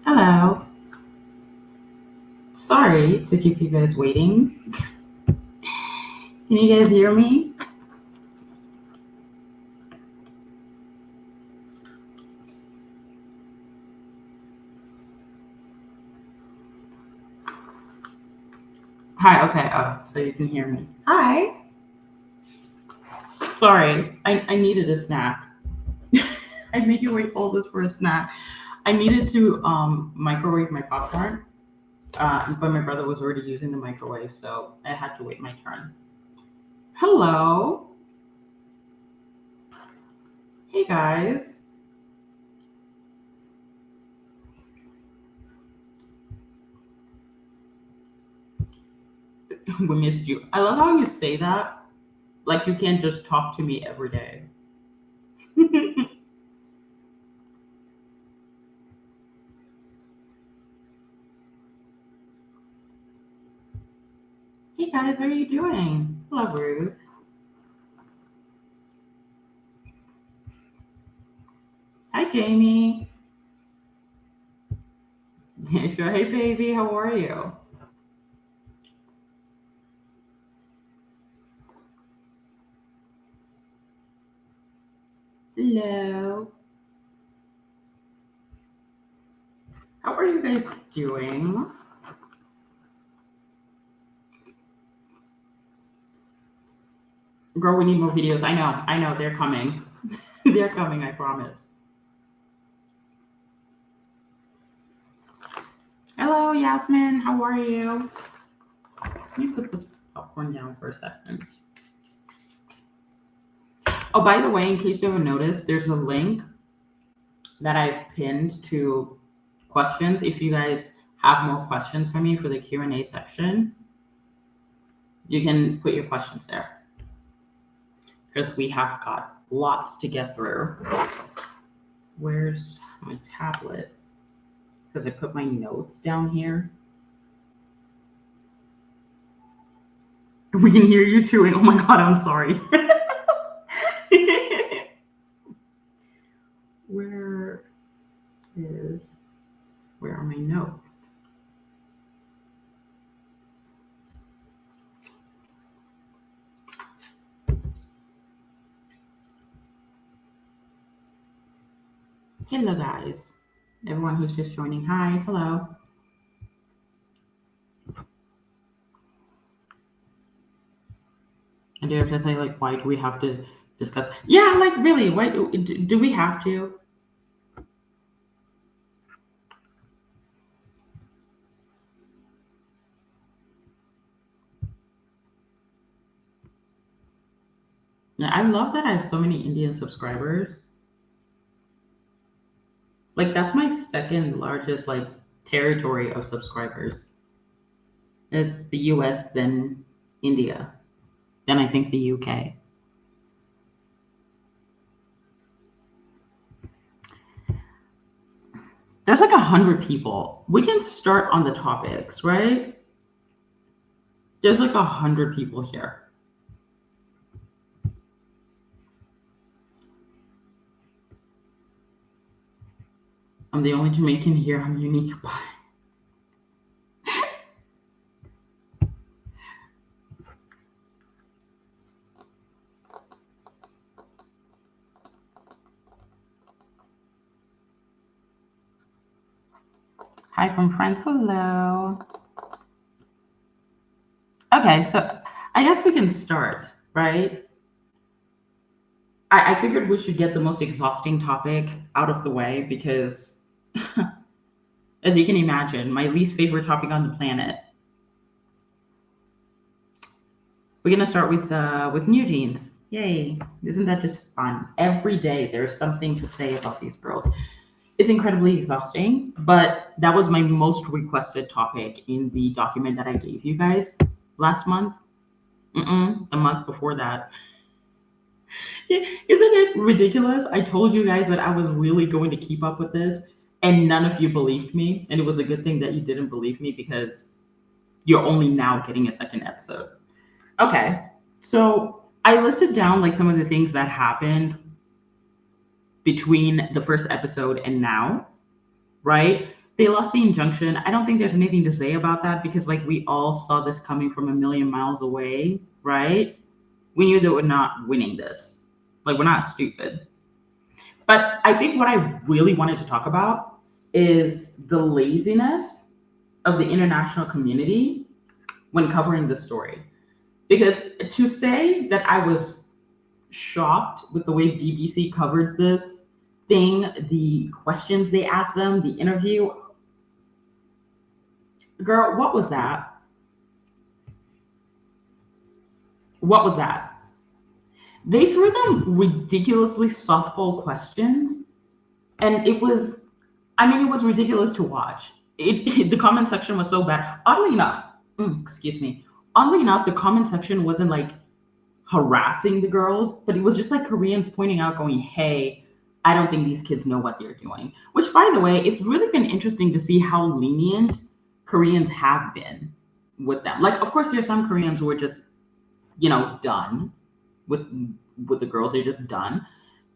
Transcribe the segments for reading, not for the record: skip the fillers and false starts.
Hello. Sorry to keep you guys waiting. Can you guys hear me? Hi, okay. Oh, so you can hear me. Hi. Sorry, I needed a snack. I made you wait all this for a snack. I needed to microwave my popcorn, but my brother was already using the microwave, so I had to wait my turn. Hello. Hey guys. We missed you. I love how you say that. Like you can't just talk to me every day. Hey guys, how are you doing? Hello, Ruth. Hi, Jamie. Yeah, sure. Hey, baby, how are you? Hello. How are you guys doing? Girl, we need more videos. I know, they're coming. They're coming, I promise. Hello, Yasmin, how are you? Let me put this popcorn down for a second. Oh, by the way, in case you haven't noticed, there's a link that I've pinned to questions. If you guys have more questions for me for the Q&A section, you can put your questions there because we have got lots to get through. Where's my tablet? Because I put my notes down here. We can hear you chewing. Oh my god, I'm sorry. Where are my notes? Hello guys. Everyone who's just joining, hi, hello. And do you have to say like why do we have to discuss? Yeah, like really, why do we have to? Yeah, I love that I have so many Indian subscribers. Like that's my second largest like territory of subscribers. It's the US, then India, then I think the UK. There's like 100 people. We can start on the topics, right? There's like 100 people here. I'm the only Jamaican here. I'm unique. Hi from France. Hello. Okay, so I guess we can start, right? I figured we should get the most exhausting topic out of the way because, as you can imagine, my least favorite topic on the planet. We're gonna start with new jeans. Yay! Isn't that just fun? Every day there's something to say about these girls. It's incredibly exhausting, but that was my most requested topic in the document that I gave you guys last month. The month before that. Isn't it ridiculous? I told you guys that I was really going to keep up with this, and none of you believed me. And it was a good thing that you didn't believe me because you're only now getting a second episode. Okay, so I listed down like some of the things that happened between the first episode and now, right? They lost the injunction. I don't think there's anything to say about that because, like, we all saw this coming from a million miles away, right? We knew that we're not winning this. Like, we're not stupid. But I think what I really wanted to talk about is the laziness of the international community when covering this story. Because to say that I was shocked with the way BBC covered this thing, the questions they asked them, the interview, girl, what was that? What was that? They threw them ridiculously softball questions, and it was, I mean, it was ridiculous to watch. The comment section was so bad. Oddly enough, excuse me. Oddly enough, the comment section wasn't like harassing the girls, but it was just like Koreans pointing out, going, "Hey, I don't think these kids know what they're doing." Which, by the way, it's really been interesting to see how lenient Koreans have been with them. Like, of course, there's some Koreans who are just, done with the girls. They're just done.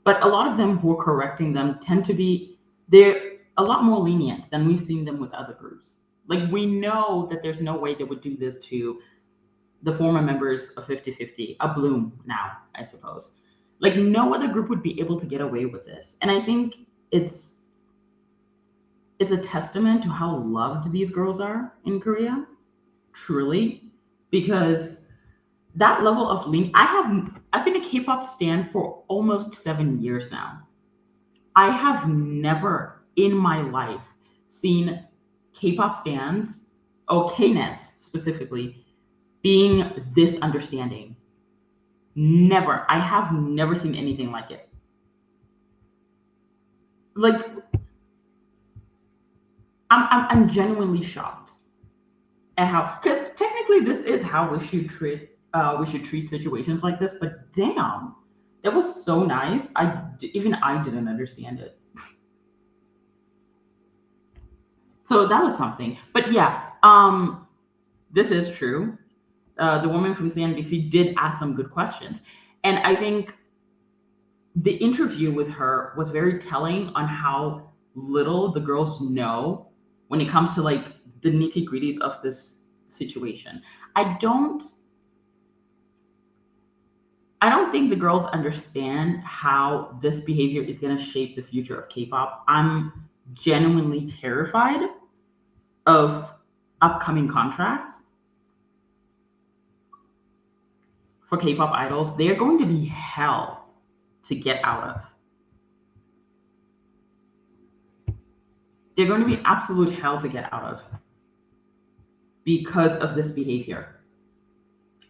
But a lot of them who are correcting them tend to be, they're a lot more lenient than we've seen them with other groups. Like, we know that there's no way they would do this to the former members of 50/50, ablume now, I suppose. Like, no other group would be able to get away with this. And I think it's a testament to how loved these girls are in Korea, truly, because that level of I've been a K-pop stan for almost 7 years now. I have never in my life seen K-pop stans, or K-nets specifically, being this understanding. Never. I have never seen anything like it. Like, I'm genuinely shocked at how, because technically this is how we should treat situations like this. But damn, that was so nice. Even I didn't understand it. So that was something. But yeah, this is true. The woman from CNBC did ask some good questions, and I think the interview with her was very telling on how little the girls know when it comes to like the nitty-gritties of this situation. I don't think the girls understand how this behavior is going to shape the future of K-pop. I'm genuinely terrified of upcoming contracts for K-pop idols. They are going to be hell to get out of. They're going to be absolute hell to get out of because of this behavior.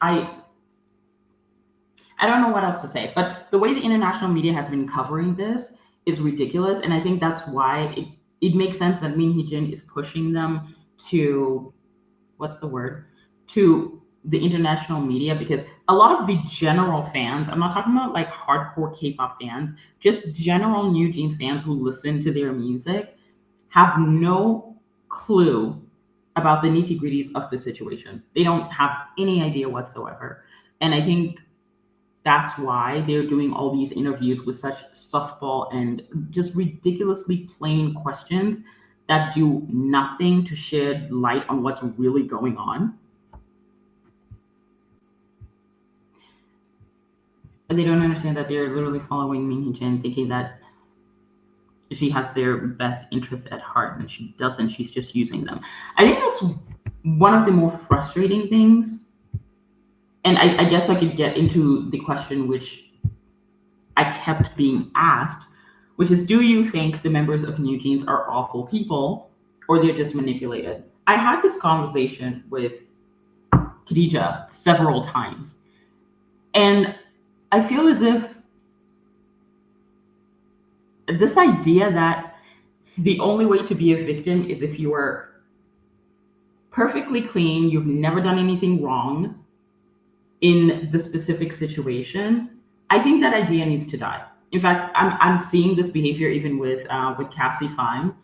I don't know what else to say, but the way the international media has been covering this is ridiculous, and I think that's why it makes sense that Min Hee-jin is pushing them to, to the international media, because a lot of the general fans, I'm not talking about like hardcore K-pop fans, just general newjeans fans who listen to their music, have no clue about the nitty-gritties of the situation. They don't have any idea whatsoever. And I think that's why they're doing all these interviews with such softball and just ridiculously plain questions that do nothing to shed light on what's really going on. And they don't understand that they're literally following Min Hee-jin, thinking that she has their best interests at heart, and she doesn't. She's just using them. I think that's one of the more frustrating things. And I guess I could get into the question which I kept being asked, which is, do you think the members of newjeans are awful people, or they're just manipulated? I had this conversation with Khadija several times, and I feel as if this idea that the only way to be a victim is if you are perfectly clean, you've never done anything wrong in the specific situation, I think that idea needs to die. In fact, I'm seeing this behavior even with Cassie Fine,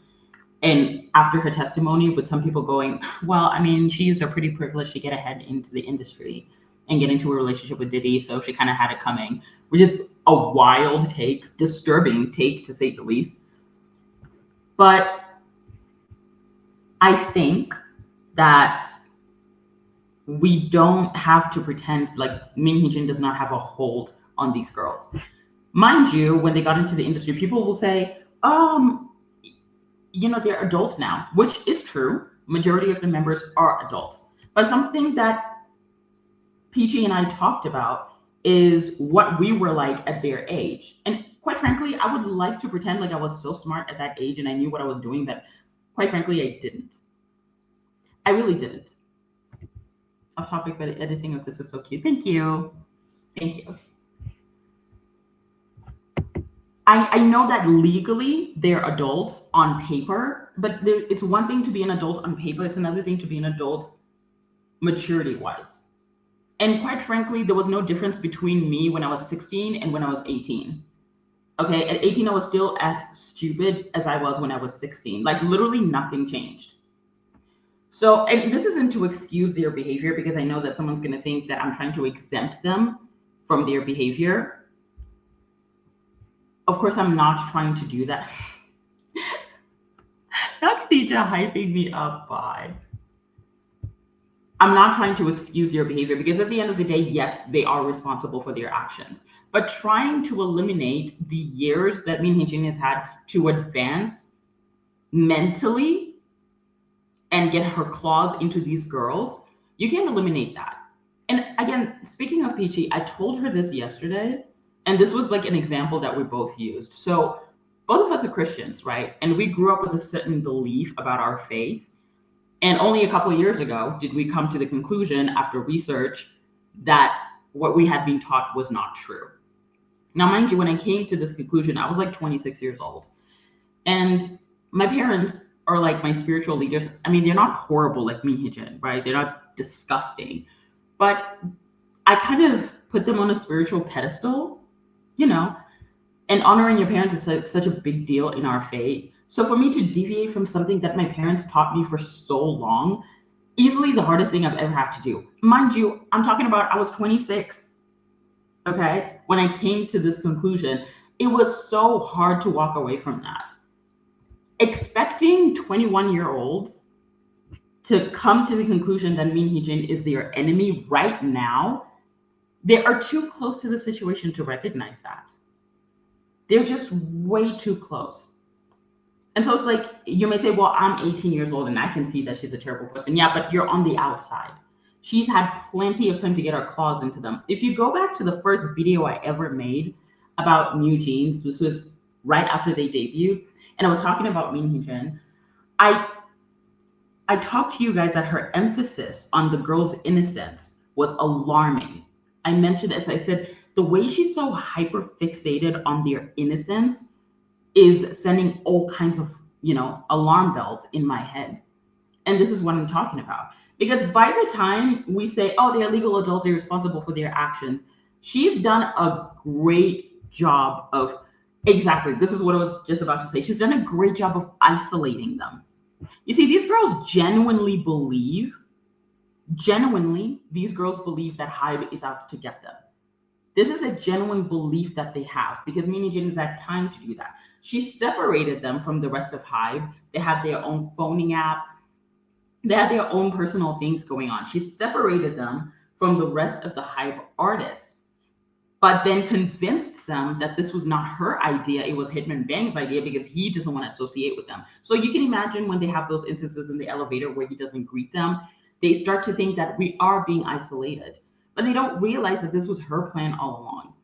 and after her testimony, with some people going, well, I mean, she used her pretty privilege to get ahead into the industry and get into a relationship with Diddy, so she kind of had it coming, which is a wild take, disturbing take to say the least. But I think that we don't have to pretend like Min Hee-jin does not have a hold on these girls. Mind you, when they got into the industry, people will say, they're adults now, which is true. Majority of the members are adults. But something that Peachy and I talked about is what we were like at their age. And quite frankly, I would like to pretend like I was so smart at that age and I knew what I was doing, but quite frankly, I didn't. I really didn't. Off topic, but the editing of this is so cute. Thank you. Thank you. I know that legally they're adults on paper, but it's one thing to be an adult on paper. It's another thing to be an adult maturity-wise. And quite frankly, there was no difference between me when I was 16 and when I was 18. Okay, at 18, I was still as stupid as I was when I was 16. Like literally nothing changed. So, and this isn't to excuse their behavior because I know that someone's going to think that I'm trying to exempt them from their behavior. Of course, I'm not trying to do that. That's Khadija hyping me up by. I'm not trying to excuse their behavior because at the end of the day, yes, they are responsible for their actions. But trying to eliminate the years that Min Hee-jin has had to advance mentally and get her claws into these girls, you can't eliminate that. And again, speaking of Peachy, I told her this yesterday, and this was like an example that we both used. So both of us are Christians, right? And we grew up with a certain belief about our faith. And only a couple of years ago did we come to the conclusion after research that what we had been taught was not true. Now, mind you, when I came to this conclusion, I was like 26 years old. And my parents are like my spiritual leaders. I mean, they're not horrible like Min Hee-jin, right? They're not disgusting. But I kind of put them on a spiritual pedestal, and honoring your parents is such a big deal in our faith. So for me to deviate from something that my parents taught me for so long, easily the hardest thing I've ever had to do. Mind you, I'm talking about I was 26, okay? When I came to this conclusion, it was so hard to walk away from that. Expecting 21-year-olds to come to the conclusion that Min Hee-jin is their enemy right now, they are too close to the situation to recognize that. They're just way too close. And so it's like, you may say, well, I'm 18 years old and I can see that she's a terrible person. Yeah, but you're on the outside. She's had plenty of time to get her claws into them. If you go back to the first video I ever made about newjeans, this was right after they debuted, and I was talking about Min Hee-jin, I talked to you guys that her emphasis on the girl's innocence was alarming. I mentioned this, I said, the way she's so hyper fixated on their innocence is sending all kinds of, alarm bells in my head. And this is what I'm talking about. Because by the time we say, oh, they're legal adults, they're responsible for their actions, she's done a great job of, exactly, this is what I was just about to say. She's done a great job of isolating them. You see, these girls genuinely believe that Hybe is out to get them. This is a genuine belief that they have because Min Hee-jin has had time to do that. She separated them from the rest of Hybe. They had their own phoning app. They had their own personal things going on. She separated them from the rest of the Hybe artists, but then convinced them that this was not her idea. It was Hitman Bang's idea because he doesn't want to associate with them. So you can imagine when they have those instances in the elevator where he doesn't greet them, they start to think that we are being isolated. But they don't realize that this was her plan all along.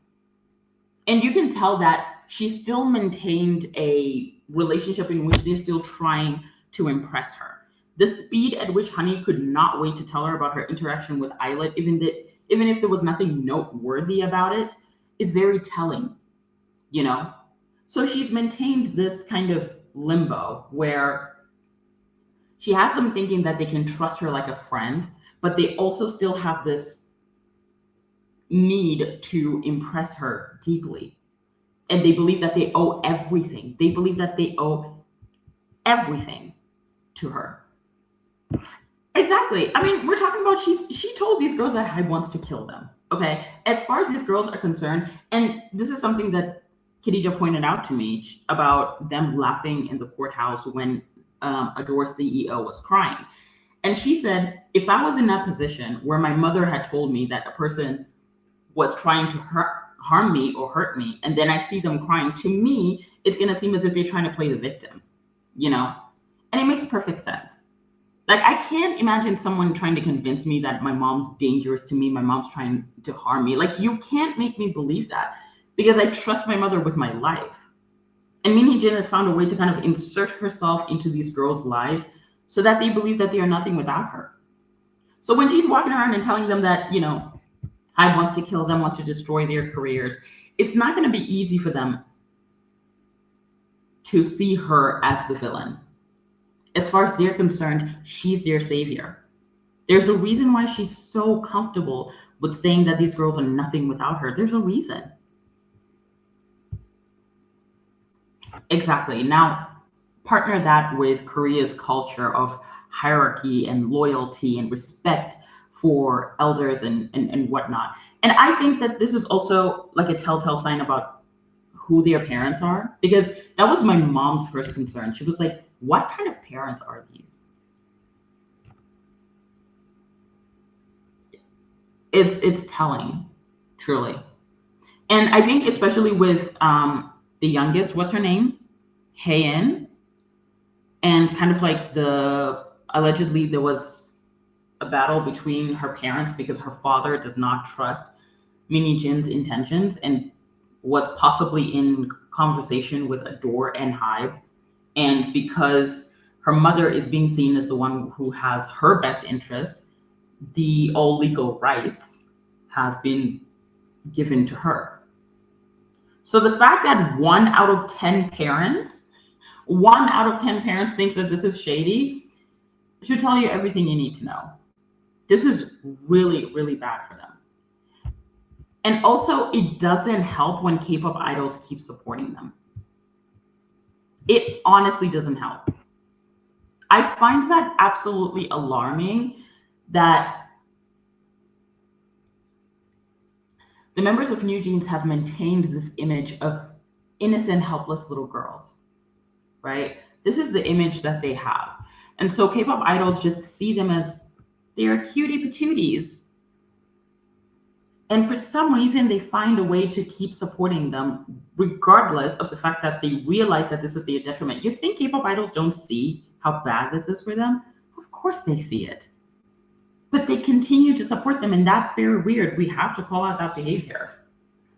And you can tell that she still maintained a relationship in which they're still trying to impress her. The speed at which Honey could not wait to tell her about her interaction with Illit, even if there was nothing noteworthy about it, is very telling, So she's maintained this kind of limbo where she has them thinking that they can trust her like a friend, but they also still have this need to impress her deeply. And they believe that they owe everything. They believe that they owe everything to her. Exactly. I mean, we're talking about she told these girls that Hybe wants to kill them. Okay. As far as these girls are concerned, and this is something that Khadija pointed out to me about them laughing in the courthouse when Adore CEO was crying. And she said, if I was in that position where my mother had told me that a person was trying to harm me or hurt me, and then I see them crying, to me, it's going to seem as if they're trying to play the victim, you know? And it makes perfect sense. Like, I can't imagine someone trying to convince me that my mom's dangerous to me, my mom's trying to harm me. Like, you can't make me believe that, because I trust my mother with my life. And Min Hee-jin has found a way to kind of insert herself into these girls' lives so that they believe that they are nothing without her. So when she's walking around and telling them that, you know, Hybe wants to kill them, wants to destroy their careers, it's not going to be easy for them to see her as the villain. As far as they're concerned, she's their savior. There's a reason why she's so comfortable with saying that these girls are nothing without her. There's a reason. Exactly. Now, partner that with Korea's culture of hierarchy and loyalty and respect for elders and whatnot. And I think that this is also like a telltale sign about who their parents are, because that was my mom's first concern. She was like, what kind of parents are these? It's telling, truly. And I think especially with the youngest, what's her name? Haein. And kind of like allegedly there was a battle between her parents because her father does not trust Min Hee-jin's intentions and was possibly in conversation with Adore and Hybe. And because her mother is being seen as the one who has her best interest, all legal rights have been given to her. So the fact that 1 out of 10 parents thinks that this is shady should tell you everything you need to know. This is really, really bad for them. And also, it doesn't help when K-pop idols keep supporting them. It honestly doesn't help. I find that absolutely alarming that the members of newjeans have maintained this image of innocent, helpless little girls, right? This is the image that they have. And so K-pop idols just see them as they're cutie patooties. And for some reason, they find a way to keep supporting them, regardless of the fact that they realize that this is their detriment. You think K-pop idols don't see how bad this is for them? Of course they see it. But they continue to support them, and that's very weird. We have to call out that behavior.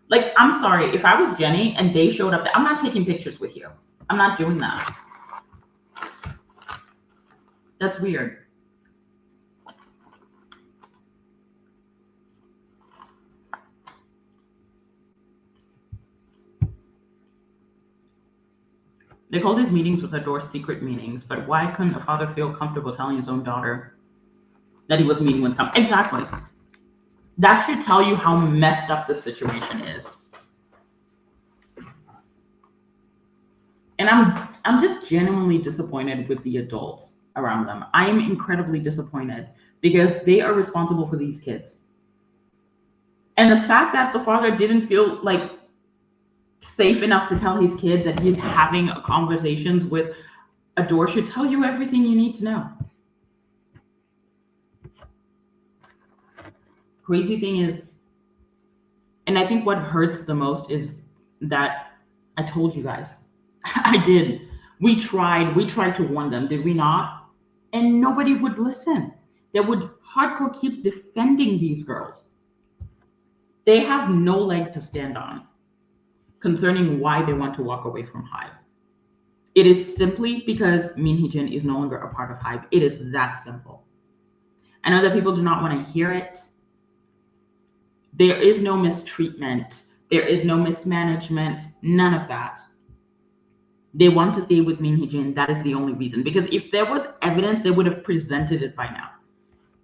Like, I'm sorry, if I was Jennie and they showed up, I'm not taking pictures with you. I'm not doing that. That's weird. They call these meetings with Adore secret meetings, but why couldn't a father feel comfortable telling his own daughter that he was meeting with them? Exactly. That should tell you how messed up the situation is. And I'm just genuinely disappointed with the adults around them. I am incredibly disappointed because they are responsible for these kids. And the fact that the father didn't feel like safe enough to tell his kid that he's having conversations with Adore should tell you everything you need to know. Crazy thing is, and I think what hurts the most is that I told you guys. I did. We tried to warn them, did we not? And nobody would listen. They would hardcore keep defending these girls. They have no leg to stand on concerning why they want to walk away from Hybe. It is simply because Min Hee-jin is no longer a part of Hybe. It is that simple. I know that people do not want to hear it. There is no mistreatment. There is no mismanagement. None of that. They want to stay with Min Hee-jin. That is the only reason. Because if there was evidence, they would have presented it by now.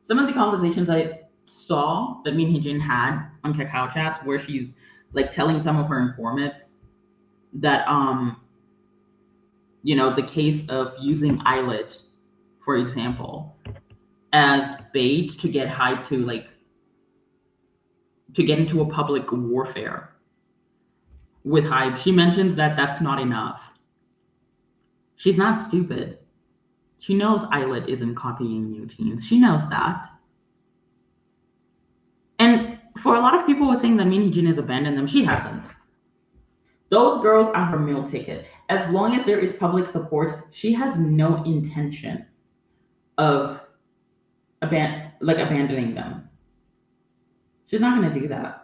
Some of the conversations I saw that Min Hee-jin had on Kakao chats where she's like telling some of her informants that the case of using illit, for example, as bait to get Hybe to get into a public warfare with Hybe. She mentions that that's not enough. She's not stupid. She knows Illit isn't copying newjeans. She knows that. And for a lot of people who are saying that Minhyejin has abandoned them, she hasn't. Those girls are her meal ticket. As long as there is public support, she has no intention of abandoning them. She's not going to do that.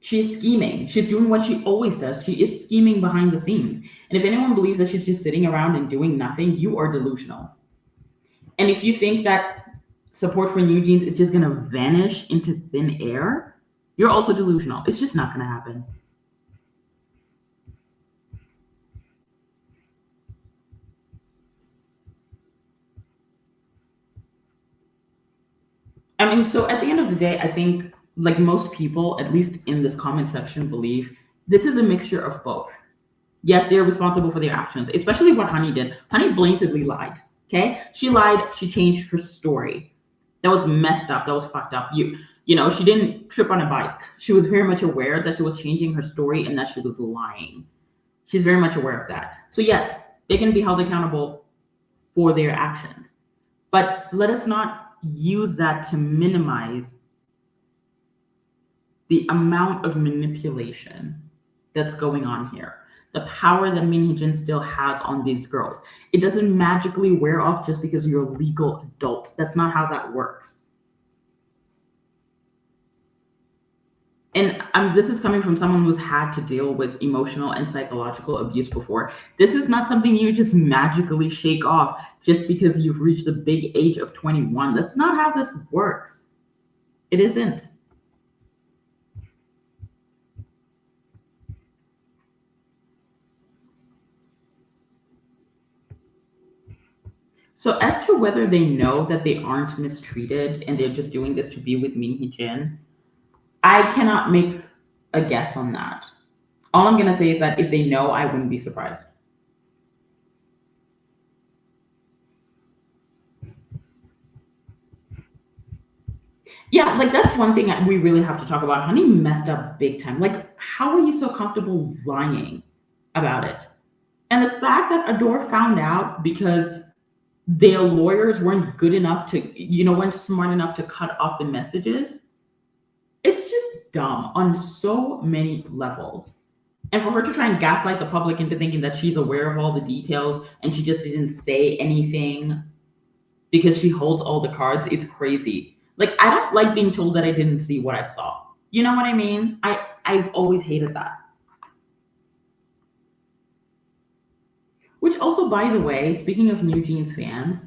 She's scheming. She's doing what she always does. She is scheming behind the scenes. And if anyone believes that she's just sitting around and doing nothing, you are delusional. And if you think that support for newjeans is just going to vanish into thin air, you're also delusional. It's just not going to happen. I mean, so at the end of the day, I think like most people, at least in this comment section, believe this is a mixture of both. Yes, they're responsible for their actions, especially what Honey did. Honey blatantly lied. Okay, she lied. She changed her story. That was messed up. That was fucked up. You know, she didn't trip on a bike. She was very much aware that she was changing her story and that she was lying. She's very much aware of that. So yes, they can be held accountable for their actions, but let us not use that to minimize the amount of manipulation that's going on here. The power that Minhyejin still has on these girls. It doesn't magically wear off just because you're a legal adult. That's not how that works. And this is coming from someone who's had to deal with emotional and psychological abuse before. This is not something you just magically shake off just because you've reached the big age of 21. That's not how this works. It isn't. So as to whether they know that they aren't mistreated and they're just doing this to be with Minhyejin, I cannot make a guess on that. All I'm gonna say is that if they know, I wouldn't be surprised. Yeah, like that's one thing that we really have to talk about. Honey messed up big time. Like, how are you so comfortable lying about it? And the fact that Adore found out because their lawyers weren't good enough to, weren't smart enough to cut off the messages, it's just dumb on so many levels. And for her to try and gaslight the public into thinking that she's aware of all the details and she just didn't say anything because she holds all the cards is crazy. Like, I don't like being told that I didn't see what I saw. You know what I mean? I've always hated that. Which also, by the way, speaking of newjeans fans,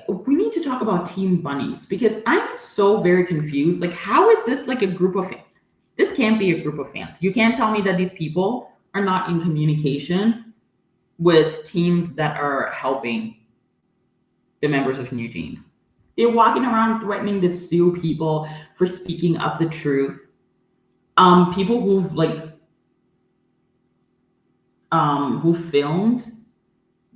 we need to talk about Team Bunnies because I'm so very confused. Like, how is this like a group of fans? This can't be a group of fans. You can't tell me that these people are not in communication with teams that are helping the members of newjeans. They're walking around threatening to sue people for speaking up the truth. People who've who filmed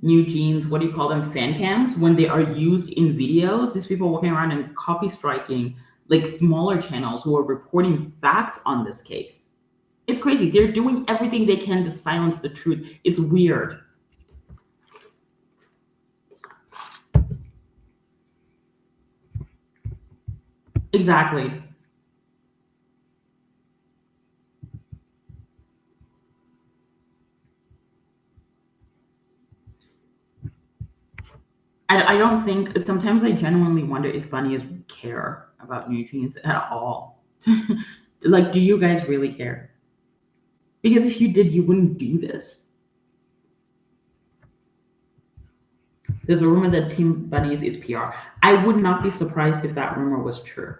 newjeans, what do you call them, fan cams, when they are used in videos. These people walking around and copy striking like smaller channels who are reporting facts on this case. It's crazy. They're doing everything they can to silence the truth. It's weird. Exactly. I don't think, sometimes I genuinely wonder if bunnies care about newjeans at all. Like, do you guys really care? Because if you did, you wouldn't do this. There's a rumor that Team Bunnies is PR. I would not be surprised if that rumor was true.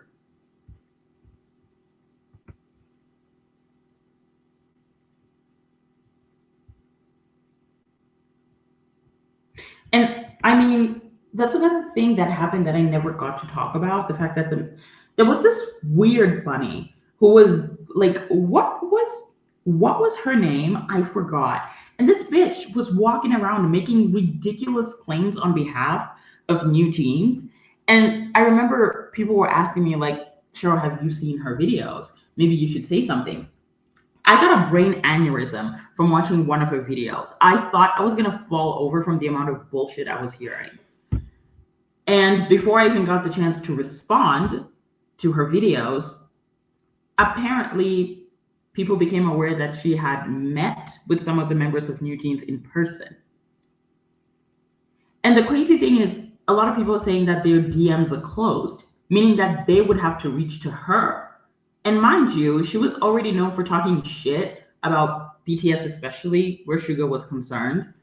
And I mean, that's another thing that happened that I never got to talk about. The fact that there was this weird bunny who was like, what was her name? I forgot. And this bitch was walking around making ridiculous claims on behalf of newjeans. And I remember people were asking me like, Cheryl, have you seen her videos? Maybe you should say something. I got a brain aneurysm from watching one of her videos. I thought I was gonna fall over from the amount of bullshit I was hearing. And before I even got the chance to respond to her videos, apparently people became aware that she had met with some of the members of newjeans in person. And the crazy thing is, a lot of people are saying that their DMs are closed, meaning that they would have to reach to her. And mind you, she was already known for talking shit about BTS, especially where Suga was concerned.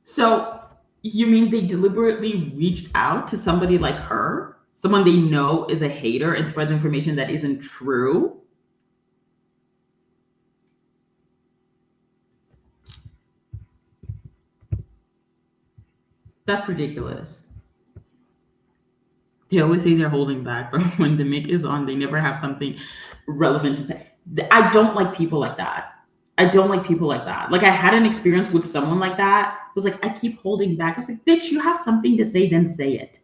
So you mean they deliberately reached out to somebody like her, someone they know is a hater and spreads information that isn't true? That's ridiculous. They always say they're holding back, but when the mic is on, they never have something relevant to say. I don't like people like that. I don't like people like that. Like, I had an experience with someone like that. It was like, I keep holding back. I was like, bitch, you have something to say, then say it.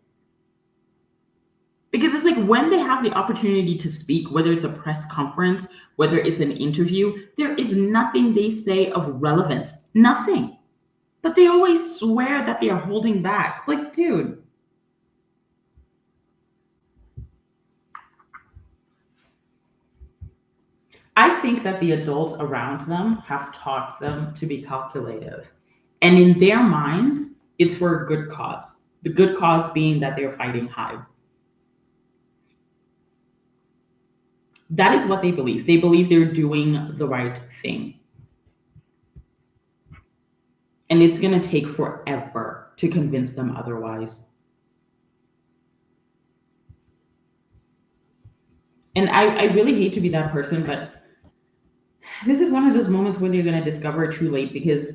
Because it's like, when they have the opportunity to speak, whether it's a press conference, whether it's an interview, there is nothing they say of relevance. Nothing. But they always swear that they are holding back. Like, dude. I think that the adults around them have taught them to be calculative. And in their minds, it's for a good cause. The good cause being that they're fighting HYBE. That is what they believe. They believe they're doing the right thing. And it's going to take forever to convince them otherwise. And I really hate to be that person, but this is one of those moments where they're going to discover too late, because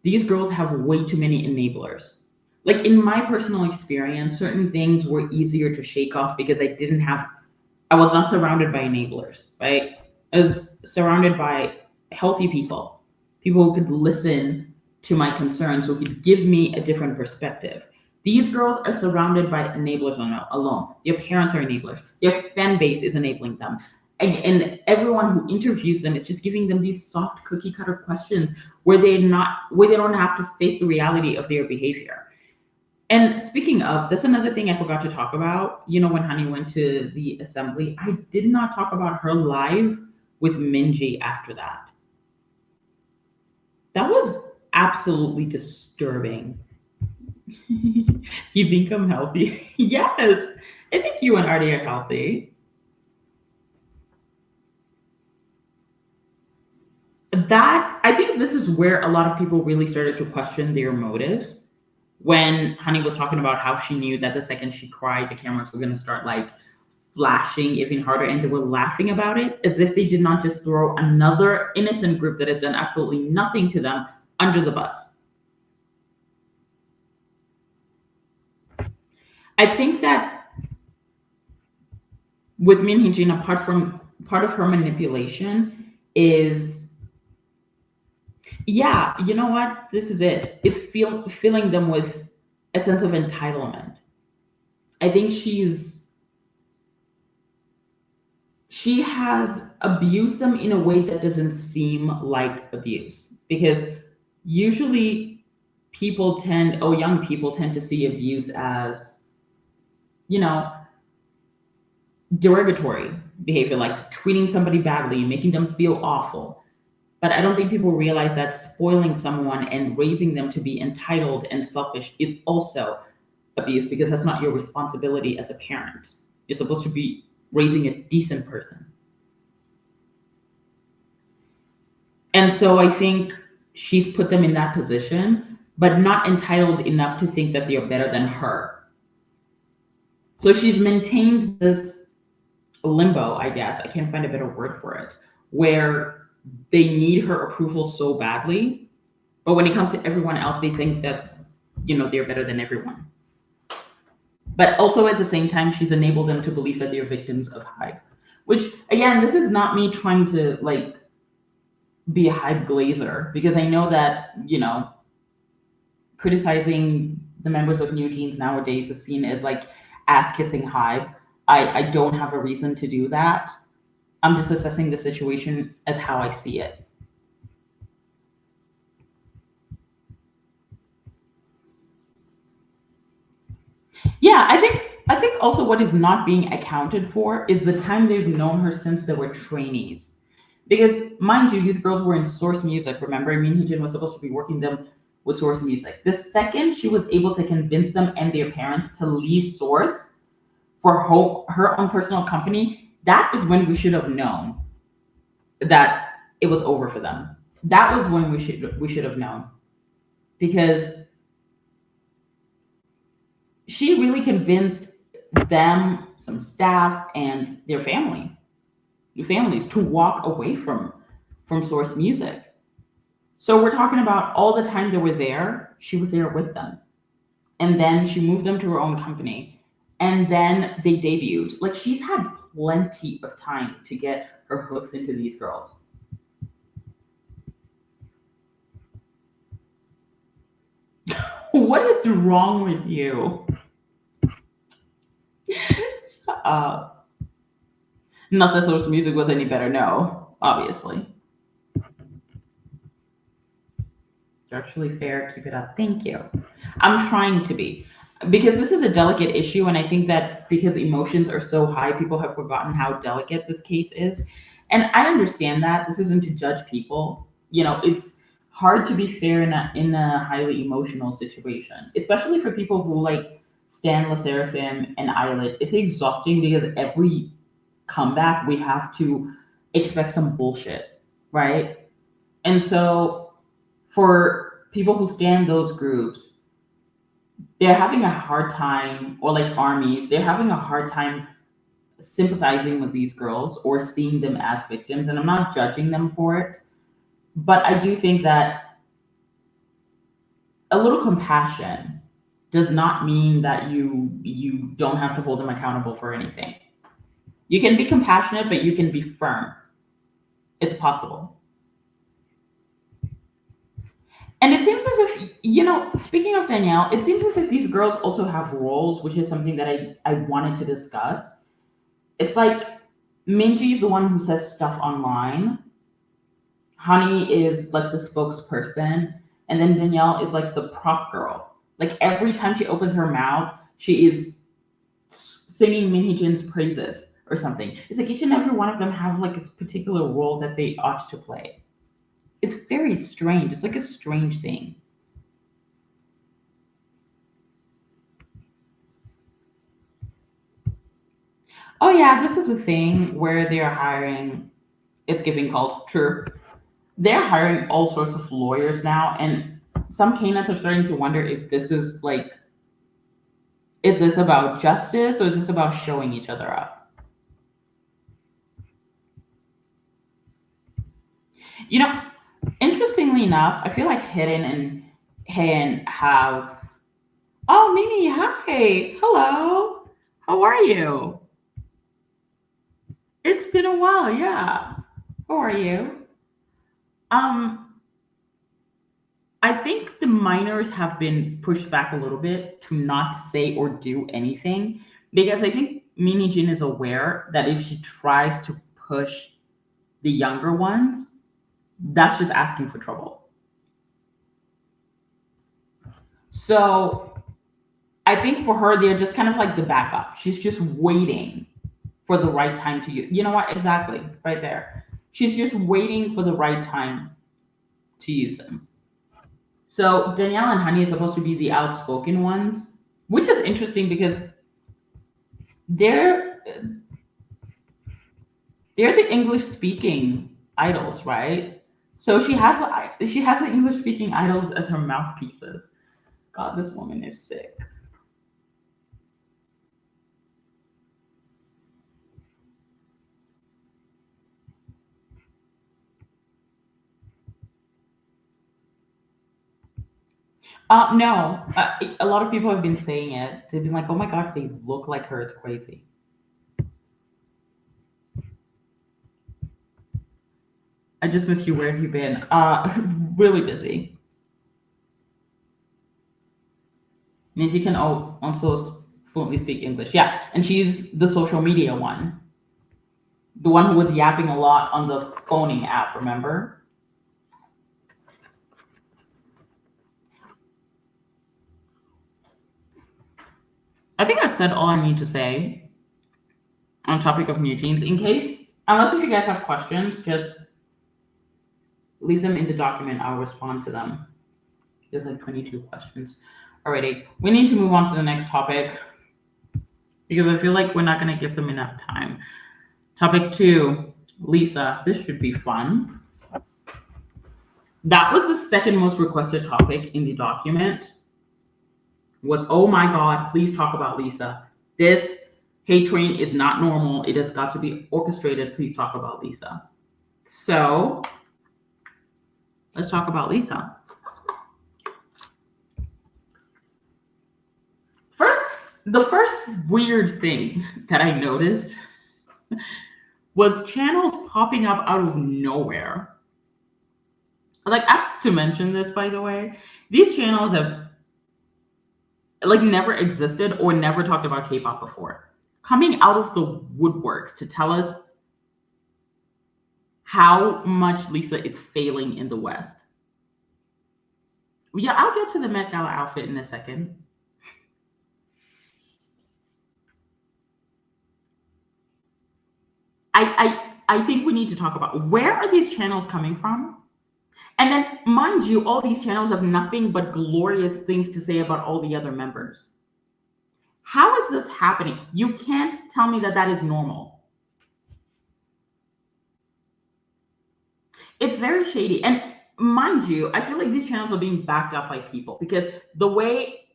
these girls have way too many enablers. Like, in my personal experience, certain things were easier to shake off because I was not surrounded by enablers, right? I was surrounded by healthy people who could listen to my concerns, who could give me a different perspective. These girls are surrounded by enablers alone. Their parents are enablers. Their fan base is enabling them. And everyone who interviews them is just giving them these soft cookie cutter questions where they don't have to face the reality of their behavior. And speaking of, that's another thing I forgot to talk about. You know, when Honey went to the assembly, I did not talk about her live with Minji after that. That was absolutely disturbing. You think I'm healthy? Yes, I think you and Artie are healthy. I think this is where a lot of people really started to question their motives. When Honey was talking about how she knew that the second she cried, the cameras were going to start like flashing even harder, and they were laughing about it as if they did not just throw another innocent group that has done absolutely nothing to them under the bus. I think that with Min Hee-jin, part of her manipulation is, yeah, you know what? This is it. It's filling them with a sense of entitlement. I think she has abused them in a way that doesn't seem like abuse, because usually young people tend to see abuse as, you know, derogatory behavior, like treating somebody badly, making them feel awful. But I don't think people realize that spoiling someone and raising them to be entitled and selfish is also abuse, because that's not your responsibility as a parent. You're supposed to be raising a decent person. And so I think she's put them in that position, but not entitled enough to think that they're better than her. So she's maintained this limbo, I guess, I can't find a better word for it, where they need her approval so badly, but when it comes to everyone else, they think that, you know, they're better than everyone. But also at the same time, she's enabled them to believe that they're victims of HYBE, which, again, this is not me trying to like be a HYBE glazer, because I know that, you know, criticizing the members of newjeans nowadays is seen as like ass kissing HYBE. I don't have a reason to do that. I'm just assessing the situation as how I see it. Yeah, I think also what is not being accounted for is the time they've known her since they were trainees. Because mind you, these girls were in source music. Remember, Min Hee-jin was supposed to be working them with source music. The second she was able to convince them and their parents to leave source for her own personal company, that is when we should have known that it was over for them. That was when we should have known, because she really convinced them, some staff, and their families to walk away from source music. So we're talking about all the time they were there, she was there with them. And then she moved them to her own company. And then they debuted. Like, she's had plenty of time to get her hooks into these girls. What is wrong with you? Shut up. Not that source music was any better, no, obviously. You're actually fair. Keep it up. Thank you. I'm trying to be. Because this is a delicate issue, and I think that because emotions are so high, people have forgotten how delicate this case is. And I understand that. This isn't to judge people. It's hard to be fair in a highly emotional situation, especially for people who like Stan La Seraphim and Illit. It's exhausting because every comeback we have to expect some bullshit, right? And so for people who stand those groups, they're having a hard time, or like armies, they're having a hard time sympathizing with these girls or seeing them as victims. And I'm not judging them for it, but I do think that a little compassion does not mean that you don't have to hold them accountable for anything. You can be compassionate, but you can be firm. It's possible. And it seems as if, speaking of Danielle, it seems as if these girls also have roles, which is something that I wanted to discuss. It's like Minji is the one who says stuff online. Honey is like the spokesperson. And then Danielle is like the prop girl. Like every time she opens her mouth, she is singing Min Hee-jin's praises or something. It's like each and every one of them have like this particular role that they ought to play. It's very strange. It's like a strange thing. Oh yeah, this is a thing where they're hiring. It's giving culture. They're hiring all sorts of lawyers now, and some candidates are starting to wonder if this is like, is this about justice or is this about showing each other up? You know, Interestingly enough, I feel like Hidden and Han have. Oh, Mimi, hi, hello. How are you? It's been a while, yeah. How are you? Um, I think the minors have been pushed back a little bit to not say or do anything because I think Mini Jin is aware that if she tries to push the younger ones, that's just asking for trouble. So I think for her, they're just kind of like the backup. She's just waiting for the right time to use. You know what? Exactly, right there. She's just waiting for the right time to use them. So Danielle and Honey is supposed to be the outspoken ones, which is interesting because they're they're the English speaking idols, right? So she has the English speaking idols as her mouthpieces. God, this woman is sick. No, a lot of people have been saying it. They've been like, "Oh my God, they look like her. It's crazy." I just missed you. Where have you been? Really busy. Ninja can also fluently speak English. Yeah, and she's the social media one. The one who was yapping a lot on the phoning app, remember? I think I said all I need to say on topic of new jeans. In case, unless if you guys have questions, just leave them in the document. I'll respond to them. There's like 22 questions. Alrighty, we need to move on to the next topic because I feel like we're not going to give them enough time. Topic 2, Lisa. This should be fun. That was the second most requested topic in the document. Was, oh my god, please talk about Lisa. This hate train is not normal. It has got to be orchestrated. Please talk about Lisa. So let's talk about Lisa. The first weird thing that I noticed was channels popping up out of nowhere. Like, I have to mention this, by the way. These channels have like never existed or never talked about K-pop before. Coming out of the woodworks to tell us how much Lisa is failing in the West. Yeah, I'll get to the Met Gala outfit in a second. I think we need to talk about where are these channels coming from? And then, mind you, all these channels have nothing but glorious things to say about all the other members. How is this happening? You can't tell me that that is normal. It's very shady. And mind you, I feel like these channels are being backed up by people because the way,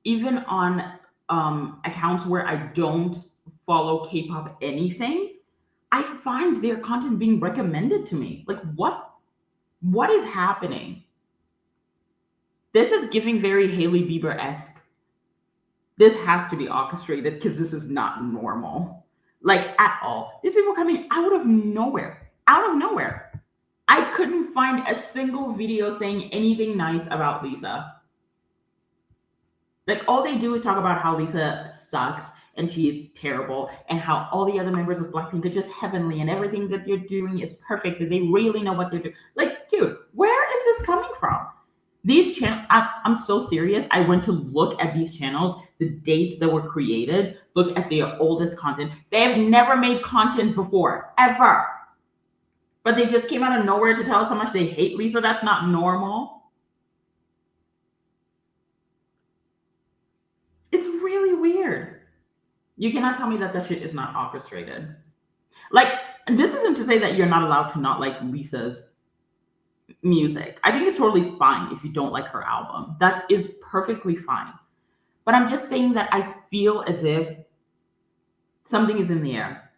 even on accounts where I don't follow K-pop anything, I find their content being recommended to me. Like, what is happening? This is giving very Hailey Bieber-esque. This has to be orchestrated because this is not normal. Like, at all. These people coming out of nowhere. Out of nowhere. I couldn't find a single video saying anything nice about Lisa. Like, all they do is talk about how Lisa sucks and she is terrible and how all the other members of Blackpink are just heavenly and everything that you're doing is perfect and they really know what they're doing. Like, dude, where is this coming from? These channels, I'm so serious. I went to look at these channels, the dates that were created, look at their oldest content. They have never made content before, ever. But they just came out of nowhere to tell us how much they hate Lisa. That's not normal. It's really weird. You cannot tell me that that shit is not orchestrated. Like, this isn't to say that you're not allowed to not like Lisa's music. I think it's totally fine if you don't like her album. That is perfectly fine. But I'm just saying that I feel as if something is in the air.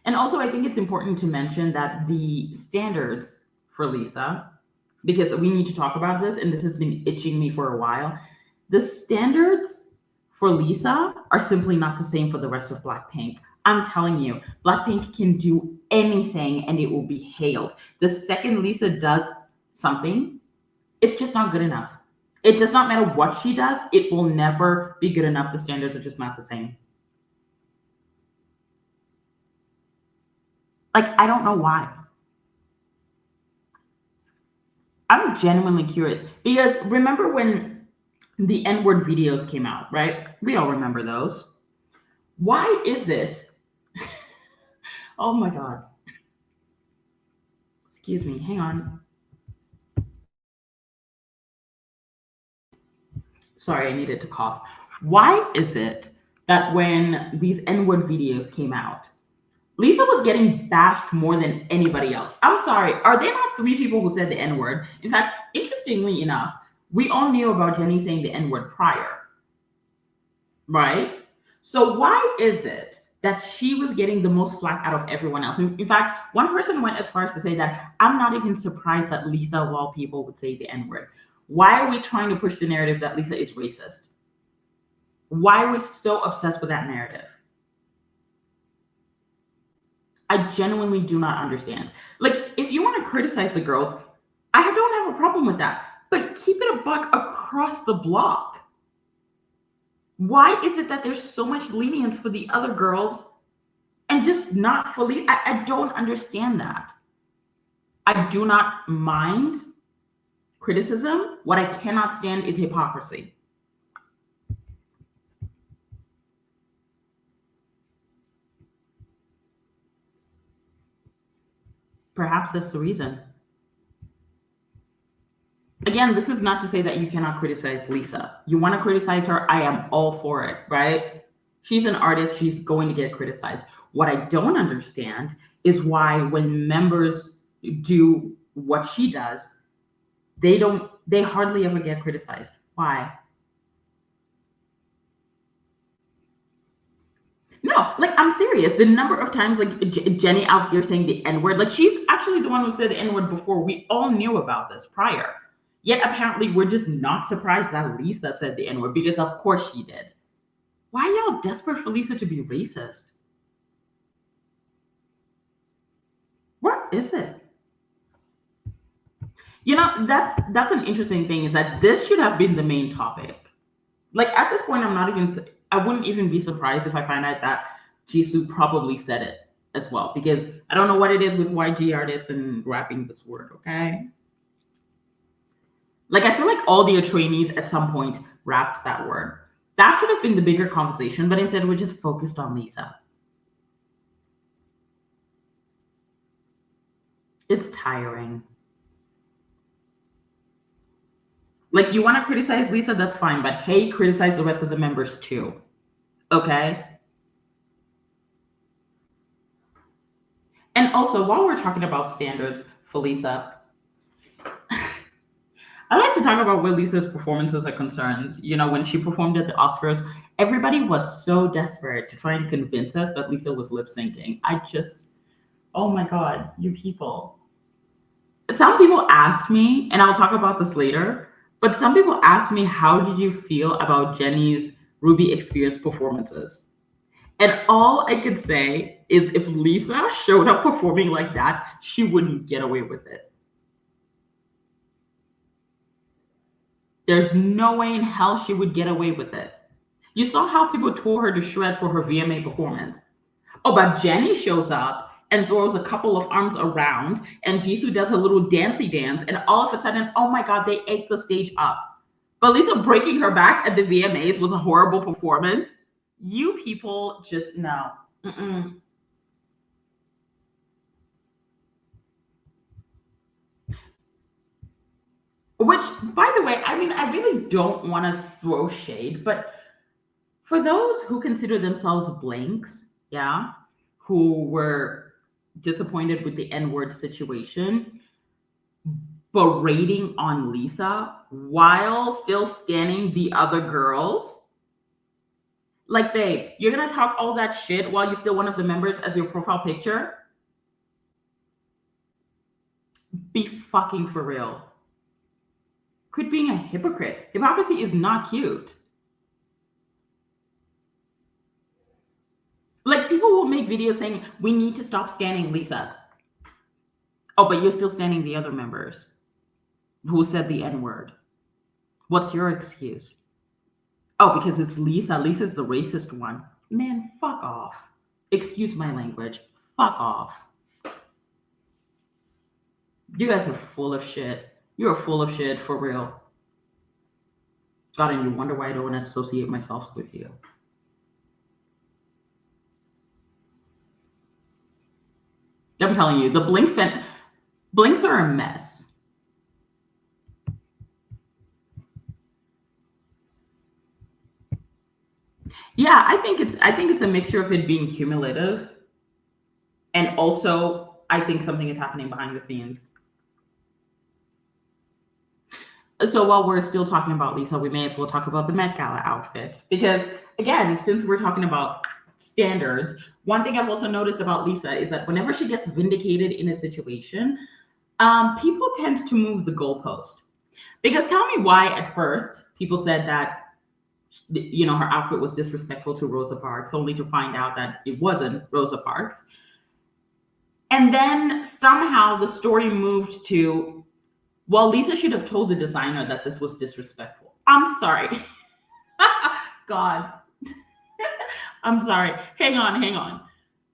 And also, I think it's important to mention that the standards for Lisa, because we need to talk about this, and this has been itching me for a while, the standards for Lisa are simply not the same for the rest of Blackpink. I'm telling you, Blackpink can do anything and it will be hailed. The second Lisa does something, it's just not good enough. It does not matter what she does, it will never be good enough. The standards are just not the same. Like, I don't know why. I'm genuinely curious because remember when the N-word videos came out, right? We all remember those. Why is it? Oh my God. Excuse me, hang on. Sorry, I needed to cough. Why is it that when these N-word videos came out, Lisa was getting bashed more than anybody else? I'm sorry, are there not 3 people who said the N-word? In fact, interestingly enough, we all knew about Jennie saying the N-word prior, right? So why is it that she was getting the most flack out of everyone else? In fact, one person went as far as to say that I'm not even surprised that Lisa, of all people, would say the N-word. Why are we trying to push the narrative that Lisa is racist? Why are we so obsessed with that narrative? I genuinely do not understand. Like, if you want to criticize the girls, I don't have a problem with that. But keep it a buck across the block. Why is it that there's so much lenience for the other girls and just not fully. I don't understand that. I do not mind criticism. What I cannot stand is hypocrisy. Perhaps that's the reason. Again, this is not to say that you cannot criticize Lisa. You want to criticize her, I am all for it, right? She's an artist, she's going to get criticized. What I don't understand is why when members do what she does, they hardly ever get criticized. Why? No, like I'm serious. The number of times like Jennie out here saying the N-word, like she's actually the one who said the N-word before. We all knew about this prior. Yet apparently we're just not surprised that Lisa said the N-word because of course she did. Why are y'all desperate for Lisa to be racist? What is it? You know, that's an interesting thing is that this should have been the main topic. Like at this point, I wouldn't even be surprised if I find out that Jisoo probably said it as well, because I don't know what it is with YG artists and rapping this word, okay? Like I feel like all the trainees at some point rapped that word. That should have been the bigger conversation, but instead we're just focused on Lisa. It's tiring. Like you want to criticize Lisa, that's fine, but hey, criticize the rest of the members too. Okay? And also, while we're talking about standards for Lisa, I like to talk about where Lisa's performances are concerned. You know, when she performed at the Oscars, everybody was so desperate to try and convince us that Lisa was lip syncing. Oh my God, you people. Some people asked me, and I'll talk about this later, but some people asked me, how did you feel about Jennie's Ruby Experience performances? And all I could say is if Lisa showed up performing like that, she wouldn't get away with it. There's no way in hell she would get away with it. You saw how people tore her to shreds for her VMA performance. Oh, but Jennie shows up and throws a couple of arms around, and Jisoo does a little dancey dance, and all of a sudden, oh my God, they ate the stage up. But Lisa breaking her back at the VMAs was a horrible performance. You people just no. Mm-mm. Which, by the way, I mean, I really don't want to throw shade, but for those who consider themselves blanks, yeah, who were disappointed with the N-word situation, berating on Lisa while still standing the other girls. Like, babe, you're gonna talk all that shit while you're still one of the members as your profile picture? Be fucking for real. Quit being a hypocrite. Hypocrisy is not cute. Like, people will make videos saying, we need to stop standing Lisa. Oh, but you're still standing the other members who said the N-word. What's your excuse? Oh, because it's Lisa. Lisa's the racist one. Man, fuck off. Excuse my language. Fuck off. You guys are full of shit. You're full of shit, for real. God, and you wonder why I don't want to associate myself with you. I'm telling you, the Blinks are a mess. Yeah, I think it's a mixture of it being cumulative, and also I think something is happening behind the scenes. So while we're still talking about Lisa, we may as well talk about the Met Gala outfit, because again, since we're talking about standards, one thing I've also noticed about Lisa is that whenever she gets vindicated in a situation, people tend to move the goalpost. Because tell me why at first people said that, you know, her outfit was disrespectful to Rosa Parks, only to find out that it wasn't Rosa Parks. And then somehow the story moved to, well, Lisa should have told the designer that this was disrespectful. I'm sorry. God. I'm sorry. Hang on.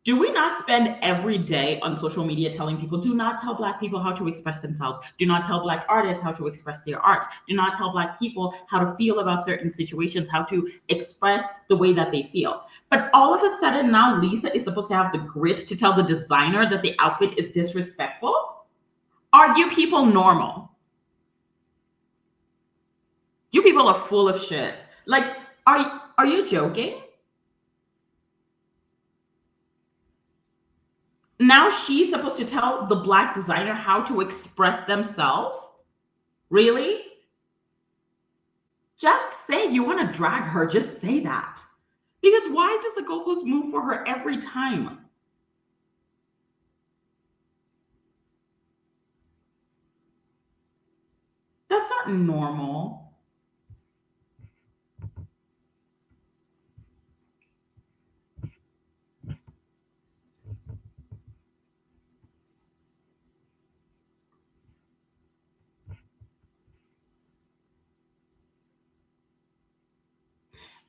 Do we not spend every day on social media telling people, do not tell Black people how to express themselves? Do not tell Black artists how to express their art. Do not tell Black people how to feel about certain situations, how to express the way that they feel. But all of a sudden now Lisa is supposed to have the grit to tell the designer that the outfit is disrespectful? Are you people normal? You people are full of shit. Like, are you joking? Now she's supposed to tell the Black designer how to express themselves? Really? Just say you want to drag her. Just say that. Because why does the goalpost move for her every time? That's not normal.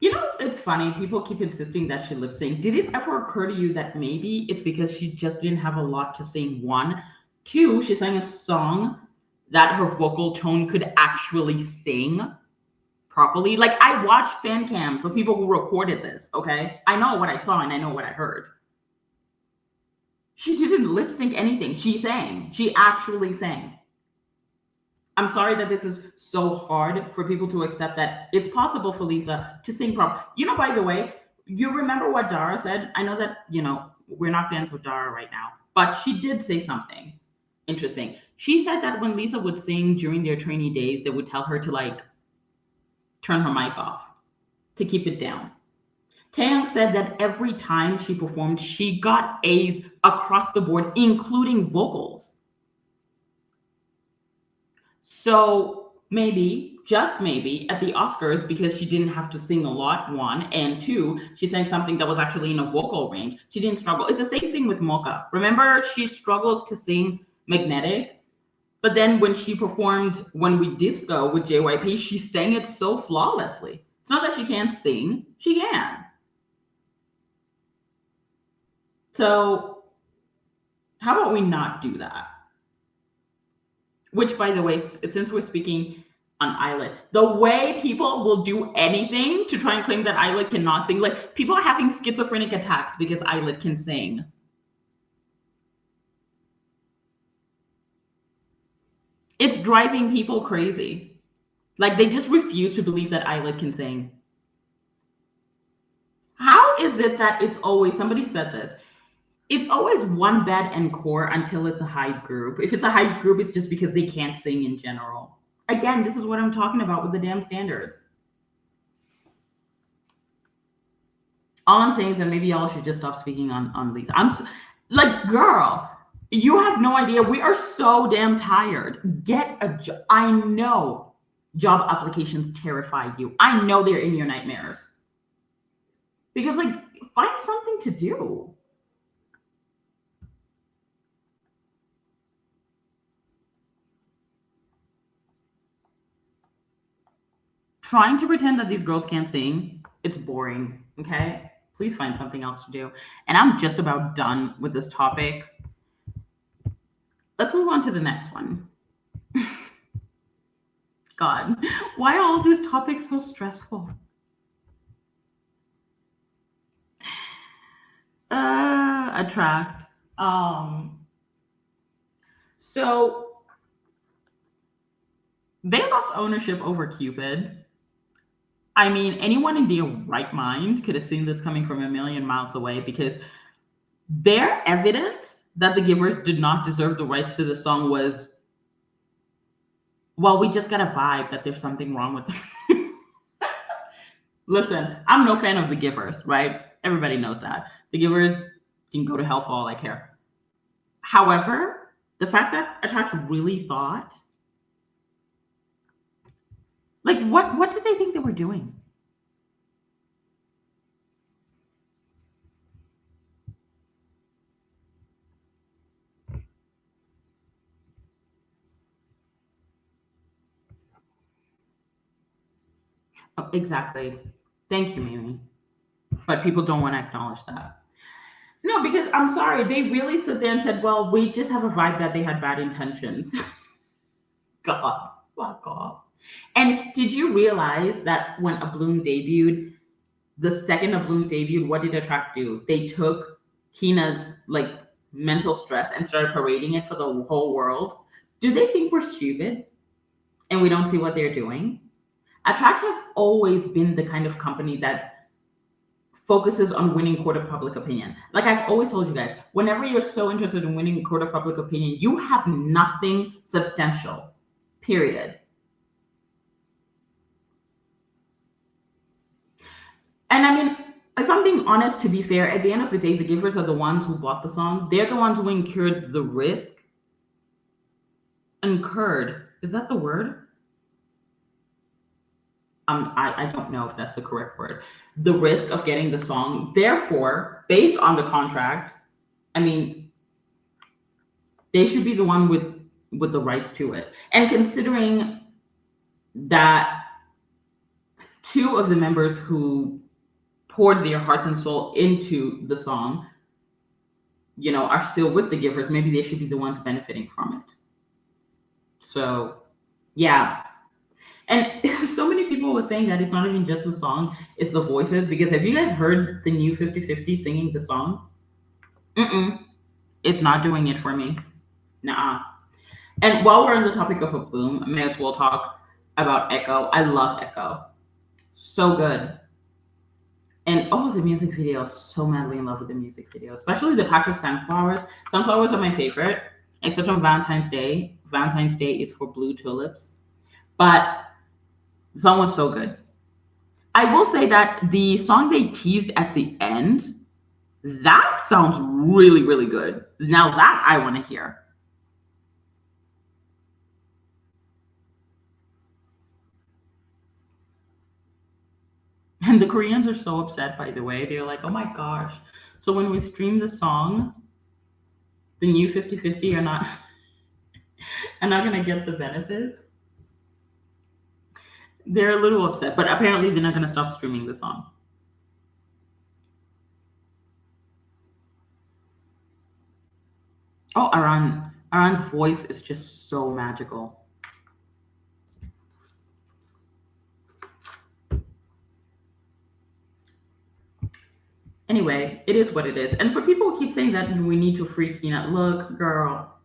You know, it's funny. People keep insisting that she lip sync. Did it ever occur to you that maybe it's because she just didn't have a lot to sing? One, two, she sang a song that her vocal tone could actually sing properly. Like, I watched fan cams of people who recorded this, okay? I know what I saw and I know what I heard. She didn't lip sync anything. She sang. She actually sang. I'm sorry that this is so hard for people to accept that it's possible for Lisa to sing proper. You know, by the way, you remember what Dara said? I know that, we're not fans of Dara right now, but she did say something interesting. She said that when Lisa would sing during their trainee days, they would tell her to like turn her mic off, to keep it down. Taeyang said that every time she performed, she got A's across the board, including vocals. So maybe, just maybe, at the Oscars, because she didn't have to sing a lot, one, and two, she sang something that was actually in a vocal range, she didn't struggle. It's the same thing with Mocha. Remember, she struggles to sing Magnetic, but then when she performed When We Disco with JYP, she sang it so flawlessly. It's not that she can't sing, she can. So how about we not do that? Which, by the way, since we're speaking on Illit, the way people will do anything to try and claim that Illit cannot sing, like people are having schizophrenic attacks because Illit can sing. It's driving people crazy. Like they just refuse to believe that Illit can sing. How is it that it's always, somebody said this, it's always one bad encore until it's a hype group. If it's a hype group, it's just because they can't sing in general. Again, this is what I'm talking about with the damn standards. All I'm saying is that maybe y'all should just stop speaking on Lisa. Like, girl, you have no idea. We are so damn tired. Get a job. I know job applications terrify you. I know they're in your nightmares. Because, like, find something to do. Trying to pretend that these girls can't sing, it's boring, okay? Please find something else to do. And I'm just about done with this topic. Let's move on to the next one. God, why are all these topics so stressful? Attrakt. So they lost ownership over Cupid. I mean, anyone in their right mind could have seen this coming from a million miles away because their evidence that the Givers did not deserve the rights to the song was, well, we just got a vibe that there's something wrong with them. Listen, I'm no fan of the Givers, right? Everybody knows that. The Givers can go to hell for all I care. However, the fact that Attrakt really thought, like, what did they think they were doing? Oh, exactly. Thank you, Mimi. But people don't want to acknowledge that. No, because I'm sorry, they really stood there and said, well, we just have a vibe that they had bad intentions. God, fuck off. And did you realize that when ablume debuted, the second ablume debuted, what did attrakt do? They took Hina's like mental stress and started parading it for the whole world. Do they think we're stupid and we don't see what they're doing? Attrakt has always been the kind of company that focuses on winning court of public opinion. Like I've always told you guys, whenever you're so interested in winning court of public opinion, you have nothing substantial, period. And I mean, if I'm being honest, to be fair, at the end of the day, the givers are the ones who bought the song. They're the ones who incurred the risk. Incurred. Is that the word? I don't know if that's the correct word. The risk of getting the song. Therefore, based on the contract, I mean, they should be the one with the rights to it. And considering that two of the members who poured their hearts and soul into the song, you know, are still with the givers, maybe they should be the ones benefiting from it. So, yeah. And so many people were saying that it's not even just the song, it's the voices. Because have you guys heard the new 50/50 singing the song? It's not doing it for me. Nah. And while we're on the topic of ablume, I may as well talk about Echo. I love Echo. So good. And oh, the music video, so madly in love with the music video, especially the patch of sunflowers. Sunflowers are my favorite, except on Valentine's Day. Valentine's Day is for blue tulips. But the song was so good. I will say that the song they teased at the end, that sounds really, really good. Now that I want to hear. And the Koreans are so upset, by the way. They're like, oh my gosh. So when we stream the song, the new 50/50 are not gonna get the benefits. They're a little upset, but apparently they're not gonna stop streaming the song. Oh, Aran's voice is just so magical. Anyway, it is what it is. And for people who keep saying that we need to free Kina, look, girl,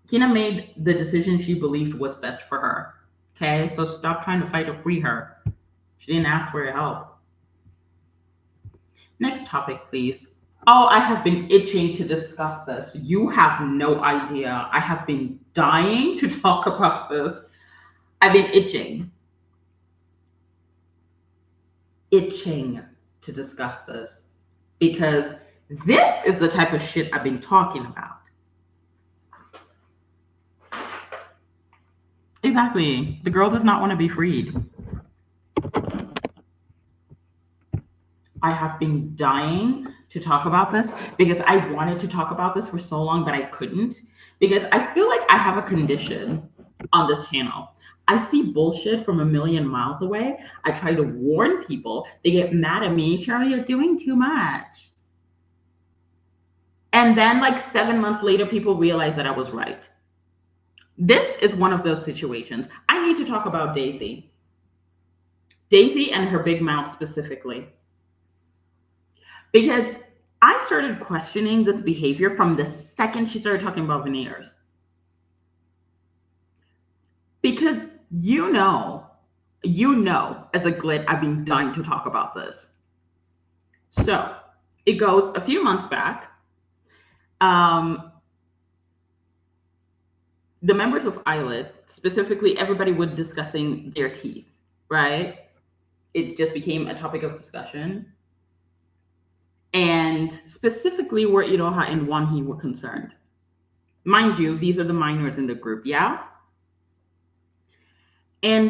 Kina made the decision she believed was best for her. Okay, so stop trying to fight to free her. She didn't ask for your help. Next topic, please. Oh, I have been itching to discuss this. You have no idea. I have been dying to talk about this. I've been itching to discuss this because this is the type of shit I've been talking about. Exactly. The girl does not want to be freed. I have been dying to talk about this because I wanted to talk about this for so long, but I couldn't because I feel like I have a condition on this channel. I see bullshit from a million miles away. I try to warn people. They get mad at me. Cheryl, you're doing too much. And then like 7 months later, people realize that I was right. This is one of those situations. I need to talk about Daisy. Daisy and her big mouth specifically. Because I started questioning this behavior from the second she started talking about veneers. Because you know, as a glit, I've been dying to talk about this. So it goes a few months back. The members of illit, specifically everybody was discussing their teeth, right? It just became a topic of discussion. And specifically where Iroha and Wonhee were concerned. Mind you, these are the minors in the group, yeah? And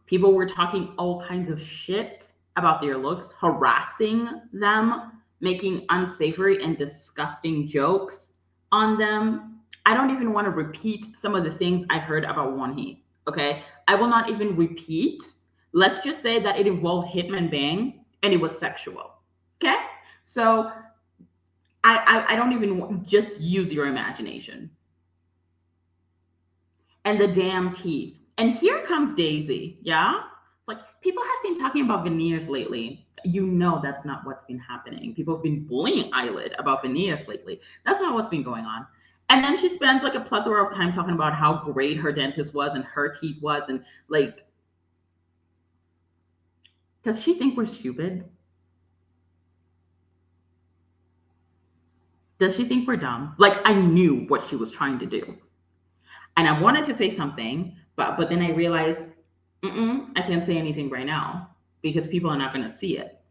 people were talking all kinds of shit about their looks, harassing them, making unsavory and disgusting jokes on them. I don't even want to repeat some of the things I heard about Wonhee, okay? I will not even repeat. Let's just say that it involved Hitman Bang and it was sexual, okay? So I don't even just use your imagination. And the damn teeth. And here comes Daisy, yeah? Like, people have been talking about veneers lately. You know that's not what's been happening. People have been bullying Illit about veneers lately. That's not what's been going on. And then she spends like a plethora of time talking about how great her dentist was and her teeth was. And like, does she think we're stupid? Does she think we're dumb? Like, I knew what she was trying to do. And I wanted to say something, but then I realized, I can't say anything right now because people are not going to see it.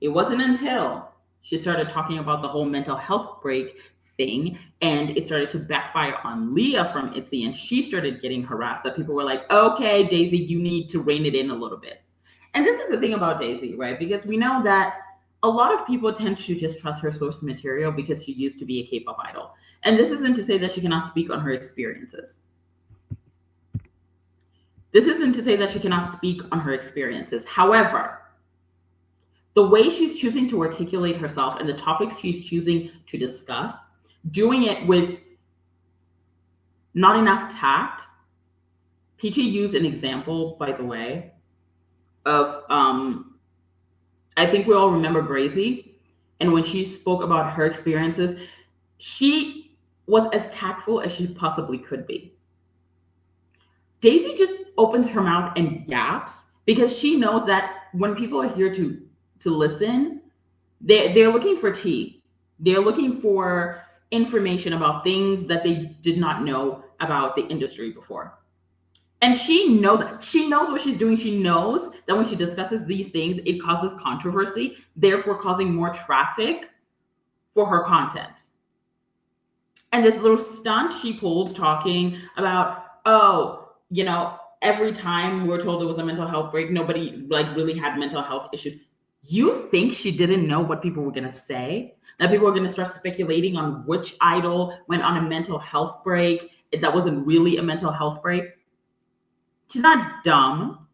It wasn't until she started talking about the whole mental health break thing and it started to backfire on Leah from ITZY and she started getting harassed that people were like, okay, Daisy, you need to rein it in a little bit. And this is the thing about Daisy, right? Because we know that a lot of people tend to just trust her source material because she used to be a K-pop idol. And this isn't to say that she cannot speak on her experiences. This isn't to say that she cannot speak on her experiences. However, the way she's choosing to articulate herself and the topics she's choosing to discuss, doing it with not enough tact. Peachy used an example, by the way, of I think we all remember Gracie, and when she spoke about her experiences, she was as tactful as she possibly could be. Daisy just opens her mouth and yaps because she knows that when people are here to listen, they're looking for tea. They're looking for information about things that they did not know about the industry before. And she knows what she's doing. She knows that when she discusses these things, it causes controversy, therefore causing more traffic for her content. And this little stunt she pulled talking about, every time we're told it was a mental health break, nobody like really had mental health issues. You think she didn't know what people were going to say? That people were going to start speculating on which idol went on a mental health break, if that wasn't really a mental health break? She's not dumb.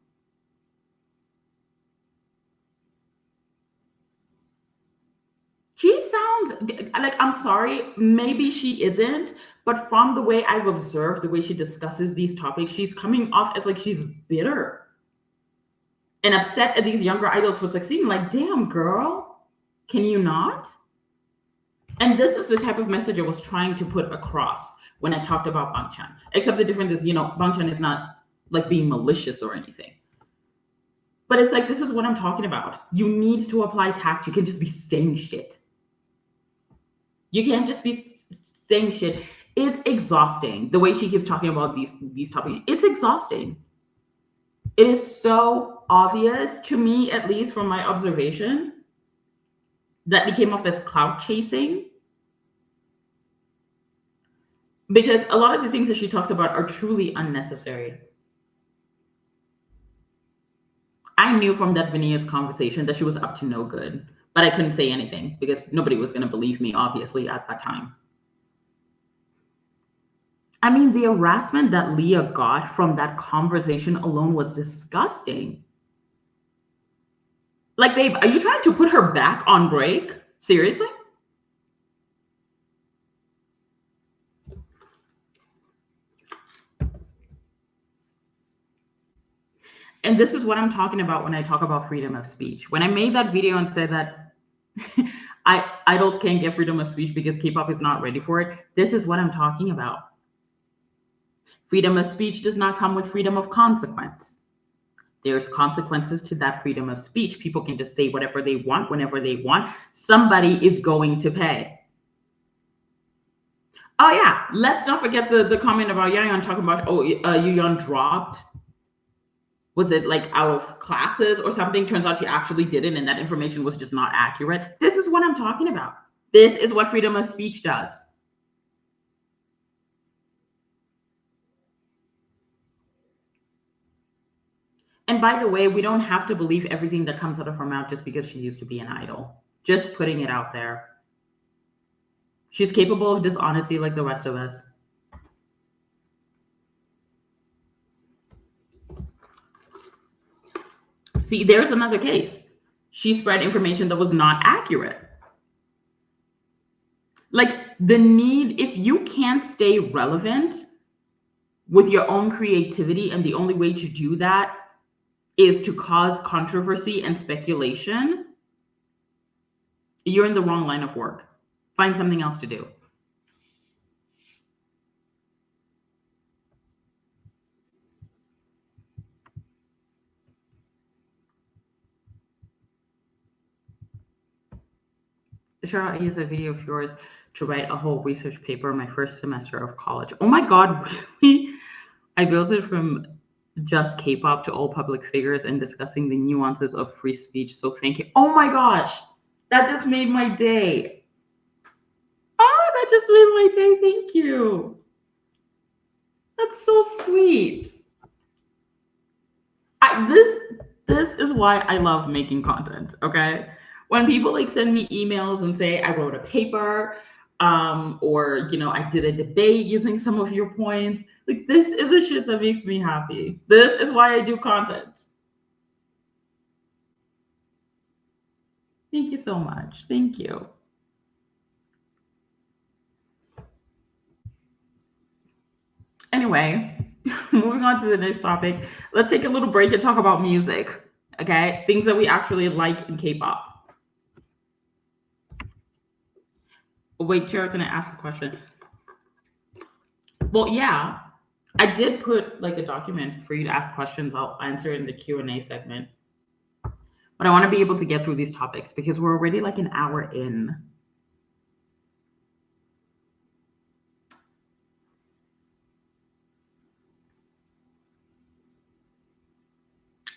She sounds like, I'm sorry, maybe she isn't, but from the way I've observed, the way she discusses these topics, she's coming off as like she's bitter and upset at these younger idols for succeeding. Like, damn, girl, can you not? And this is the type of message I was trying to put across when I talked about Bangchan. Except the difference is, Bangchan is not like being malicious or anything. But it's like, this is what I'm talking about. You need to apply tact. You can just be saying shit. You can't just be saying shit. It's exhausting. The way she keeps talking about these topics, it's exhausting. It is so obvious, to me at least from my observation, that it came off as clout chasing. Because a lot of the things that she talks about are truly unnecessary. I knew from that veneers conversation that she was up to no good, but I couldn't say anything because nobody was going to believe me, obviously, at that time. I mean, the harassment that Leah got from that conversation alone was disgusting. Like, babe, are you trying to put her back on break? Seriously? And this is what I'm talking about when I talk about freedom of speech. When I made that video and said that idols can't get freedom of speech because K-pop is not ready for it, this is what I'm talking about. Freedom of speech does not come with freedom of consequence. There's consequences to that freedom of speech. People can just say whatever they want, whenever they want. Somebody is going to pay. Oh yeah, let's not forget the comment about Yeon talking about, Yeon dropped. Was it like out of classes or something? Turns out she actually didn't, and that information was just not accurate. This is what I'm talking about. This is what freedom of speech does. And by the way, we don't have to believe everything that comes out of her mouth just because she used to be an idol. Just putting it out there. She's capable of dishonesty like the rest of us. See, there's another case. She spread information that was not accurate. Like the need, if you can't stay relevant with your own creativity, and the only way to do that is to cause controversy and speculation, you're in the wrong line of work. Find something else to do. Cheryl, I used a video of yours to write a whole research paper my first semester of college. Oh my God, really? I built it from just K-pop to all public figures and discussing the nuances of free speech. So thank you. Oh my gosh, that just made my day. Oh, that just made my day. Thank you. That's so sweet. This is why I love making content. Okay, when people like send me emails and say I wrote a paper, or I did a debate using some of your points, like this is a shit that makes me happy. This is why I do content. Thank you so much. Thank you. Anyway, moving on to the next topic. Let's take a little break and talk about music. Okay, things that we actually like in K-pop. Wait, Cheryl, can I ask a question? Well, yeah, I did put like a document for you to ask questions. I'll answer in the Q&A segment. But I want to be able to get through these topics because we're already like an hour in.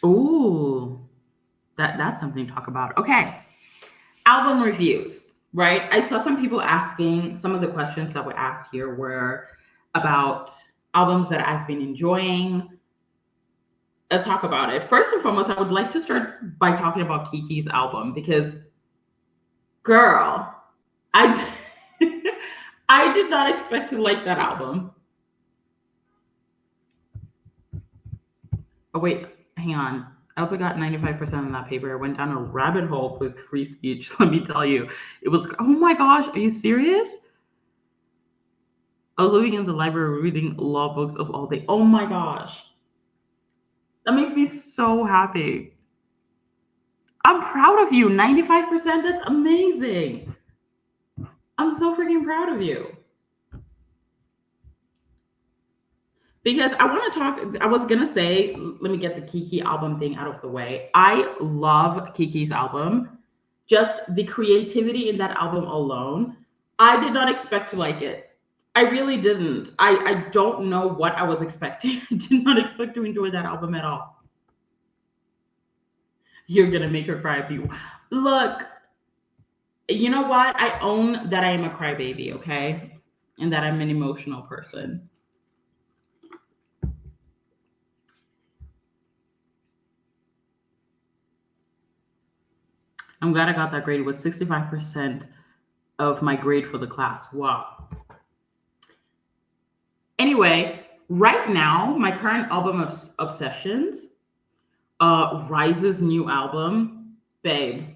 Ooh, that's something to talk about. Okay, album reviews, right? I saw some people asking, some of the questions that were asked here were about albums that I've been enjoying. Let's talk about it. First and foremost, I would like to start by talking about kiiikii's album because, girl, I I did not expect to like that album. Oh wait, hang on. I also got 95% on that paper. I went down a rabbit hole with free speech. Let me tell you, it was. Oh my gosh, are you serious? I was living in the library reading law books of all day. Oh my gosh, that makes me so happy. I'm proud of you. 95%. That's amazing. I'm so freaking proud of you. Because I want to talk, I was gonna say, let me get the kiiikiii album thing out of the way. I love kiiikii's album. Just the creativity in that album alone. I did not expect to like it. I really didn't. I don't know what I was expecting. I did not expect to enjoy that album at all. You're gonna make her cry, people. Look, you know what? I own that I am a crybaby, okay? And that I'm an emotional person. I'm glad I got that grade. It was 65% of my grade for the class. Wow. Anyway, right now, my current album of obsessions, riize's new album, babe.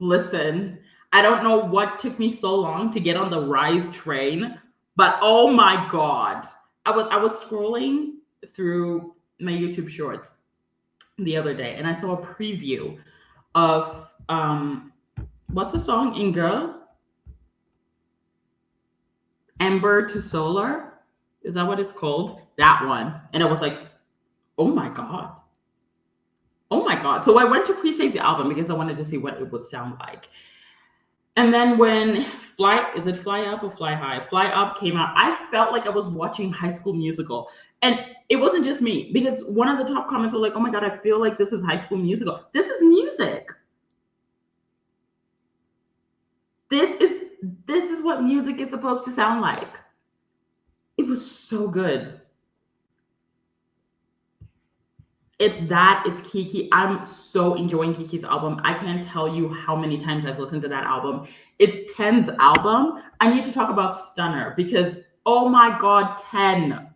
Listen, I don't know what took me so long to get on the riize train, but oh my god, I was scrolling through my YouTube shorts the other day, and I saw a preview of what's the song in Girl? Ember to Solar. Is that what it's called? That one. And I was like, oh my God. Oh my God. So I went to pre-save the album because I wanted to see what it would sound like. And then when is it Fly Up or Fly High? Fly Up came out, I felt like I was watching High School Musical. And it wasn't just me, because one of the top comments were like, oh my God, I feel like this is High School Musical. This is music. This is what music is supposed to sound like. It was so good. It's kiiikiii. I'm so enjoying kiiikii's album. I can't tell you how many times I've listened to that album. It's 10's album. I need to talk about Stunner because, oh my God, 10.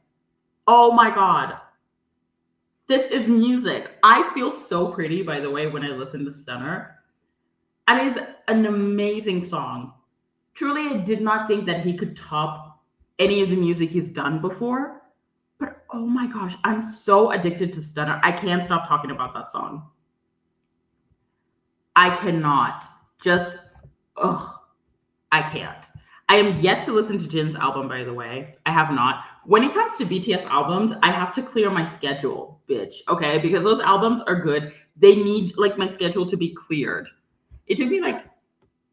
Oh my God. This is music. I feel so pretty, by the way, when I listen to Stunner. And it's an amazing song. Truly, I did not think that he could top any of the music he's done before. But oh my gosh, I'm so addicted to Stunner. I can't stop talking about that song. I cannot. Just, ugh, I can't. I am yet to listen to Jin's album, by the way. I have not. When it comes to BTS albums, I have to clear my schedule, bitch. Okay, because those albums are good. They need like my schedule to be cleared. It took me like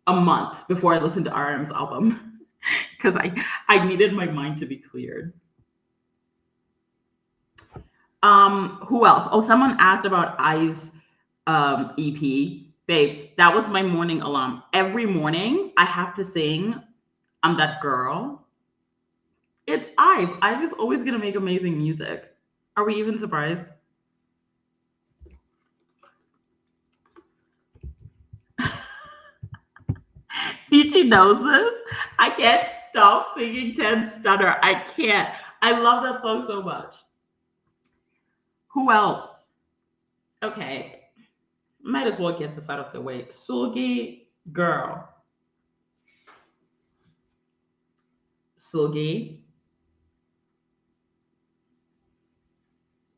a month before I listened to RM's album because I needed my mind to be cleared. Who else? Oh, someone asked about IVE's EP. Babe, that was my morning alarm. Every morning I have to sing I'm That Girl. It's IVE. IVE is always gonna make amazing music. Are we even surprised? Peachy knows this. I can't stop singing 10 Stunner. I can't. I love that song so much. Who else? Okay. Might as well get this out of the way. Seulgi, girl. Seulgi.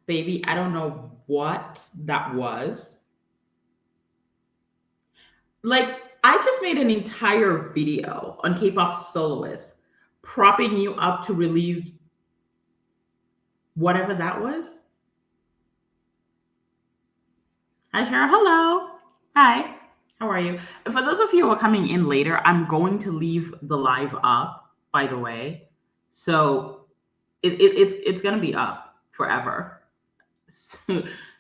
Baby, I don't know what that was. Like, I just made an entire video on K-pop soloists propping you up to release whatever that was. Hi, Cheryl. Hello. Hi. How are you? For those of you who are coming in later, I'm going to leave the live up, by the way. So it's going to be up forever.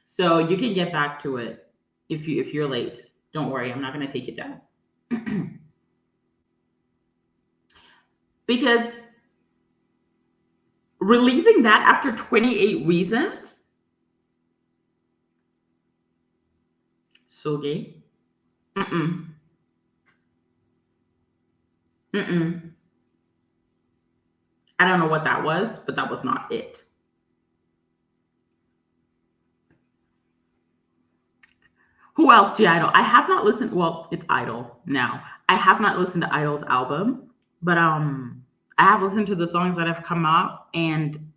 So you can get back to it if you're late. Don't worry, I'm not going to take it down. Because releasing that after 28 reasons, Seulgi. Mm-mm. Mm-mm. I don't know what that was, but that was not it. Who else do Idol? I have not listened. Well, it's Idol now. I have not listened to Idol's album, but I have listened to the songs that have come out, and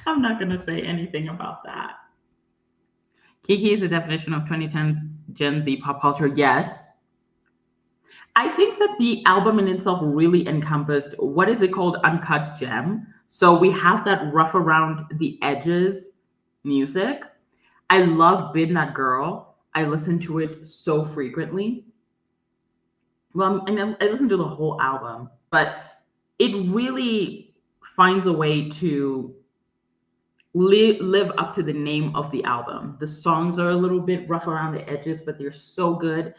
I'm not gonna say anything about that. Kiiikiii is the definition of 2010s Gen Z pop culture. Yes. I think that the album in itself really encompassed, what is it called? Uncut gem. So we have that rough around the edges music. I love Been That Girl. I listen to it so frequently. Well, I mean, I listen to the whole album, but it really finds a way to live up to the name of the album. The songs are a little bit rough around the edges, but they're so good.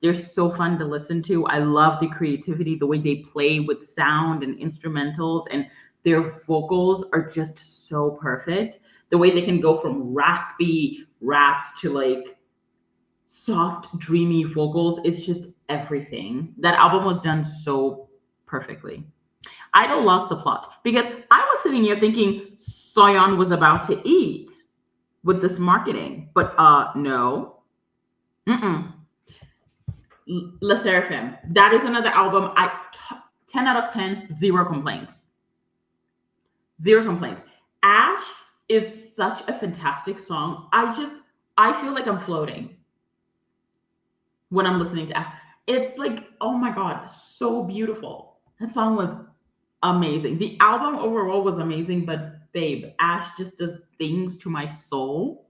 They're so fun to listen to. I love the creativity, the way they play with sound and instrumentals, and their vocals are just so perfect. The way they can go from raspy raps to like soft, dreamy vocals is just everything. That album was done so perfectly. Idol lost the plot because I was sitting here thinking Soohyun was about to eat with this marketing, but no. Mm-mm. Le Seraphim. That is another album. 10 out of 10, zero complaints. Zero complaints. Ash is such a fantastic song. I feel like I'm floating when I'm listening to Ash. It's like, oh my God, so beautiful. That song was amazing. The album overall was amazing, but babe, Ash just does things to my soul.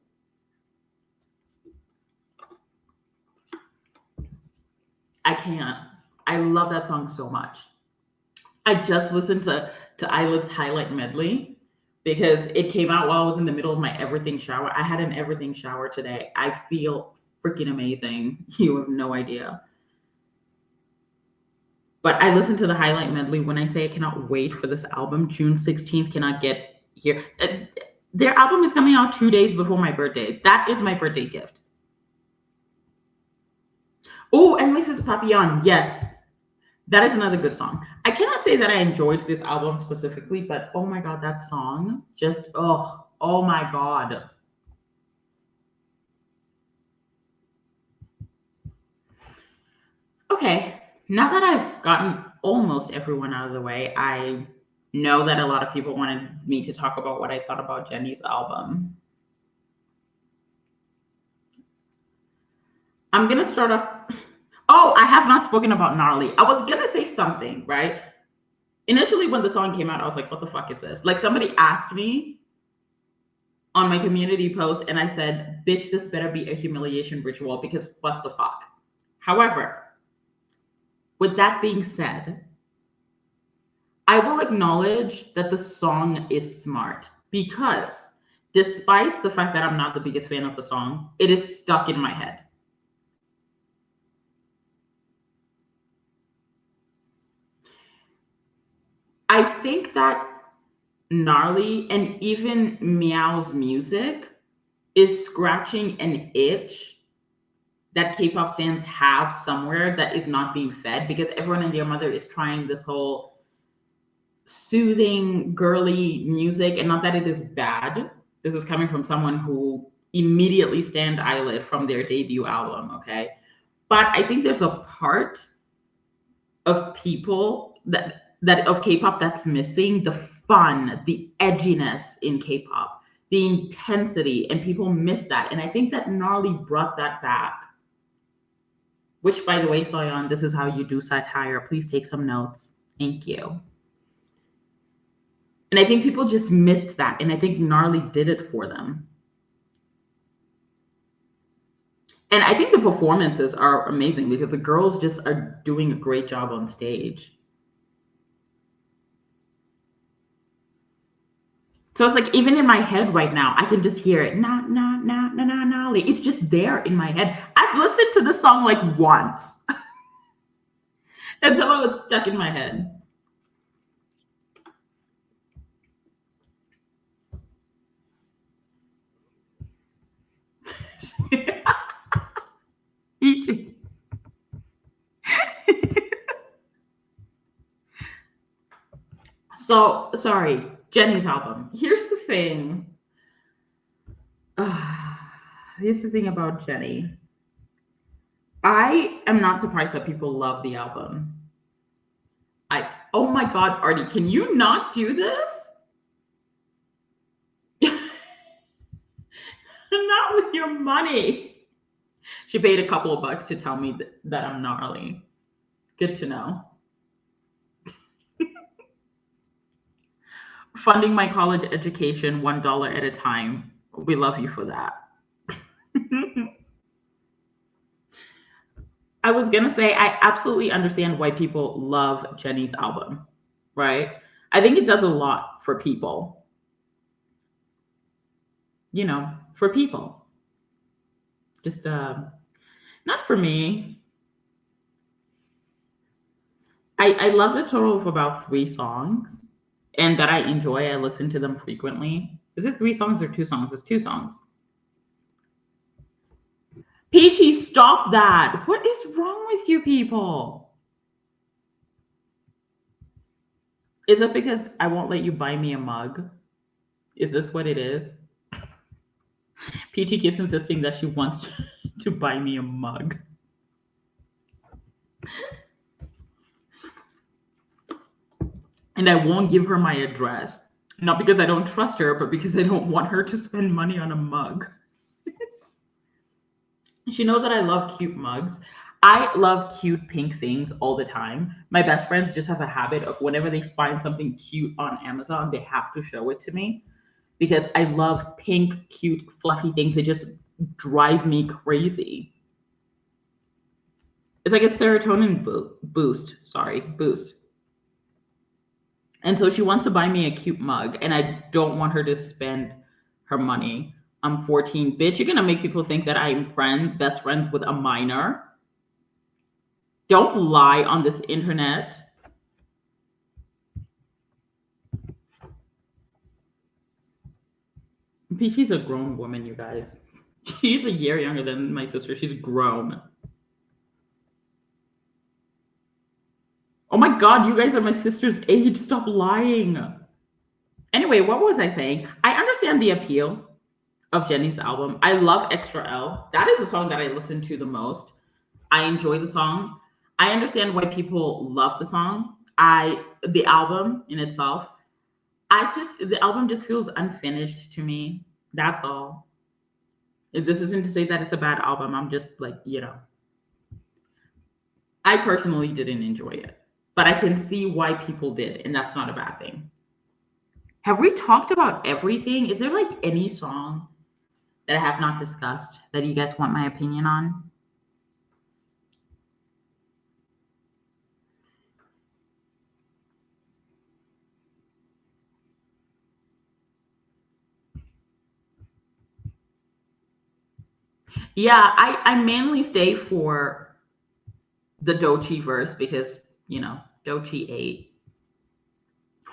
I can't. I love that song so much. I just listened to Illit's highlight medley because it came out while I was in the middle of my everything shower. I had an everything shower today. I feel freaking amazing. You have no idea. But I listened to the highlight medley. When I say I cannot wait for this album, June 16th cannot get here. Their album is coming out 2 days before my birthday. That is my birthday gift. Oh, and Mrs. Papillon, yes. That is another good song. I cannot say that I enjoyed this album specifically, but oh my god, that song just oh my god. Okay, now that I've gotten almost everyone out of the way, I know that a lot of people wanted me to talk about what I thought about Jennie's album. I'm gonna start off. Oh, I have not spoken about Gnarly. I was gonna say something, right? Initially, when the song came out, I was like, what the fuck is this? Like, somebody asked me on my community post, and I said, bitch, this better be a humiliation ritual because what the fuck? However, with that being said, I will acknowledge that the song is smart because despite the fact that I'm not the biggest fan of the song, it is stuck in my head. I think that Gnarly and even Meow's music is scratching an itch that K-pop fans have somewhere that is not being fed because everyone and their mother is trying this whole soothing, girly music. And not that it is bad. This is coming from someone who immediately stand illit from their debut album, okay? But I think there's a part of people that of K-pop that's missing the fun, the edginess in K-pop, the intensity, and people miss that. And I think that Gnarly brought that back. Which, by the way, Soohyun, this is how you do satire. Please take some notes. Thank you. And I think people just missed that, and I think Gnarly did it for them. And I think the performances are amazing because the girls just are doing a great job on stage. So it's like, even in my head right now, I can just hear it. Na, na, na, na, na, na. It's just there in my head. I've listened to the song like once. And somehow it's stuck in my head. Yeji. So, sorry, Jennie's album. Here's the thing. Here's the thing about Jennie. I am not surprised that people love the album. Oh my god, Artie, can you not do this? Not with your money. She paid a couple of bucks to tell me that I'm gnarly. Good to know. Funding my college education $1 at a time. We love you for that. I was gonna say, I absolutely understand why people love Jennie's album, right? I think it does a lot for people. You know, for people. Just not for me. I love a total of about 3 songs, and that I enjoy. I listen to them frequently. Is it 3 songs or 2 songs? It's 2 songs. Peachy, stop that. What is wrong with you people? Is it because I won't let you buy me a mug? Is this what it is? Peachy keeps insisting that she wants to buy me a mug. And I won't give her my address. Not because I don't trust her, but because I don't want her to spend money on a mug. She knows that I love cute mugs. I love cute pink things all the time. My best friends just have a habit of whenever they find something cute on Amazon, they have to show it to me because I love pink, cute, fluffy things. They just drive me crazy. It's like a serotonin boost. And so she wants to buy me a cute mug, and I don't want her to spend her money. I'm 14. Bitch, you're gonna make people think that I'm best friends with a minor. Don't lie on this internet. Peachy's a grown woman, you guys. She's a year younger than my sister. She's grown. Oh my God, you guys are my sister's age. Stop lying. Anyway, what was I saying? I understand the appeal of Jennie's album. I love Extra L. That is the song that I listen to the most. I enjoy the song. I understand why people love the song. The album in itself. The album just feels unfinished to me. That's all. This isn't to say that it's a bad album. I'm just like, I personally didn't enjoy it, but I can see why people did, and that's not a bad thing. Have we talked about everything? Is there like any song that I have not discussed that you guys want my opinion on? Yeah, I mainly stay for the Doechii verse because, Doechii ate.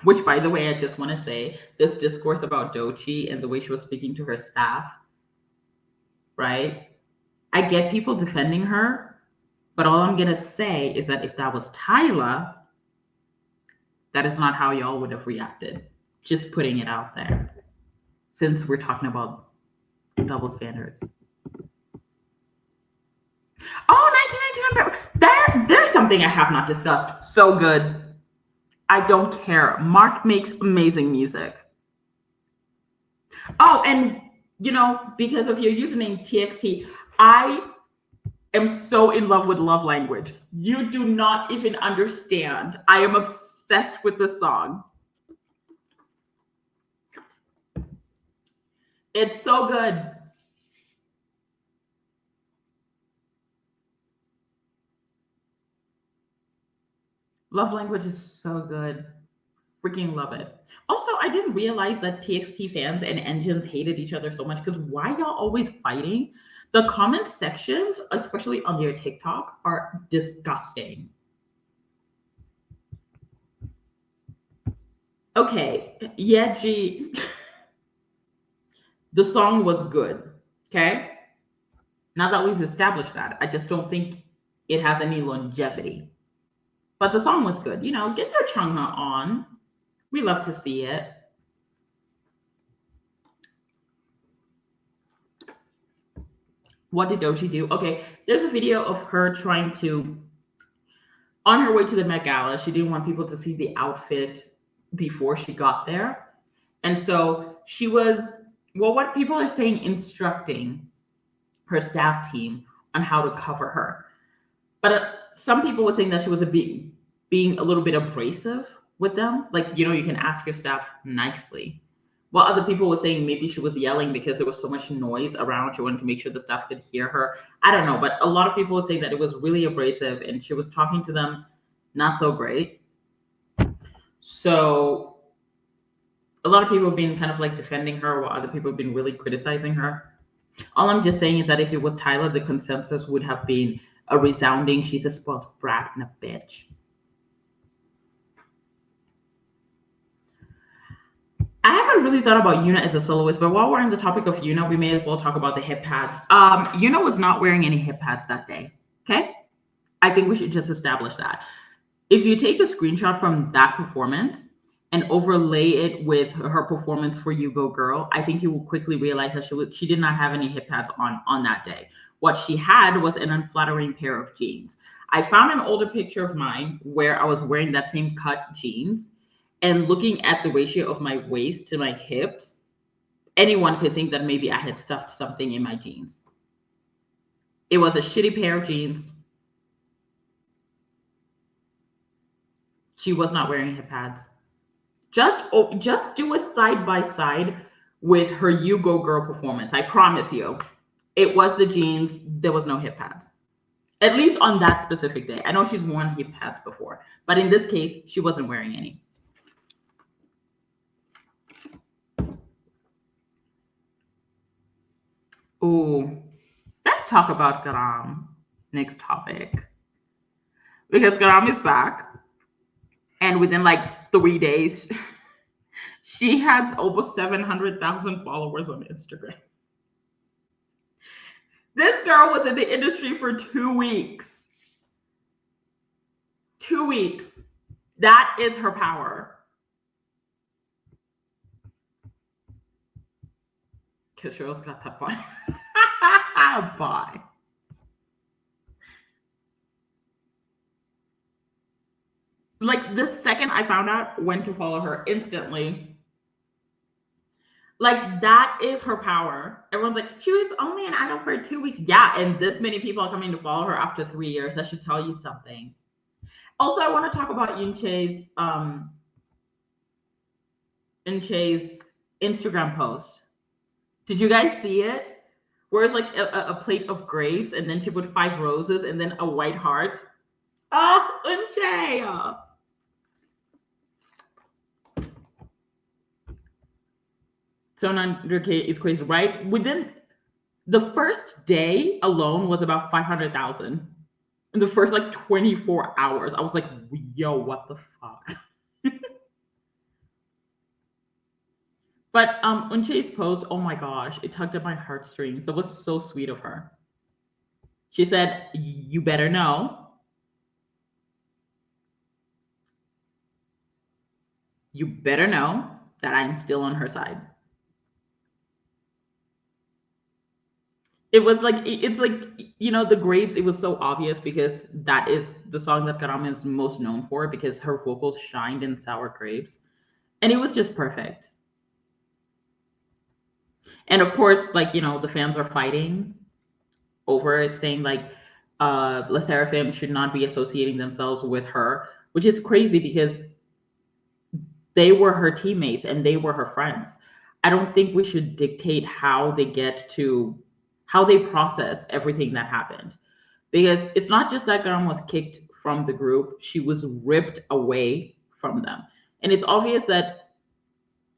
Which, by the way, I just want to say this discourse about Doechii and the way she was speaking to her staff, right? I get people defending her, but all I'm going to say is that if that was Tyla, that is not how y'all would have reacted. Just putting it out there, since we're talking about double standards. Oh, 1999. There's something I have not discussed. So good. I don't care. Mark makes amazing music. Oh, and because of your username TXT, I am so in love with Love Language. You do not even understand. I am obsessed with this song. It's so good. Love Language is so good. Freaking love it. Also, I didn't realize that TXT fans and engines hated each other so much, because why y'all always fighting? The comment sections, especially on their TikTok, are disgusting. Okay, Yeji. The song was good. Okay? Now that we've established that, I just don't think it has any longevity. But the song was good. Get their changha on. We love to see it. What did Doechii do? Okay, there's a video of her trying to, on her way to the Met Gala, she didn't want people to see the outfit before she got there. And so she was, what people are saying, instructing her staff team on how to cover her. But some people were saying that she was being a little bit abrasive with them. Like, you can ask your staff nicely. While other people were saying maybe she was yelling because there was so much noise around. She wanted to make sure the staff could hear her. I don't know, but a lot of people were saying that it was really abrasive and she was talking to them not so great. So a lot of people have been kind of like defending her, while other people have been really criticizing her. All I'm just saying is that if it was Tyla, the consensus would have been a resounding, she's a spoiled brat and a bitch. I haven't really thought about Yuna as a soloist, but while we're on the topic of Yuna, we may as well talk about the hip pads. Yuna was not wearing any hip pads that day, okay? I think we should just establish that. If you take a screenshot from that performance and overlay it with her performance for You Go Girl, I think you will quickly realize that she did not have any hip pads on that day. What she had was an unflattering pair of jeans. I found an older picture of mine where I was wearing that same cut jeans, and looking at the ratio of my waist to my hips, anyone could think that maybe I had stuffed something in my jeans. It was a shitty pair of jeans. She was not wearing hip pads. Just do a side by side with her You Go Girl performance. I promise you, it was the jeans. There was no hip pads. At least on that specific day. I know she's worn hip pads before, but in this case, she wasn't wearing any. Ooh, let's talk about Garam. Next topic. Because Garam is back. And within like 3 days, she has over 700,000 followers on Instagram. This girl was in the industry for 2 weeks. 2 weeks. That is her power. Because Cheryl's got that body. Bye. Like the second I found out when to follow her, instantly. Like that is her power. Everyone's like, she was only an idol for 2 weeks. Yeah, and this many people are coming to follow her after 3 years. That should tell you something. Also, I want to talk about eunchae's Instagram post. Did you guys see it? Where it's like a plate of grapes, and then she put 5 roses and then a white heart. Oh, eunchae! 700K is crazy, right? Within the first day alone was about 500,000. In the first like 24 hours, I was like, yo, what the fuck? But eunchae's post, oh my gosh, it tugged at my heartstrings. That was so sweet of her. She said, you better know. You better know that I'm still on her side. It was like, it's like, you know, the grapes, it was so obvious because that is the song that Garam is most known for, because her vocals shined in Sour Grapes. And it was just perfect. And of course, like, you know, the fans are fighting over it, saying like La Seraphim should not be associating themselves with her, which is crazy because they were her teammates and they were her friends. I don't think we should dictate how they process everything that happened, because it's not just that Garam was kicked from the group, she was ripped away from them. And it's obvious that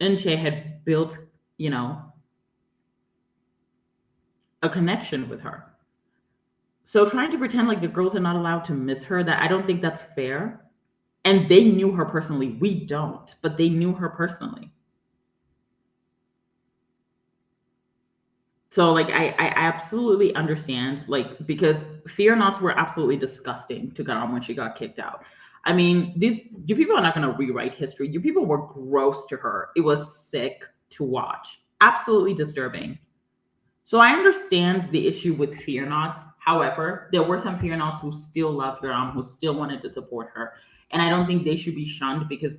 eunchae had built, you know, a connection with her. So trying to pretend like the girls are not allowed to miss her, that I don't think that's fair. And they knew her personally. We don't, but they knew her personally. So like I absolutely understand, like, because fearnots were absolutely disgusting to Garam when she got kicked out. I mean, you people are not going to rewrite history. You people were gross to her. It was sick to watch. Absolutely disturbing. So I understand the issue with fearnots. However, there were some fearnots who still loved Garam, who still wanted to support her. And I don't think they should be shunned because,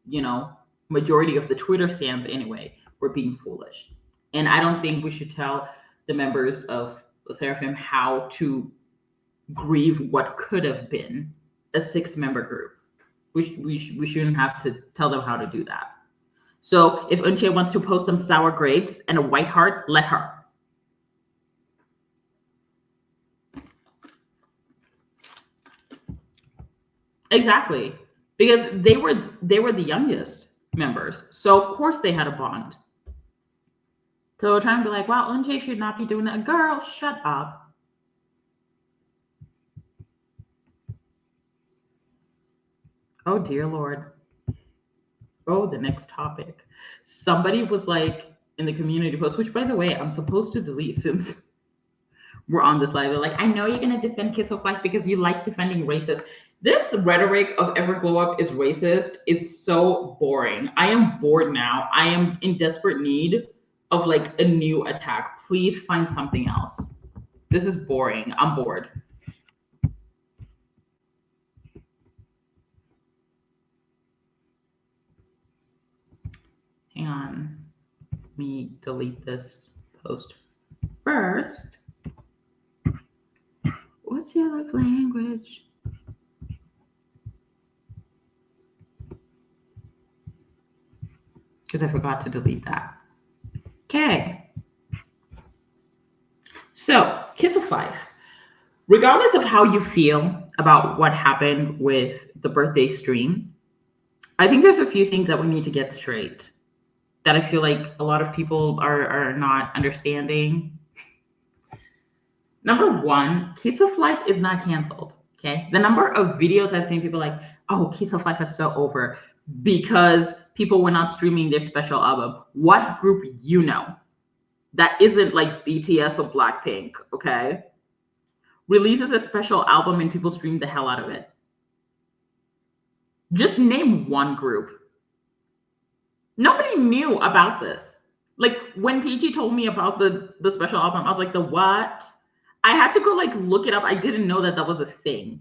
you know, majority of the Twitter stands anyway were being foolish. And I don't think we should tell the members of the Seraphim how to grieve what could have been a 6-member group. We shouldn't have to tell them how to do that. So if eunchae wants to post some sour grapes and a white heart, let her. Exactly. Because they were the youngest members. So of course they had a bond. So trying to be like, wow, eunchae should not be doing that. Girl, shut up. Oh dear Lord. Oh, the next topic. Somebody was like in the community post, which by the way, I'm supposed to delete since we're on this live. They're like, I know you're gonna defend Kiss of Life because you like defending racists. This rhetoric of everglow-up is racist is so boring. I am bored now. I am in desperate need of like a new attack. Please find something else. This is boring. I'm bored. Hang on. Let me delete this post first. What's your love language? Because I forgot to delete that. Okay. So, Kiss of Life. Regardless of how you feel about what happened with the birthday stream, I think there's a few things that we need to get straight that I feel like a lot of people are not understanding. Number one, Kiss of Life is not canceled. Okay. The number of videos I've seen people like, oh, Kiss of Life is so over because people were not streaming their special album. What group you know that isn't like BTS or Blackpink, okay, releases a special album and people stream the hell out of it? Just name one group. Nobody knew about this. Like when PG told me about the special album, I was like, the what? I had to go like look it up. I didn't know that was a thing.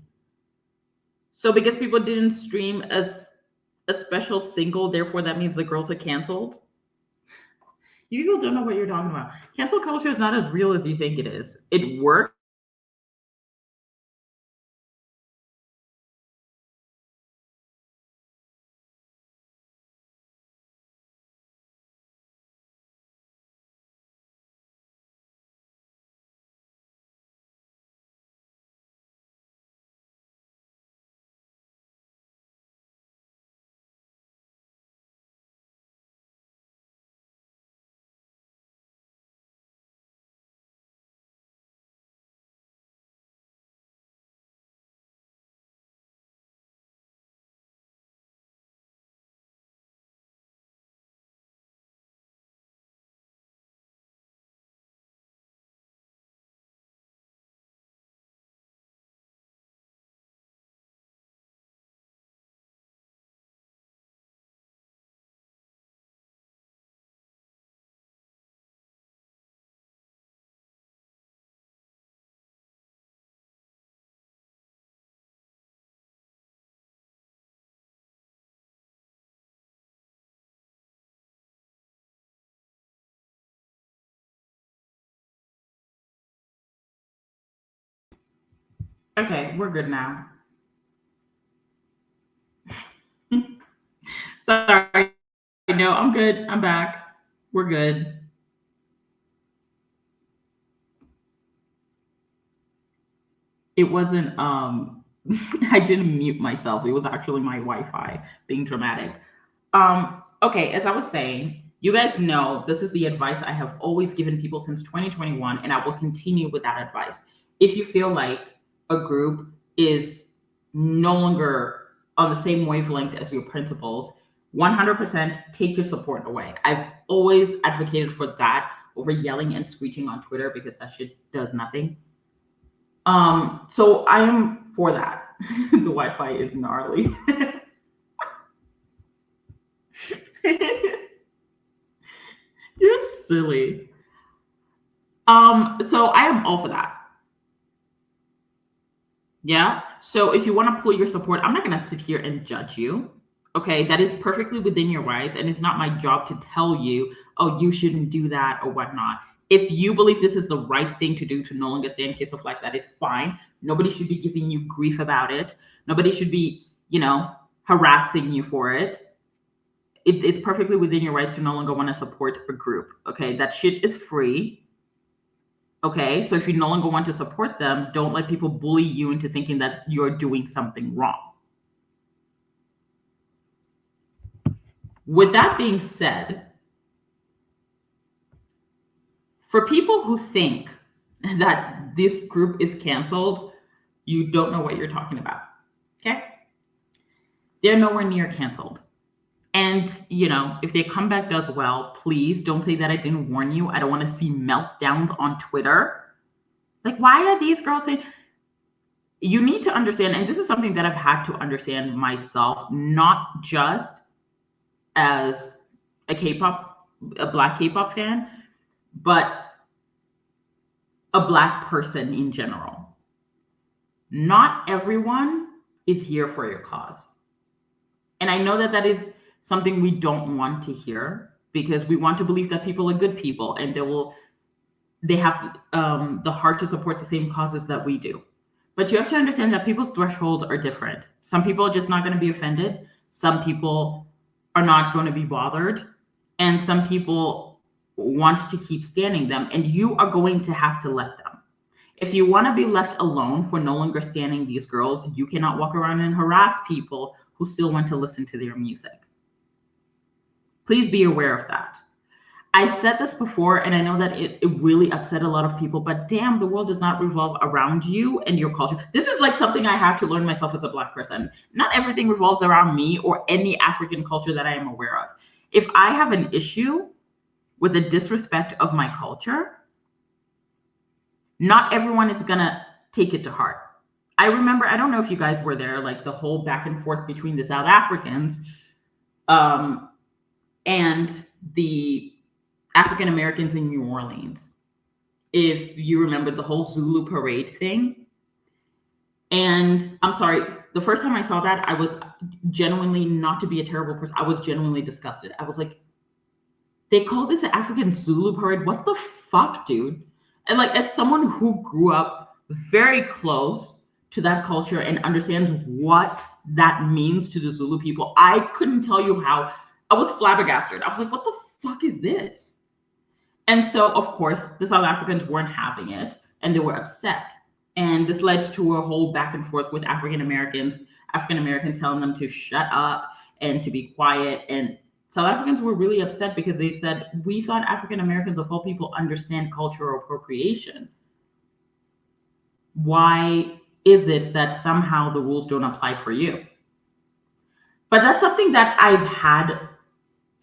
So because people didn't stream as a special single, therefore that means the girls are canceled. You people don't know what you're talking about. Cancel culture is not as real as you think it is. It works. Okay, we're good now. Sorry. No, I'm good. I'm back. We're good. It wasn't I didn't mute myself. It was actually my Wi-Fi being dramatic. Okay, as I was saying, you guys know this is the advice I have always given people since 2021, and I will continue with that advice. If you feel like a group is no longer on the same wavelength as your principles, 100% take your support away. I've always advocated for that over yelling and screeching on Twitter because that shit does nothing. So I am for that. The Wi-Fi is gnarly. You're silly. So I am all for that. Yeah. So if you want to pull your support, I'm not gonna sit here and judge you. Okay, that is perfectly within your rights, and it's not my job to tell you, oh, you shouldn't do that or whatnot. If you believe this is the right thing to do to no longer stay in case of life, that is fine. Nobody should be giving you grief about it. Nobody should be, harassing you for it. It's perfectly within your rights to no longer want to support a group. Okay, that shit is free. Okay, so if you no longer want to support them, don't let people bully you into thinking that you're doing something wrong. With that being said, for people who think that this group is canceled, you don't know what you're talking about. Okay? They're nowhere near canceled. And, if their comeback does well, please don't say that I didn't warn you. I don't want to see meltdowns on Twitter. Like, why are these girls saying? You need to understand, and this is something that I've had to understand myself, not just as a black K-pop fan, but a black person in general. Not everyone is here for your cause. And I know that that is something we don't want to hear because we want to believe that people are good people and they have the heart to support the same causes that we do. But you have to understand that people's thresholds are different. Some people are just not going to be offended. Some people are not going to be bothered. And some people want to keep standing them. And you are going to have to let them. If you want to be left alone for no longer standing these girls, you cannot walk around and harass people who still want to listen to their music. Please be aware of that. I said this before, and I know that it really upset a lot of people, but damn, the world does not revolve around you and your culture. This is like something I had to learn myself as a black person. Not everything revolves around me or any African culture that I am aware of. If I have an issue with the disrespect of my culture, not everyone is gonna take it to heart. I remember, I don't know if you guys were there, like the whole back and forth between the South Africans and the African Americans in New Orleans. If you remember the whole Zulu parade thing. And I'm sorry, the first time I saw that, I was genuinely, not to be a terrible person, I was genuinely disgusted. I was like, they call this an African Zulu parade? What the fuck, dude? And like, as someone who grew up very close to that culture and understands what that means to the Zulu people, I couldn't tell you how. I was flabbergasted. I was like, what the fuck is this? And so, of course, the South Africans weren't having it and they were upset. And this led to a whole back and forth with African Americans telling them to shut up and to be quiet. And South Africans were really upset because they said, we thought African Americans of all people understand cultural appropriation. Why is it that somehow the rules don't apply for you? But that's something that I've had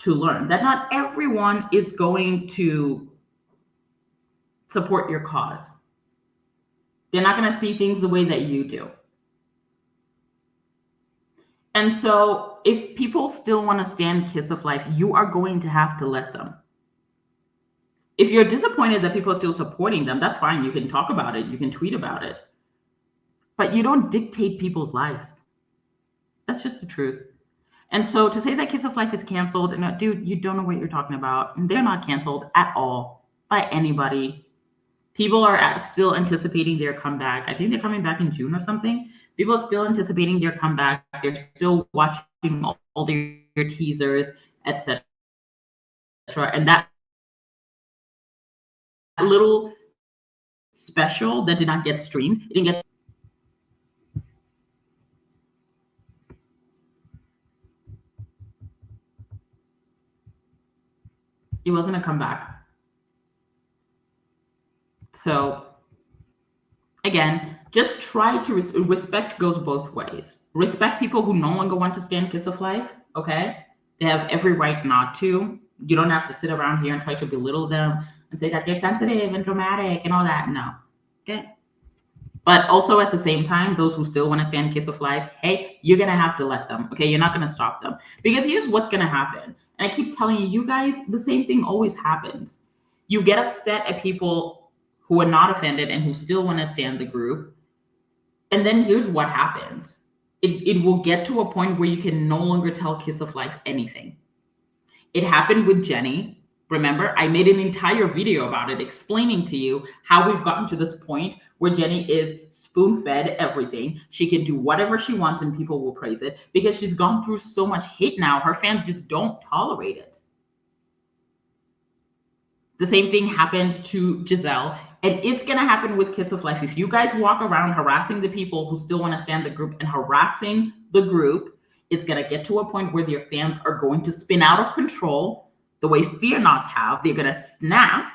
to learn, that not everyone is going to support your cause. They're not going to see things the way that you do. And so if people still want to stand Kiss of Life, you are going to have to let them. If you're disappointed that people are still supporting them, that's fine. You can talk about it. You can tweet about it. But you don't dictate people's lives. That's just the truth. And so to say that Kiss of Life is canceled, and dude, you don't know what you're talking about. They're not canceled at all by anybody. People are still anticipating their comeback. I think they're coming back in June or something. People are still anticipating their comeback. They're still watching all their teasers, etc. And that little special that did not get streamed, it didn't get. It wasn't a comeback. So again, just try to respect goes both ways. Respect people who no longer want to stand Kiss of Life, okay? They have every right not to. You don't have to sit around here and try to belittle them and say that they're sensitive and dramatic and all that. No, okay? But also at the same time, those who still want to stand Kiss of Life, hey, you're going to have to let them, okay? You're not going to stop them. Because here's what's going to happen. And I keep telling you guys, the same thing always happens. You get upset at people who are not offended and who still want to stand the group. And then here's what happens. It will get to a point where you can no longer tell Kiss of Life anything. It happened with Jennie. Remember, I made an entire video about it explaining to you how we've gotten to this point where Jennie is spoon-fed everything. She can do whatever she wants and people will praise it because she's gone through so much hate now. Her fans just don't tolerate it. The same thing happened to Giselle, and it's going to happen with Kiss of Life. If you guys walk around harassing the people who still want to stand the group and harassing the group, it's going to get to a point where your fans are going to spin out of control the way fearnots have. They're going to snap.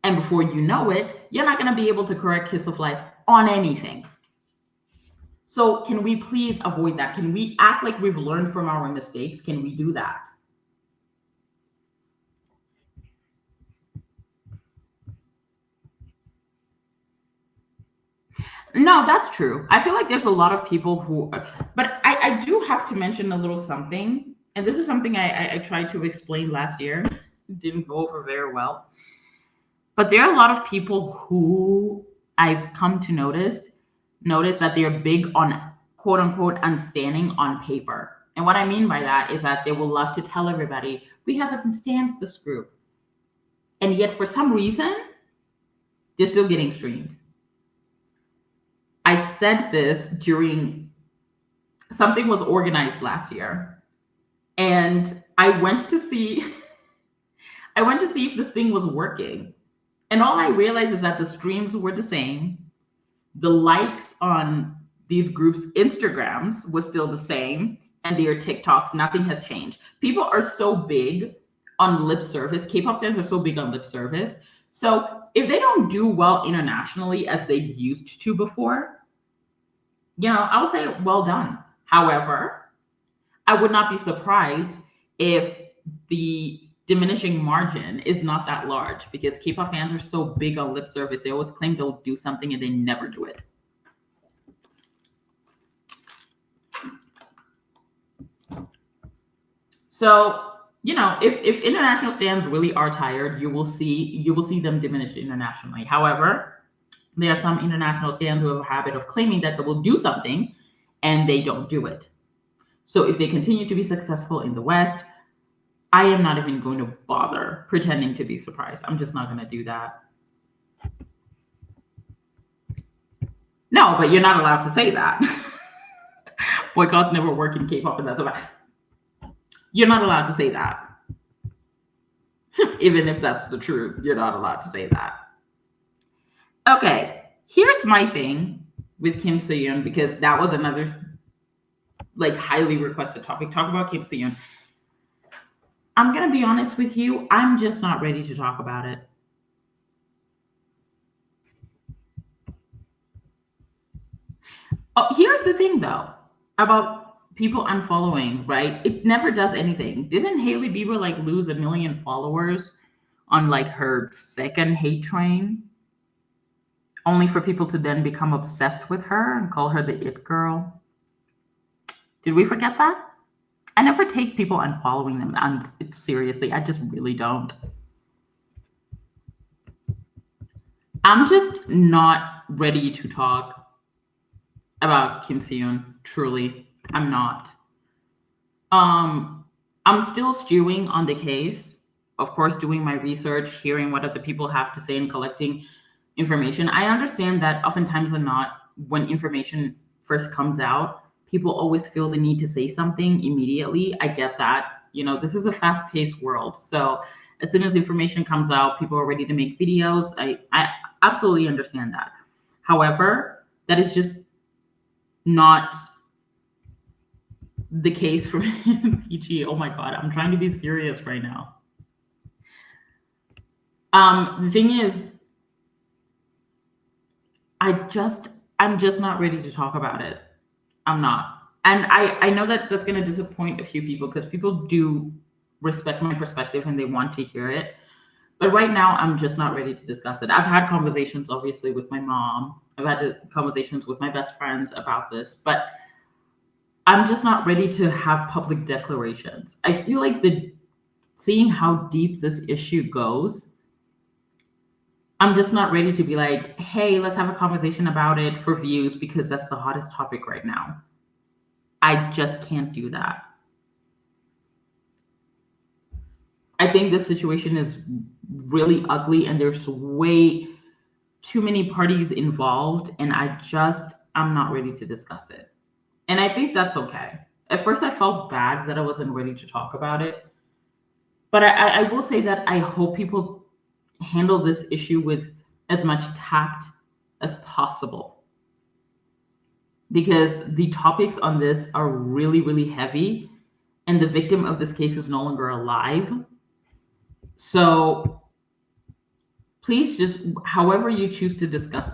And before you know it, you're not going to be able to correct Kiss of Life on anything. So can we please avoid that? Can we act like we've learned from our mistakes? Can we do that? No, that's true. I feel like there's a lot of people who, but I do have to mention a little something. And this is something I tried to explain last year. It didn't go over very well. But there are a lot of people who I've come to notice that they're big on quote unquote unstanding on paper. And what I mean by that is that they will love to tell everybody, we haven't stand this group. And yet for some reason, they're still getting streamed. I said this during something was organized last year. And I went to see if this thing was working. And all I realized is that the streams were the same. The likes on these groups' Instagrams was still the same. And their TikToks, nothing has changed. People are so big on lip service. K-pop fans are so big on lip service. So if they don't do well internationally as they used to before, I would say well done. However, I would not be surprised if the diminishing margin is not that large because K-pop fans are so big on lip service. They always claim they'll do something and they never do it. So, if international stands really are tired, you will see them diminish internationally. However, there are some international stands who have a habit of claiming that they will do something and they don't do it. So if they continue to be successful in the West, I am not even going to bother pretending to be surprised. I'm just not going to do that. No, but you're not allowed to say that. Boycotts never work in K-pop, and that's about. You're not allowed to say that. Even if that's the truth, you're not allowed to say that. Okay, here's my thing with Kim Soohyun, because that was another highly requested topic. Talk about Kim Soohyun. I'm gonna be honest with you. I'm just not ready to talk about it. Oh, here's the thing though about people unfollowing, right? It never does anything. Didn't Hailey Bieber lose 1 million followers on her second hate train? Only for people to then become obsessed with her and call her the it girl. Did we forget that? I never take people unfollowing them seriously. I just really don't. I'm just not ready to talk about Kim Soohyun. Truly, I'm not. I'm still stewing on the case. Of course, doing my research, hearing what other people have to say, and collecting information. I understand that oftentimes or not, when information first comes out, people always feel the need to say something immediately. I get that. This is a fast-paced world. So as soon as information comes out, people are ready to make videos. I absolutely understand that. However, that is just not the case for PG. Oh my God, I'm trying to be serious right now. The thing is, I'm just not ready to talk about it. I'm not. And I know that that's going to disappoint a few people, because people do respect my perspective and they want to hear it. But right now, I'm just not ready to discuss it. I've had conversations, obviously, with my mom. I've had conversations with my best friends about this, but I'm just not ready to have public declarations. I feel like seeing how deep this issue goes, I'm just not ready to be like, hey, let's have a conversation about it for views because that's the hottest topic right now. I just can't do that. I think this situation is really ugly and there's way too many parties involved, and I'm not ready to discuss it. And I think that's okay. At first, I felt bad that I wasn't ready to talk about it. But I will say that I hope people handle this issue with as much tact as possible, because the topics on this are really, really heavy, and the victim of this case is no longer alive. So please, just however you choose to discuss.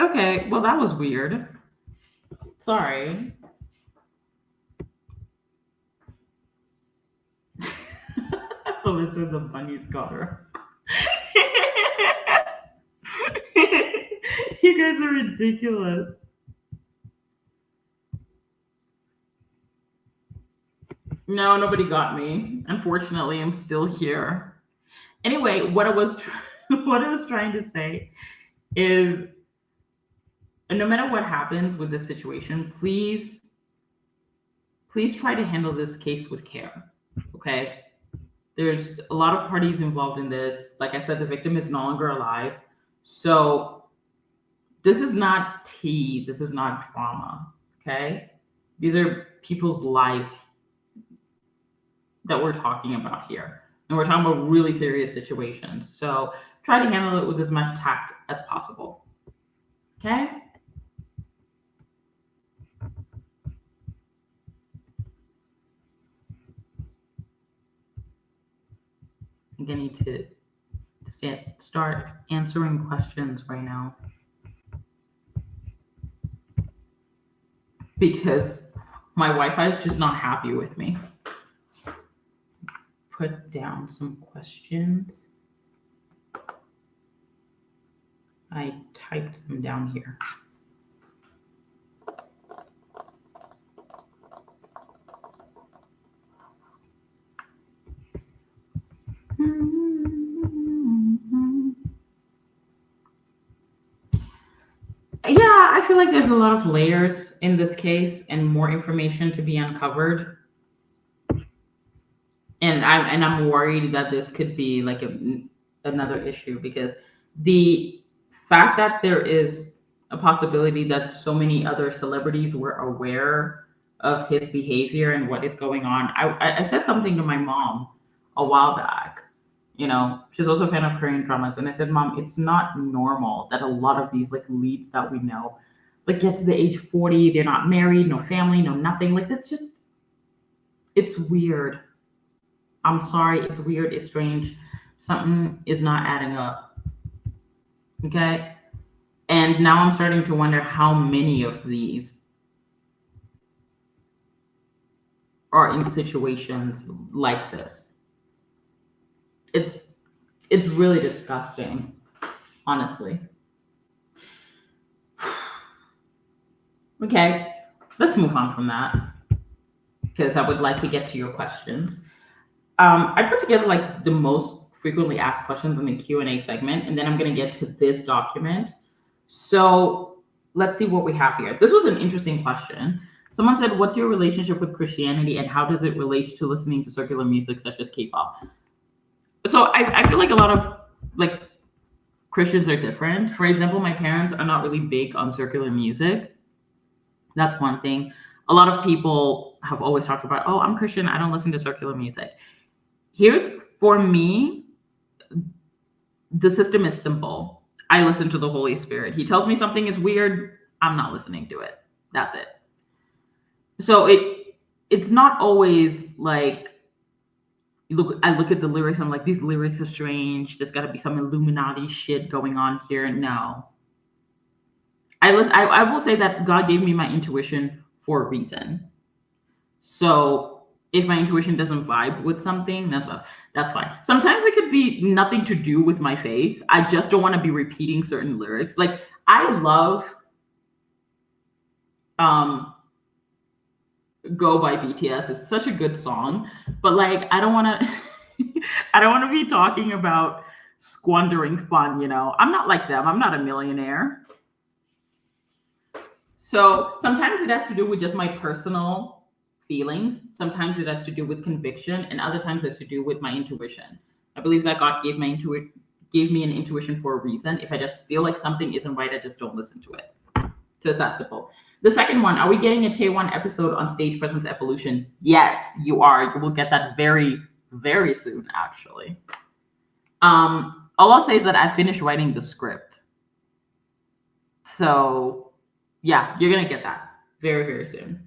Okay, well, that was weird. Sorry. Alyssa, the bunny's got her. You guys are ridiculous. No, nobody got me. Unfortunately, I'm still here. Anyway, what I was what I was trying to say is, no matter what happens with this situation, please please try to handle this case with care. Okay? There's a lot of parties involved in this. Like I said, the victim is no longer alive. So this is not tea. This is not drama. Okay? These are people's lives that we're talking about here. And we're talking about really serious situations. So try to handle it with as much tact as possible. Okay? I'm going to need to start answering questions right now. Because my Wi-Fi is just not happy with me. Put down some questions. I typed them down here. Yeah, I feel like there's a lot of layers in this case and more information to be uncovered. And I'm worried that this could be like another issue, because the fact that there is a possibility that so many other celebrities were aware of his behavior and what is going on. I said something to my mom a while back. You know, she's also a fan of Korean dramas, and I said, Mom, it's not normal that a lot of these like leads that we know, like, get to the age 40, they're not married, no family, no nothing. Like, that's just, it's weird. I'm sorry, it's weird, it's strange. Something is not adding up. Okay? And now I'm starting to wonder how many of these are in situations like this. It's really disgusting, honestly. Okay, let's move on from that, because I would like to get to your questions. I put together like the most frequently asked questions in the Q&A segment, and then I'm going to get to this document. So let's see what we have here. This was an interesting question. Someone said, what's your relationship with Christianity, and how does it relate to listening to circular music such as K-pop? So I feel like a lot of like Christians are different. For example, my parents are not really big on circular music. That's one thing. A lot of people have always talked about, oh, I'm Christian, I don't listen to circular music. Here's, for me, the system is simple. I listen to the Holy Spirit. He tells me something is weird, I'm not listening to it. That's it. So it's not always like, I look at the lyrics, I'm like, these lyrics are strange. There's got to be some Illuminati shit going on here. No. I will say that God gave me my intuition for a reason. So if my intuition doesn't vibe with something, that's fine. Sometimes it could be nothing to do with my faith. I just don't want to be repeating certain lyrics. Like, I love Go by BTS. It's such a good song, but like, I don't want to I don't want to be talking about squandering fun, you know. I'm not like them. I'm not a millionaire. So sometimes it has to do with just my personal feelings. Sometimes it has to do with conviction, and other times it has to do with my intuition. I believe that God gave me an intuition for a reason. If I just feel like something isn't right, I just don't listen to it. So it's that simple. The second one, are we getting a Chaewon episode on Stage Presence Evolution? Yes, you are. You will get that very, very soon, actually. All I'll say is that I finished writing the script. So yeah, you're gonna get that very, very soon.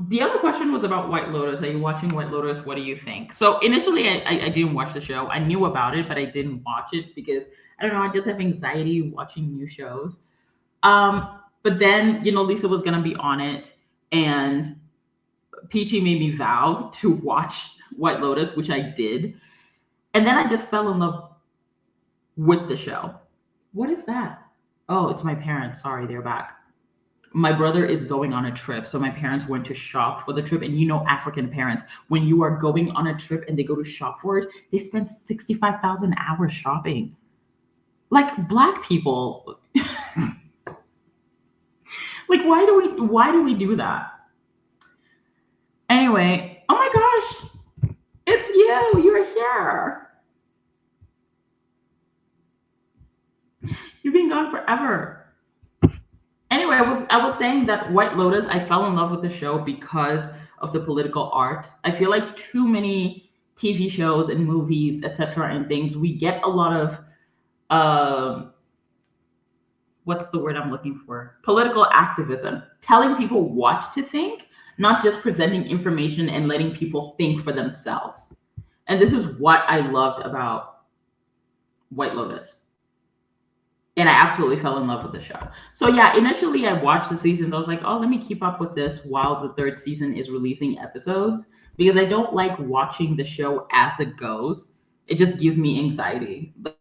The other question was about White Lotus. Are you watching White Lotus? What do you think? So initially I didn't watch the show. I knew about it, but I didn't watch it because I don't know, I just have anxiety watching new shows. But then, you know, Lisa was gonna be on it, and Peachy made me vow to watch White Lotus, which I did. And then I just fell in love with the show. What is that? Oh, it's my parents. Sorry, they're back. My brother is going on a trip, so my parents went to shop for the trip. And you know, African parents, when you are going on a trip and they go to shop for it, they spend 65,000 hours shopping. Like Black people. Like, why do we do that? Anyway, oh my gosh, it's you. You're here. You've been gone forever. Anyway, I was saying that White Lotus, I fell in love with the show because of the political art. I feel like too many TV shows and movies, etc., and things, we get a lot of what's the word I'm looking for? Political activism, telling people what to think, not just presenting information and letting people think for themselves. And this is what I loved about White Lotus. And I absolutely fell in love with the show. So yeah, initially I watched the seasons. I was like, oh, let me keep up with this while the third season is releasing episodes because I don't like watching the show as it goes. It just gives me anxiety. But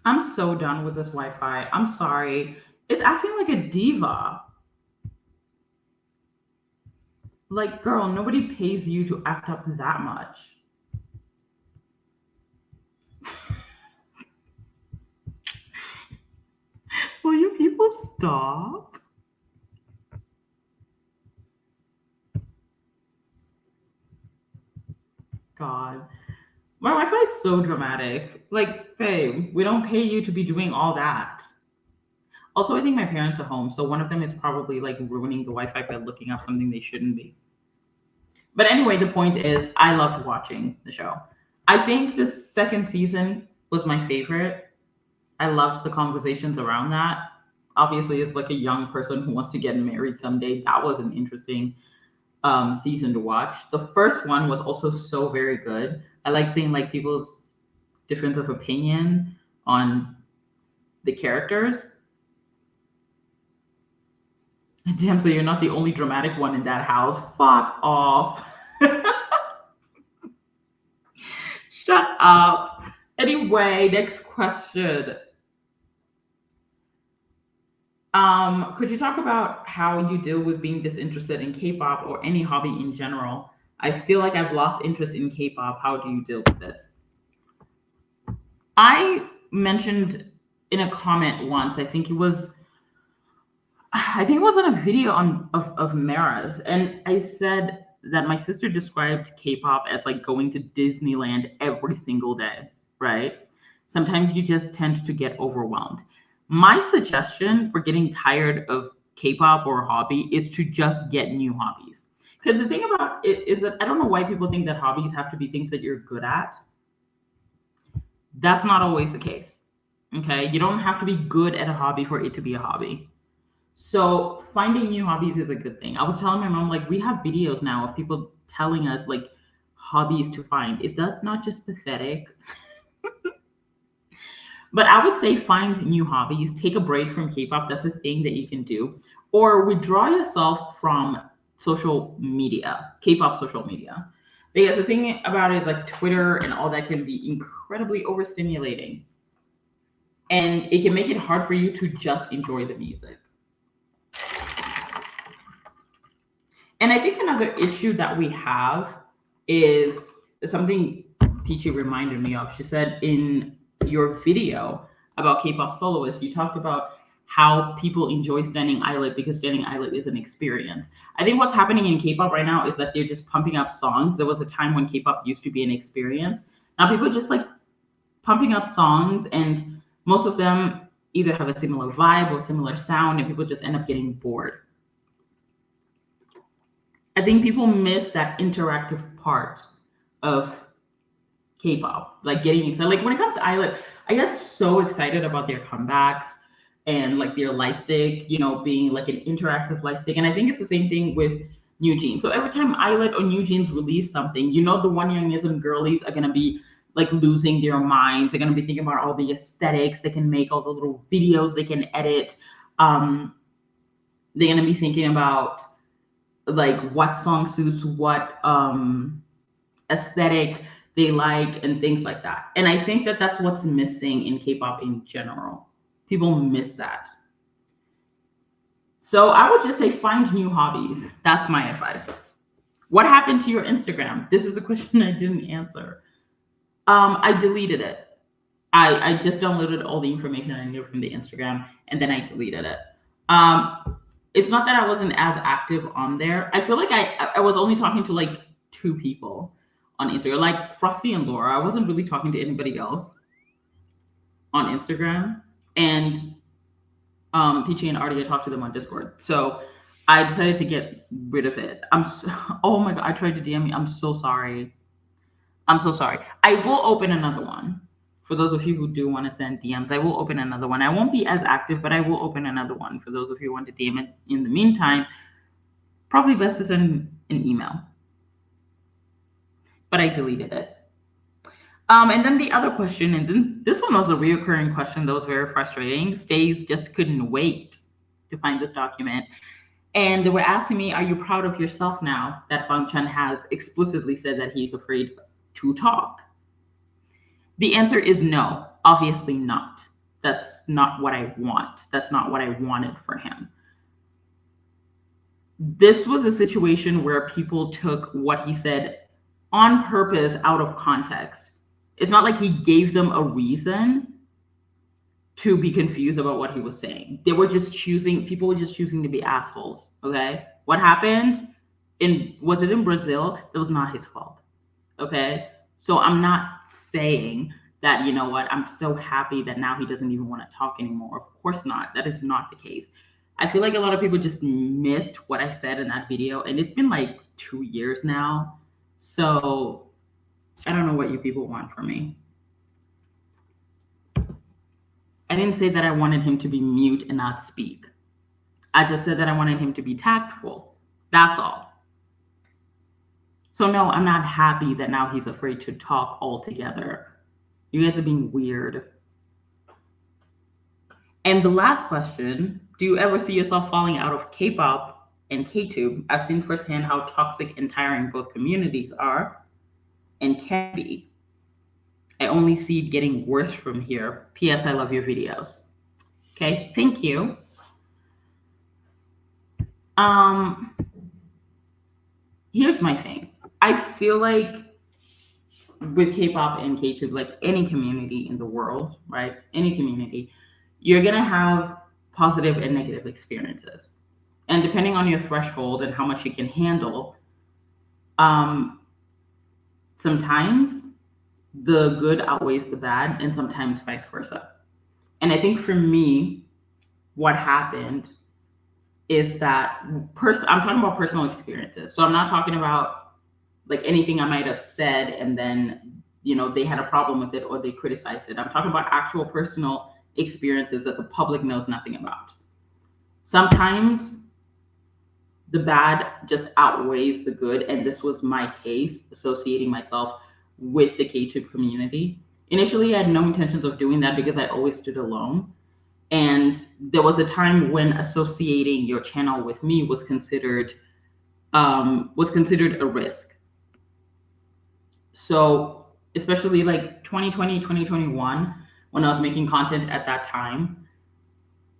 I'm so done with this Wi-Fi. I'm sorry. It's acting like a diva. Like, girl, nobody pays you to act up that much. Will you people stop? God. My Wi Fi is so dramatic. Like, babe, we don't pay you to be doing all that. Also, I think my parents are home, so one of them is probably like ruining the Wi Fi by looking up something they shouldn't be. But anyway, the point is, I loved watching the show. I think the second season was my favorite. I loved the conversations around that. Obviously, as like a young person who wants to get married someday, that was an interesting season to watch. The first one was also so very good. I like seeing like people's difference of opinion on the characters. Damn, so you're not the only dramatic one in that house. Fuck off. Shut up. Anyway, next question. Could you talk about how you deal with being disinterested in K-pop or any hobby in general? I feel like I've lost interest in K-pop. How do you deal with this? I mentioned in a comment once, I think it was on a video of Mara's, and I said that my sister described K-pop as like going to Disneyland every single day, right? Sometimes you just tend to get overwhelmed. My suggestion for getting tired of K-pop or a hobby is to just get new hobbies. Because the thing about it is that I don't know why people think that hobbies have to be things that you're good at. That's not always the case. Okay, you don't have to be good at a hobby for it to be a hobby. So finding new hobbies is a good thing. I was telling my mom, like, we have videos now of people telling us like hobbies to find. Is that not just pathetic? But I would say find new hobbies, take a break from K-pop. That's a thing that you can do, or withdraw yourself from social media, K-pop social media. Because the thing about it is like Twitter and all that can be incredibly overstimulating, and it can make it hard for you to just enjoy the music. And I think another issue that we have is something Peachy reminded me of. She said in your video about K-pop soloists, you talked about how people enjoy standing islet because standing islet is an experience. I think what's happening in K-pop right now is that they're just pumping up songs. There was a time when K-pop used to be an experience. Now people just like pumping up songs, and most of them either have a similar vibe or similar sound, and people just end up getting bored. I think people miss that interactive part of K-pop, like getting excited. Like when it comes to islet, I get so excited about their comebacks and like their light stick, being like an interactive light stick. And I think it's the same thing with newjeans. So every time islet or newjeans release something, the one youngism girlies are gonna be like losing their minds. They're gonna be thinking about all the aesthetics they can make, all the little videos they can edit. They're gonna be thinking about like what song suits what aesthetic they like and things like that. And I think that that's what's missing in K-pop in general. People miss that. So I would just say find new hobbies. That's my advice. What happened to your Instagram? This is a question I didn't answer. I deleted it. I just downloaded all the information I knew from the Instagram and then I deleted it. It's not that I wasn't as active on there. I feel like I was only talking to like 2 people on Instagram, like Frosty and Laura. I wasn't really talking to anybody else on Instagram. And Peachy and Artie, I talked to them on Discord. So I decided to get rid of it. Oh my God, I tried to DM me. I'm so sorry. I'm so sorry. I will open another one. For those of you who do want to send DMs, I will open another one. I won't be as active, but I will open another one. For those of you who want to DM it in the meantime, probably best to send an email. But I deleted it. And then the other question, and then this one was a reoccurring question that was very frustrating. Stays just couldn't wait to find this document. And they were asking me, are you proud of yourself now that Bangchan has explicitly said that he's afraid to talk? The answer is no, obviously not. That's not what I want. That's not what I wanted for him. This was a situation where people took what he said on purpose out of context. It's not like he gave them a reason to be confused about what he was saying. People were just choosing to be assholes, okay? What happened was it in Brazil? That was not his fault, okay? So I'm not saying that, you know what, I'm so happy that now he doesn't even want to talk anymore. Of course not. That is not the case. I feel like a lot of people just missed what I said in that video, and it's been like 2 years now. So I don't know what you people want from me. I didn't say that I wanted him to be mute and not speak. I just said that I wanted him to be tactful. That's all. So no, I'm not happy that now he's afraid to talk altogether. You guys are being weird. And the last question, do you ever see yourself falling out of K-pop and K-tube? I've seen firsthand how toxic and tiring both communities are and can be. I only see it getting worse from here. P.S. I love your videos. Okay, thank you. Here's my thing. I feel like with K-pop and K-tube, like any community in the world, right? Any community, you're gonna have positive and negative experiences. And depending on your threshold and how much you can handle, sometimes the good outweighs the bad, and sometimes vice versa. And I think for me, what happened is that I'm talking about personal experiences. So I'm not talking about like anything I might have said and then, they had a problem with it or they criticized it. I'm talking about actual personal experiences that the public knows nothing about. Sometimes the bad just outweighs the good, and this was my case, associating myself with the K-tube community. Initially, I had no intentions of doing that because I always stood alone. And there was a time when associating your channel with me was considered a risk. So especially like 2020, 2021, when I was making content at that time,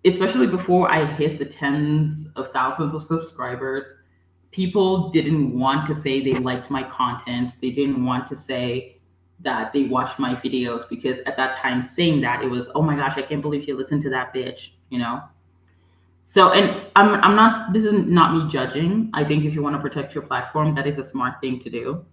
especially before I hit the tens of thousands of subscribers, people didn't want to say they liked my content. They didn't want to say that they watched my videos, because at that time saying that, it was, oh my gosh, I can't believe you listened to that bitch, you know? So, and I'm not, this is not me judging. I think if you want to protect your platform, that is a smart thing to do.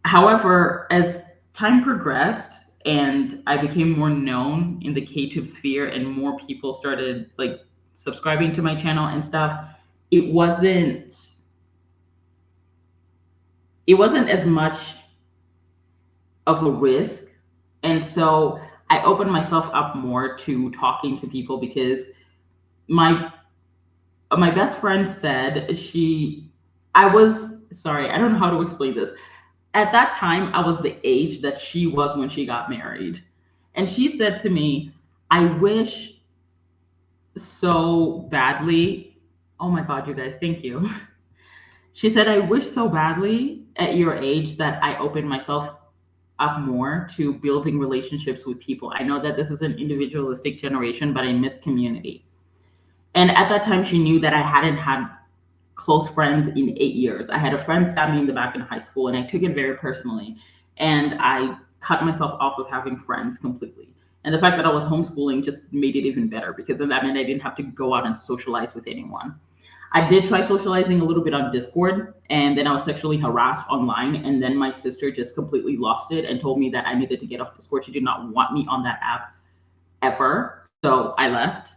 However, as time progressed and I became more known in the K-tube sphere and more people started like subscribing to my channel and stuff, it wasn't as much of a risk. And so I opened myself up more to talking to people, because my best friend said I was, sorry, I don't know how to explain this. At that time, I was the age that she was when she got married. And she said to me, I wish so badly. Oh my God, you guys, thank you. She said, I wish so badly at your age that I opened myself up more to building relationships with people. I know that this is an individualistic generation, but I miss community. And at that time, she knew that I hadn't had close friends in 8 years. I had a friend stab me in the back in high school, and I took it very personally. And I cut myself off of having friends completely. And the fact that I was homeschooling just made it even better, because then that meant I didn't have to go out and socialize with anyone. I did try socializing a little bit on Discord, and then I was sexually harassed online. And then my sister just completely lost it and told me that I needed to get off Discord. She did not want me on that app ever. So I left.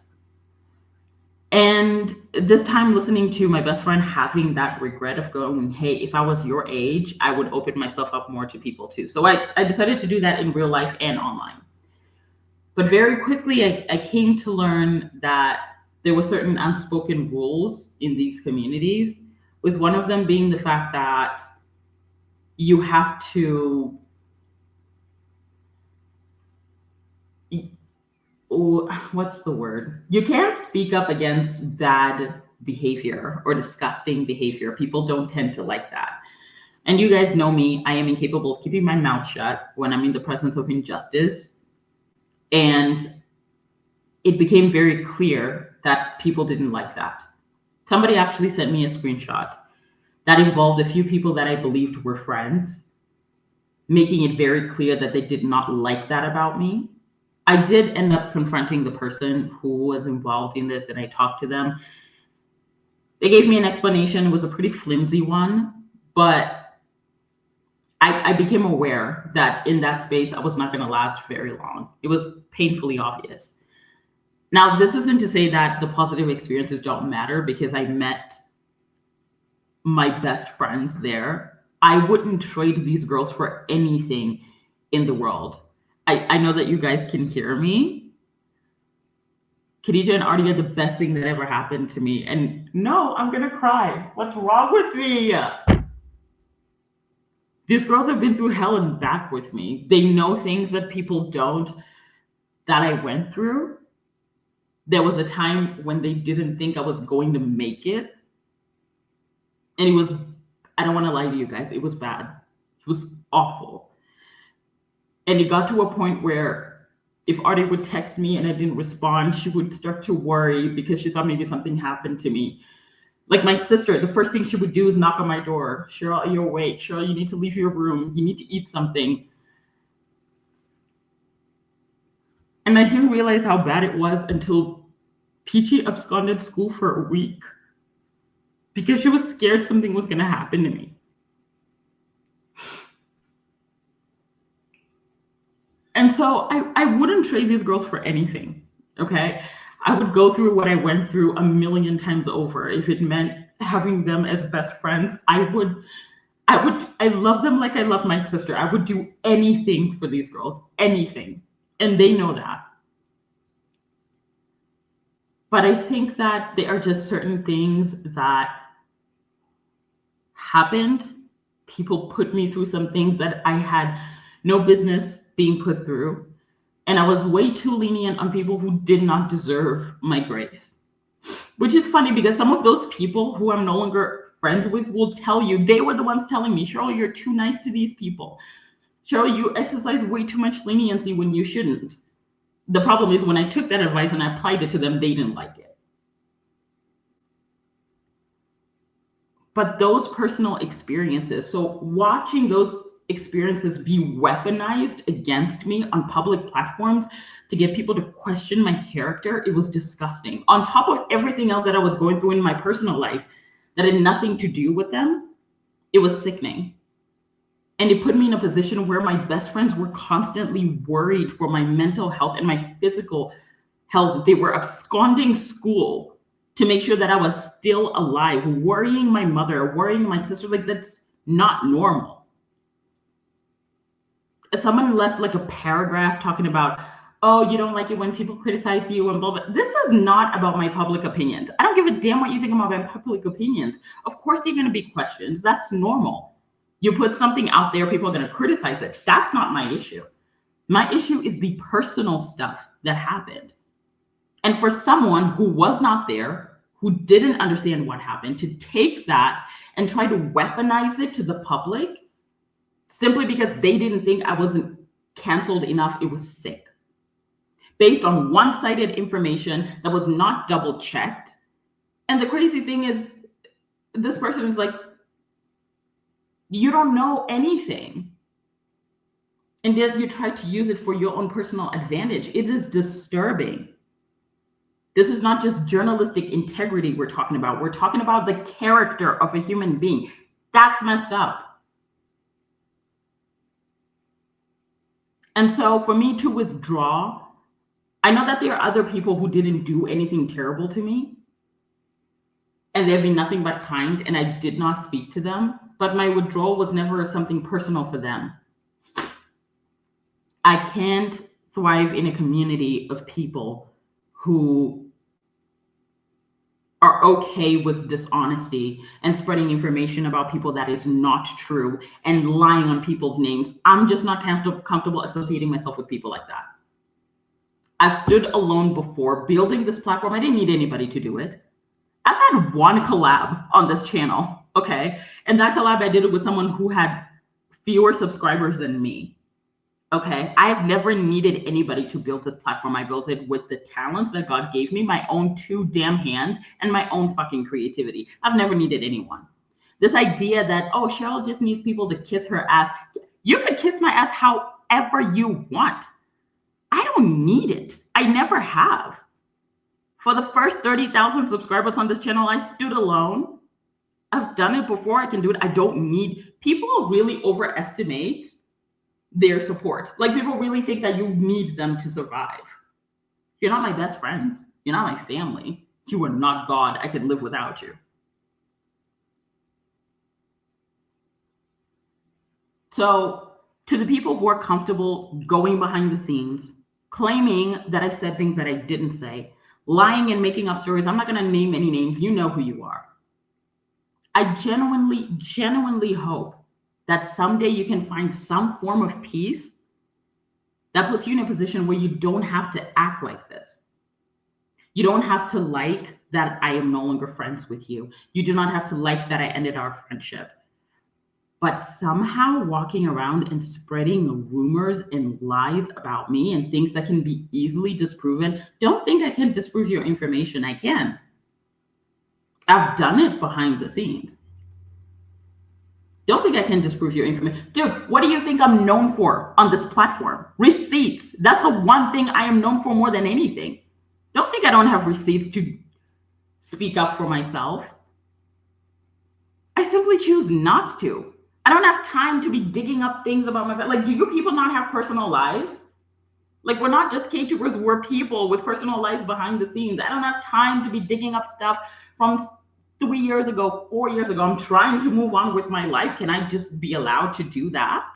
And this time, listening to my best friend having that regret of going, hey, if I was your age, I would open myself up more to people too. So I decided to do that in real life and online. But very quickly, I came to learn that there were certain unspoken rules in these communities, with one of them being the fact that you have to, what's the word? You can't speak up against bad behavior or disgusting behavior. People don't tend to like that. And you guys know me, I am incapable of keeping my mouth shut when I'm in the presence of injustice. And it became very clear that people didn't like that. Somebody actually sent me a screenshot that involved a few people that I believed were friends, making it very clear that they did not like that about me. I did end up confronting the person who was involved in this, and I talked to them. They gave me an explanation. It was a pretty flimsy one, but I became aware that in that space, I was not going to last very long. It was painfully obvious. Now, this isn't to say that the positive experiences don't matter, because I met my best friends there. I wouldn't trade these girls for anything in the world. I know that you guys can hear me. Khadija and Artie are the best thing that ever happened to me. And no, I'm going to cry. What's wrong with me? These girls have been through hell and back with me. They know things that people don't, that I went through. There was a time when they didn't think I was going to make it. And it was, I don't want to lie to you guys, it was bad. It was awful. And it got to a point where if Artie would text me and I didn't respond, she would start to worry because she thought maybe something happened to me. Like my sister, the first thing she would do is knock on my door. Cheryl, are you awake? Cheryl, you need to leave your room. You need to eat something. And I didn't realize how bad it was until Peachy absconded school for a week because she was scared something was going to happen to me. And so I wouldn't trade these girls for anything, okay? I would go through what I went through a million times over. If it meant having them as best friends, I love them like I love my sister. I would do anything for these girls, anything. And they know that. But I think that there are just certain things that happened. People put me through some things that I had no business being put through. And I was way too lenient on people who did not deserve my grace. Which is funny because some of those people who I'm no longer friends with will tell you, they were the ones telling me, Cheryl, you're too nice to these people. Cheryl, you exercise way too much leniency when you shouldn't. The problem is when I took that advice and I applied it to them, they didn't like it. But those personal experiences, so watching those experiences be weaponized against me on public platforms to get people to question my character, it was disgusting. On top of everything else that I was going through in my personal life that had nothing to do with them, it was sickening. And it put me in a position where my best friends were constantly worried for my mental health and my physical health. They were absconding school to make sure that I was still alive, worrying my mother, worrying my sister. Like, that's not normal. Someone left like a paragraph talking about, oh, you don't like it when people criticize you and blah, blah. This is not about my public opinions. I don't give a damn what you think about my public opinions. Of course, there are going to be questions. That's normal. You put something out there, people are going to criticize it. That's not my issue. My issue is the personal stuff that happened. And for someone who was not there, who didn't understand what happened, to take that and try to weaponize it to the public simply because they didn't think I wasn't canceled enough, it was sick. Based on one-sided information that was not double-checked. And the crazy thing is, this person is like, you don't know anything. And yet you try to use it for your own personal advantage. It is disturbing. This is not just journalistic integrity we're talking about. We're talking about the character of a human being. That's messed up. And so for me to withdraw, I know that there are other people who didn't do anything terrible to me, and they've been nothing but kind, and I did not speak to them, but my withdrawal was never something personal for them. I can't thrive in a community of people who are okay with dishonesty and spreading information about people that is not true and lying on people's names. I'm just not comfortable associating myself with people like that. I've stood alone before building this platform. I didn't need anybody to do it. I've had one collab on this channel, okay? And that collab, I did it with someone who had fewer subscribers than me, okay? I have never needed anybody to build this platform. I built it with the talents that God gave me, my own 2 damn hands, and my own fucking creativity. I've never needed anyone. This idea that, oh, Cheryl just needs people to kiss her ass. You could kiss my ass however you want. I don't need it. I never have. For the first 30,000 subscribers on this channel, I stood alone. I've done it before. I can do it. I don't need, people really overestimate their support. Like, people really think that you need them to survive. You're not my best friends. You're not my family. You are not God. I can live without you. So to the people who are comfortable going behind the scenes, claiming that I said things that I didn't say, lying and making up stories, I'm not going to name any names. You know who you are. I genuinely hope that someday you can find some form of peace that puts you in a position where you don't have to act like this. You don't have to like that I am no longer friends with you. You do not have to like that I ended our friendship. But somehow walking around and spreading rumors and lies about me and things that can be easily disproven, don't think I can disprove your information. I can. I've done it behind the scenes. Don't think I can disprove your information. Dude, what do you think I'm known for on this platform? Receipts. That's the one thing I am known for more than anything. Don't think I don't have receipts to speak up for myself. I simply choose not to. I don't have time to be digging up things about my, like, do you people not have personal lives? Like, we're not just K-tubers, we're people with personal lives behind the scenes. I don't have time to be digging up stuff from 3 years ago, 4 years ago. I'm trying to move on with my life. Can I just be allowed to do that?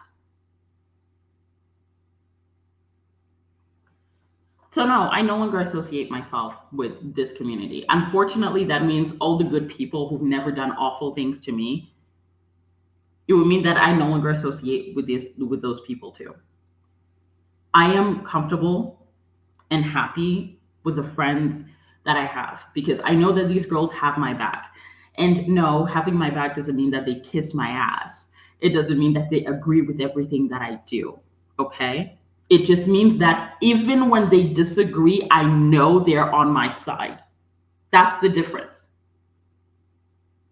So no, I no longer associate myself with this community. Unfortunately, that means all the good people who've never done awful things to me, it would mean that I no longer associate with those people too. I am comfortable and happy with the friends that I have because I know that these girls have my back. And no, having my back doesn't mean that they kiss my ass. It doesn't mean that they agree with everything that I do, okay? It just means that even when they disagree, I know they're on my side. That's the difference.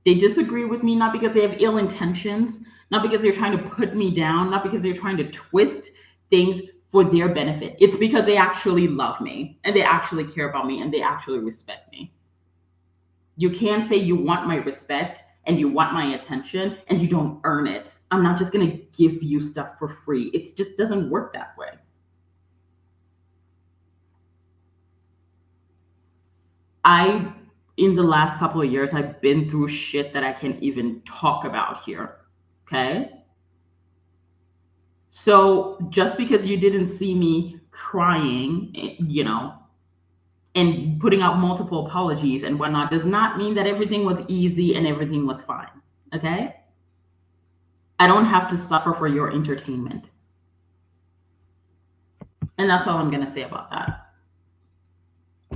They disagree with me not because they have ill intentions, not because they're trying to put me down, not because they're trying to twist things for their benefit. It's because they actually love me and they actually care about me and they actually respect me. You can't say you want my respect and you want my attention and you don't earn it. I'm not just going to give you stuff for free. It just doesn't work that way. In the last couple of years, I've been through shit that I can't even talk about here. Okay? So just because you didn't see me crying, and putting out multiple apologies and whatnot does not mean that everything was easy and everything was fine. Okay? I don't have to suffer for your entertainment. And that's all I'm going to say about that.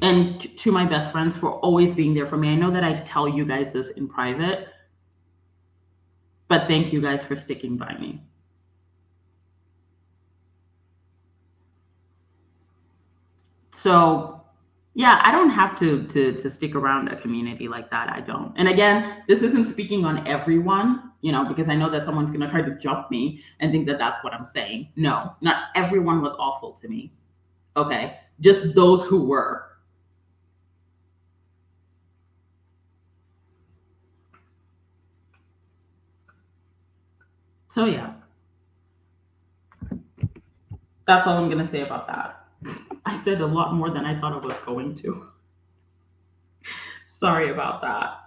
And to my best friends for always being there for me. I know that I tell you guys this in private, but thank you guys for sticking by me. So yeah, I don't have to stick around a community like that. I don't. And again, this isn't speaking on everyone, because I know that someone's going to try to jump me and think that that's what I'm saying. No, not everyone was awful to me. Okay. Just those who were. So yeah, that's all I'm going to say about that. I said a lot more than I thought I was going to. Sorry about that.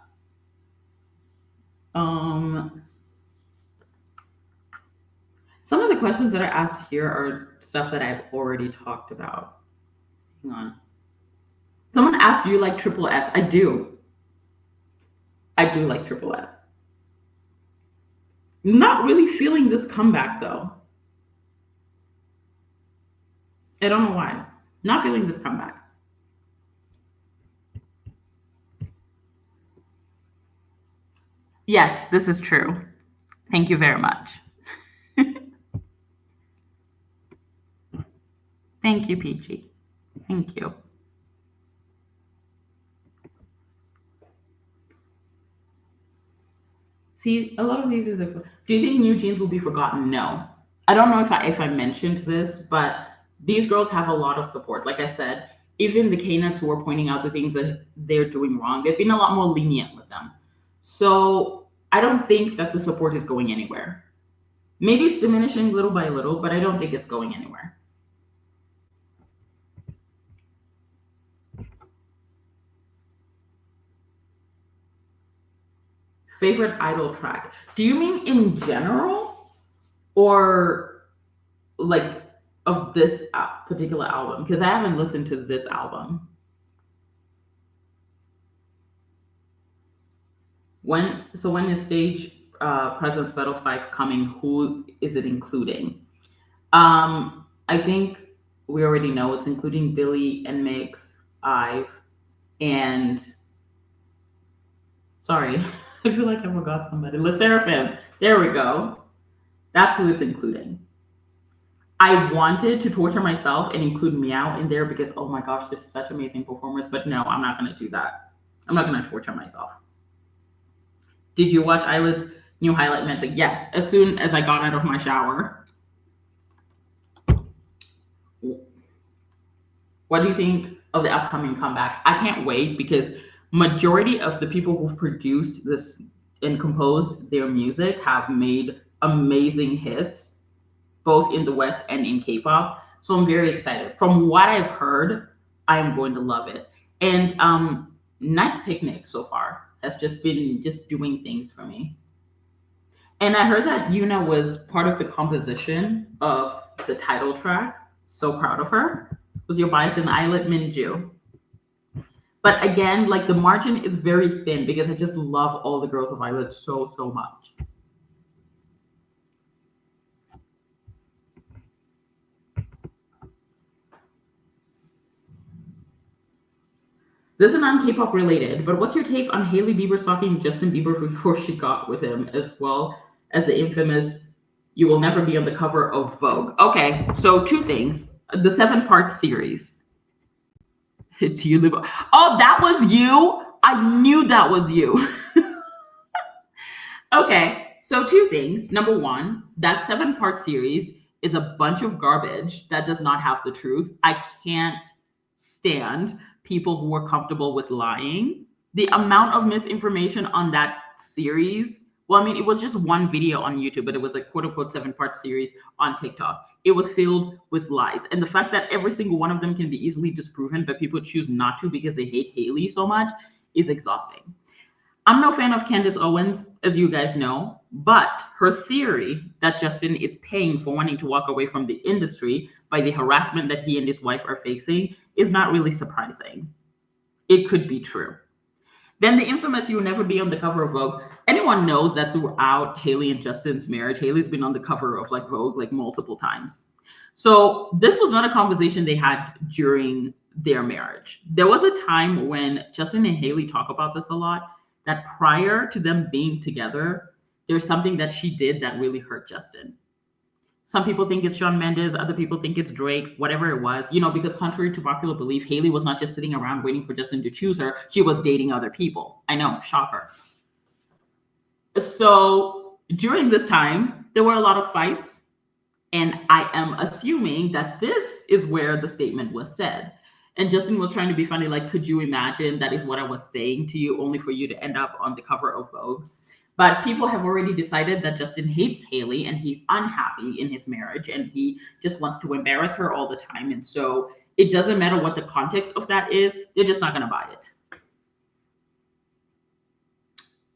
Some of the questions that I asked here are stuff that I've already talked about. Hang on. Someone asked, do you like triple S? I do. I do like triple S. Not really feeling this comeback though. I don't know why. Not feeling this comeback. Yes, this is true. Thank you very much. Thank you, Peachy. Thank you. See, a lot of these is. Do you think new jeans will be forgotten? No. I don't know if I mentioned this, but these girls have a lot of support. Like I said, even the K-nuts who are pointing out the things that they're doing wrong, they've been a lot more lenient with them. So I don't think that the support is going anywhere. Maybe it's diminishing little by little, but I don't think it's going anywhere. Favorite idol track? Do you mean in general or like of this particular album? Because I haven't listened to this album. When is stage presence Battle 5 coming? Who is it including? I think we already know it's including Billy and Mix, Ive, and sorry, I feel like I forgot somebody. Le Seraphim. There we go. That's who it's including. I wanted to torture myself and include Meow in there because, oh my gosh, they're such amazing performers. But no, I'm not going to do that. I'm not going to torture myself. Did you watch Illit's new highlight medley? Yes, as soon as I got out of my shower. What do you think of the upcoming comeback? I can't wait because majority of the people who've produced this and composed their music have made amazing hits, both in the West and in K-pop. So I'm very excited. From what I've heard, I'm going to love it. And Night Picnic so far has just been doing things for me. And I heard that Yuna was part of the composition of the title track. So proud of her. Was your bias in Illit Minju? But again, like the margin is very thin because I just love all the girls of Illit so much. This is non K-pop related, but what's your take on Hailey Bieber stalking Justin Bieber before she got with him, as well as the infamous "You will never be on the cover of Vogue"? Okay, so two things: the 7-part series. Do you live? Oh, that was you. I knew that was you. Okay, So two things. Number one, that 7-part series is a bunch of garbage that does not have the truth. I can't stand people who are comfortable with lying. The amount of misinformation on that series, well, I mean, it was just one video on YouTube, but it was a quote unquote 7-part series on TikTok. It was filled with lies. And the fact that every single one of them can be easily disproven, but people choose not to because they hate Hailey so much is exhausting. I'm no fan of Candace Owens, as you guys know, but her theory that Justin is paying for wanting to walk away from the industry by the harassment that he and his wife are facing is not really surprising. It could be true. Then the infamous "You Will Never Be on the Cover of Vogue." Anyone knows that throughout Hailey and Justin's marriage, Hailey's been on the cover of like Vogue like multiple times. So this was not a conversation they had during their marriage. There was a time when Justin and Hailey talk about this a lot, that prior to them being together, there's something that she did that really hurt Justin. Some people think it's Shawn Mendes, other people think it's Drake, whatever it was, because contrary to popular belief, Hailey was not just sitting around waiting for Justin to choose her. She was dating other people. I know, shocker. So during this time, there were a lot of fights. And I am assuming that this is where the statement was said. And Justin was trying to be funny, like, could you imagine that is what I was saying to you, only for you to end up on the cover of Vogue? But people have already decided that Justin hates Hailey and he's unhappy in his marriage and he just wants to embarrass her all the time. And so it doesn't matter what the context of that is, they're just not going to buy it.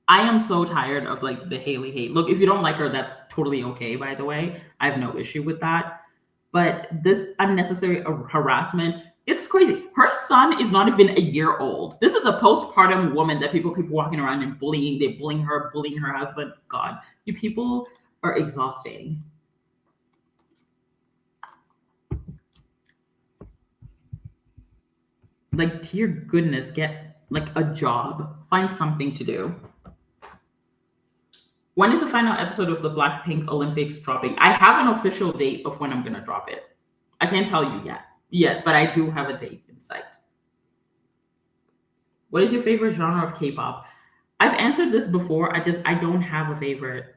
I am so tired of like the Hailey hate. Look, if you don't like her, that's totally okay, by the way. I have no issue with that. But this unnecessary harassment, it's crazy. Her son is not even a year old. This is a postpartum woman that people keep walking around and bullying. They're bullying her husband. God, you people are exhausting. Like, dear goodness, get like a job. Find something to do. When is the final episode of the Blackpink Olympics dropping? I have an official date of when I'm going to drop it. I can't tell you yet, but I do have a date in sight. What is your favorite genre of K-pop? I've answered this before. I don't have a favorite.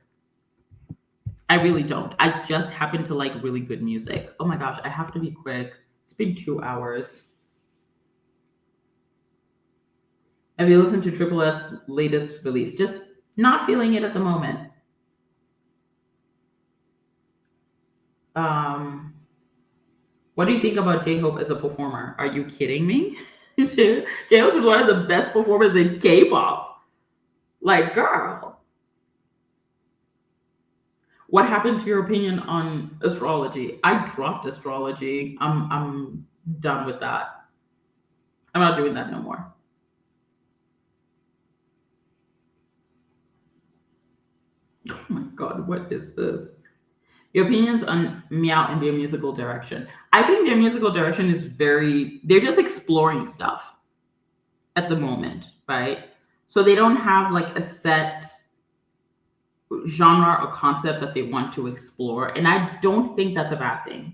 I really don't. I just happen to like really good music. Oh my gosh, I have to be quick. It's been 2 hours. Have you listened to Triple S latest release? Just not feeling it at the moment. What do you think about J-Hope as a performer? Are you kidding me? J-Hope is one of the best performers in K-pop. Like, girl. What happened to your opinion on astrology? I dropped astrology. I'm done with that. I'm not doing that no more. Oh my God, what is this? Your opinions on Meow and their musical direction. I think their musical direction is they're just exploring stuff at the moment, right? So they don't have like a set genre or concept that they want to explore. And I don't think that's a bad thing.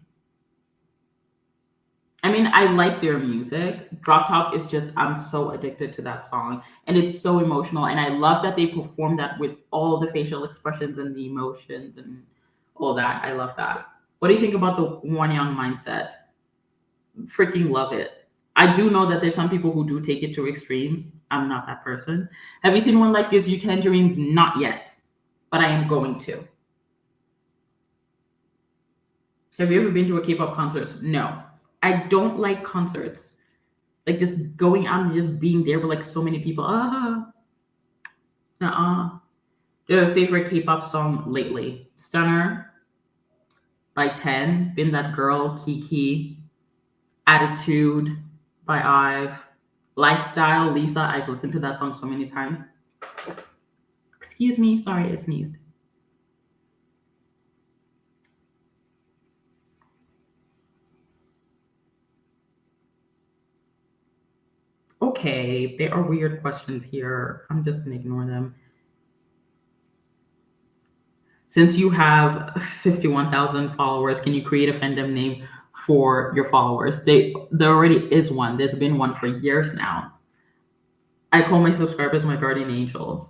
I mean, I like their music. Drop Top is just, I'm so addicted to that song. And it's so emotional. And I love that they perform that with all the facial expressions and the emotions and all that. I love that. What do you think about the One Young mindset? Freaking love it. I do know that there's some people who do take it to extremes. I'm not that person. Have you seen One Life Gives You Tangerines? Not yet, but I am going to. Have you ever been to a K-pop concert? No. I don't like concerts. Like just going out and just being there with like so many people. Do you have a favorite K-pop song lately? Stunner by 10, Been That Girl, kiiikiii, Attitude by IVE, Lifestyle, Lisa. I've listened to that song so many times. Excuse me, sorry, I sneezed. Okay, there are weird questions here. I'm just gonna ignore them. Since you have 51,000 followers, can you create a fandom name for your followers? There already is one. There's been one for years now. I call my subscribers my guardian angels.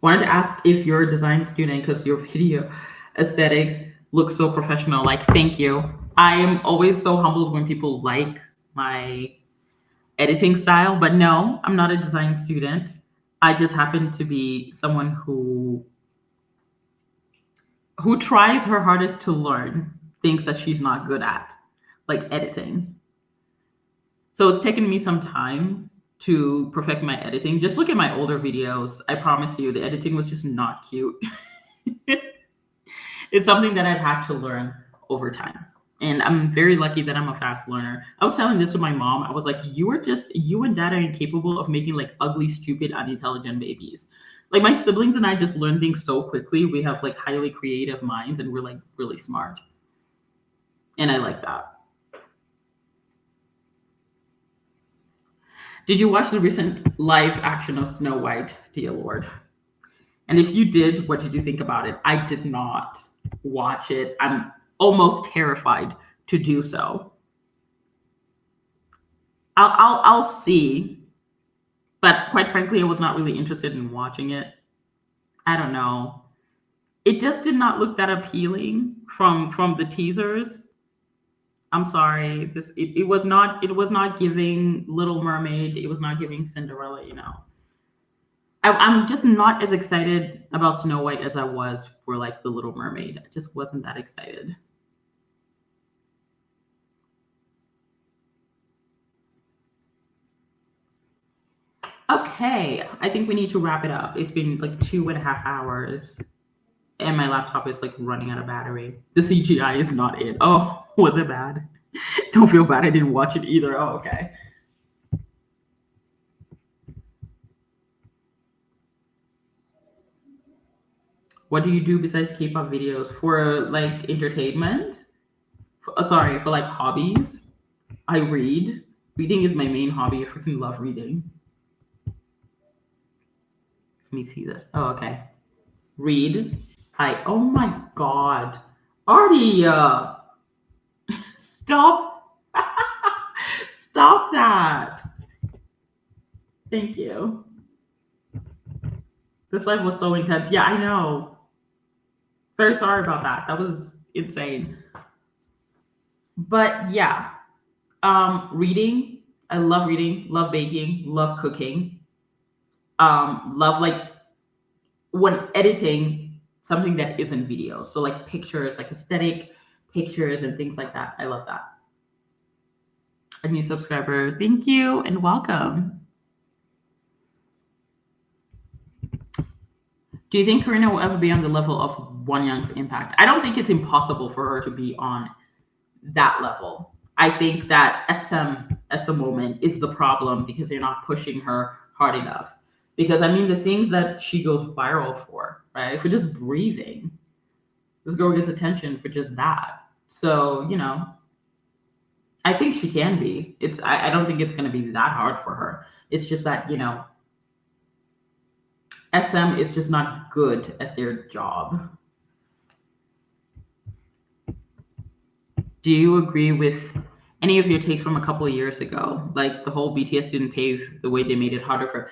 Wanted to ask if you're a design student because your video aesthetics look so professional. Like, thank you. I am always so humbled when people like my editing style, but no, I'm not a design student. I just happen to be someone who tries her hardest to learn things that she's not good at, like editing. So it's taken me some time to perfect my editing. Just look at my older videos. I promise you, the editing was just not cute. It's something that I've had to learn over time. And I'm very lucky that I'm a fast learner. I was telling this to my mom. I was like, you and dad are incapable of making like ugly, stupid, unintelligent babies. Like my siblings and I just learn things so quickly. We have like highly creative minds and we're like really smart. And I like that. Did you watch the recent live action of Snow White, dear Lord? And if you did, what did you think about it? I did not watch it. I'm almost terrified to do so. I'll see, but quite frankly, I was not really interested in watching it. I don't know. It just did not look that appealing from the teasers. I'm sorry. It was not giving Little Mermaid. It was not giving Cinderella. I'm just not as excited about Snow White as I was for like the Little Mermaid. I just wasn't that excited. Okay, I think we need to wrap it up. It's been like 2.5 hours, and my laptop is like running out of battery. The CGI is not it. Oh, was it bad? Don't feel bad. I didn't watch it either. Oh, okay. What do you do besides K-pop videos for like entertainment? Sorry, for like hobbies. I read. Reading is my main hobby. I freaking love reading. Let me see this. Oh, okay. Read. Oh my God. Artie, stop. Stop that. Thank you. This life was so intense. Yeah, I know. Very sorry about that. That was insane. But yeah, reading. I love reading, love baking, love cooking. Love like when editing something that isn't video. So like pictures, like aesthetic pictures and things like that. I love that. A new subscriber. Thank you and welcome. Do you think Karina will ever be on the level of Wonyoung's impact? I don't think it's impossible for her to be on that level. I think that SM at the moment is the problem because they're not pushing her hard enough. Because I mean, the things that she goes viral for, right? For just breathing, this girl gets attention for just that. So, I think she can be. I don't think it's going to be that hard for her. It's just that, SM is just not good at their job. Do you agree with any of your takes from a couple of years ago? Like the whole BTS didn't pave the way, they made it harder for.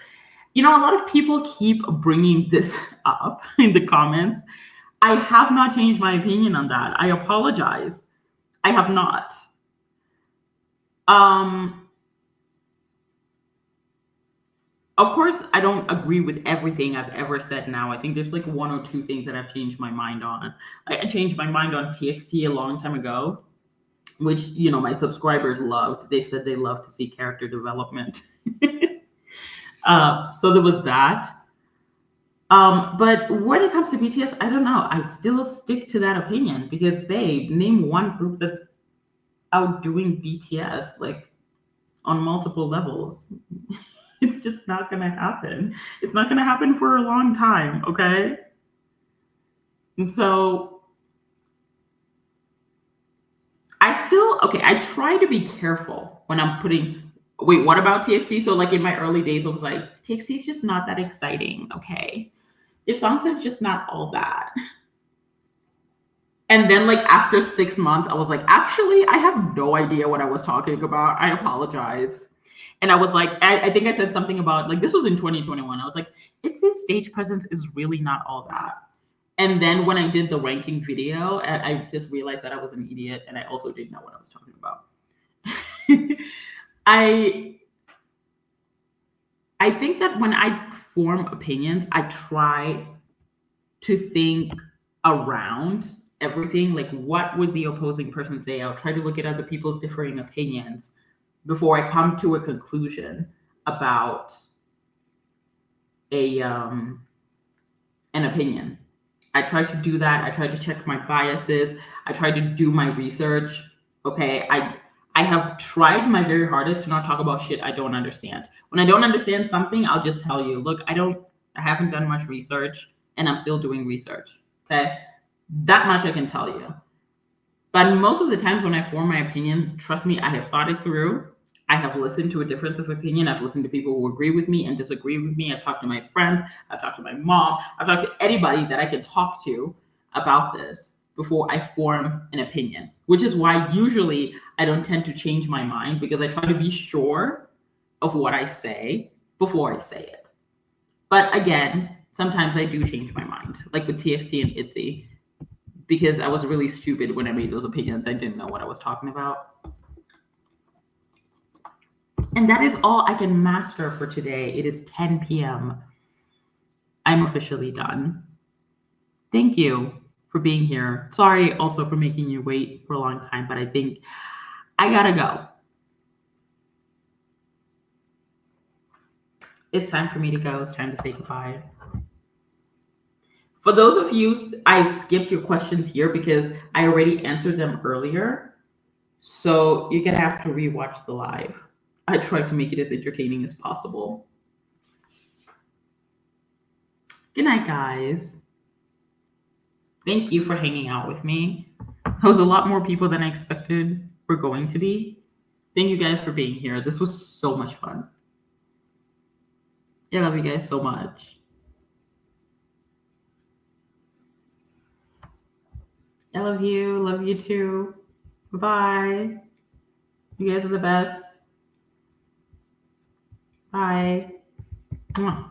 A lot of people keep bringing this up in the comments. I have not changed my opinion on that. I apologize. I have not. Of course, I don't agree with everything I've ever said now. I think there's like one or two things that I've changed my mind on. I changed my mind on TXT a long time ago, which, my subscribers loved. They said they love to see character development. So there was that. But when it comes to BTS, I don't know. I still stick to that opinion because, babe, name one group that's outdoing BTS like on multiple levels. It's just not going to happen. It's not going to happen for a long time, okay? And so I try to be careful when I'm wait, what about TXT? So like in my early days, I was like, TXT is just not that exciting, okay? Their songs are just not all that. And then like after 6 months, I was like, actually, I have no idea what I was talking about. I apologize. And I was like, I think I said something about like this was in 2021. I was like, it's his stage presence is really not all that. And then when I did the ranking video, I just realized that I was an idiot and I also didn't know what I was talking about. I think that when I form opinions, I try to think around everything. Like, what would the opposing person say? I'll try to look at other people's differing opinions before I come to a conclusion about an opinion. I try to do that. I try to check my biases. I try to do my research. Okay, I have tried my very hardest to not talk about shit I don't understand. When I don't understand something, I'll just tell you, look, I haven't done much research and I'm still doing research. Okay, that much I can tell you. But most of the times when I form my opinion, trust me, I have thought it through. I have listened to a difference of opinion. I've listened to people who agree with me and disagree with me. I've talked to my friends. I've talked to my mom. I've talked to anybody that I can talk to about this before I form an opinion, which is why usually I don't tend to change my mind because I try to be sure of what I say before I say it. But again, sometimes I do change my mind, like with TXT and ITZY, because I was really stupid when I made those opinions. I didn't know what I was talking about. And that is all I can master for today. It is 10 p.m. I'm officially done. Thank you for being here. Sorry also for making you wait for a long time, but I think I gotta go. It's time for me to go. It's time to say goodbye. For those of you, I've skipped your questions here because I already answered them earlier. So you're gonna have to rewatch the live. I tried to make it as entertaining as possible. Good night, guys. Thank you for hanging out with me. There was a lot more people than I expected were going to be. Thank you guys for being here. This was so much fun. I love you guys so much. I love you. Love you too. Bye. You guys are the best. Bye. Mwah.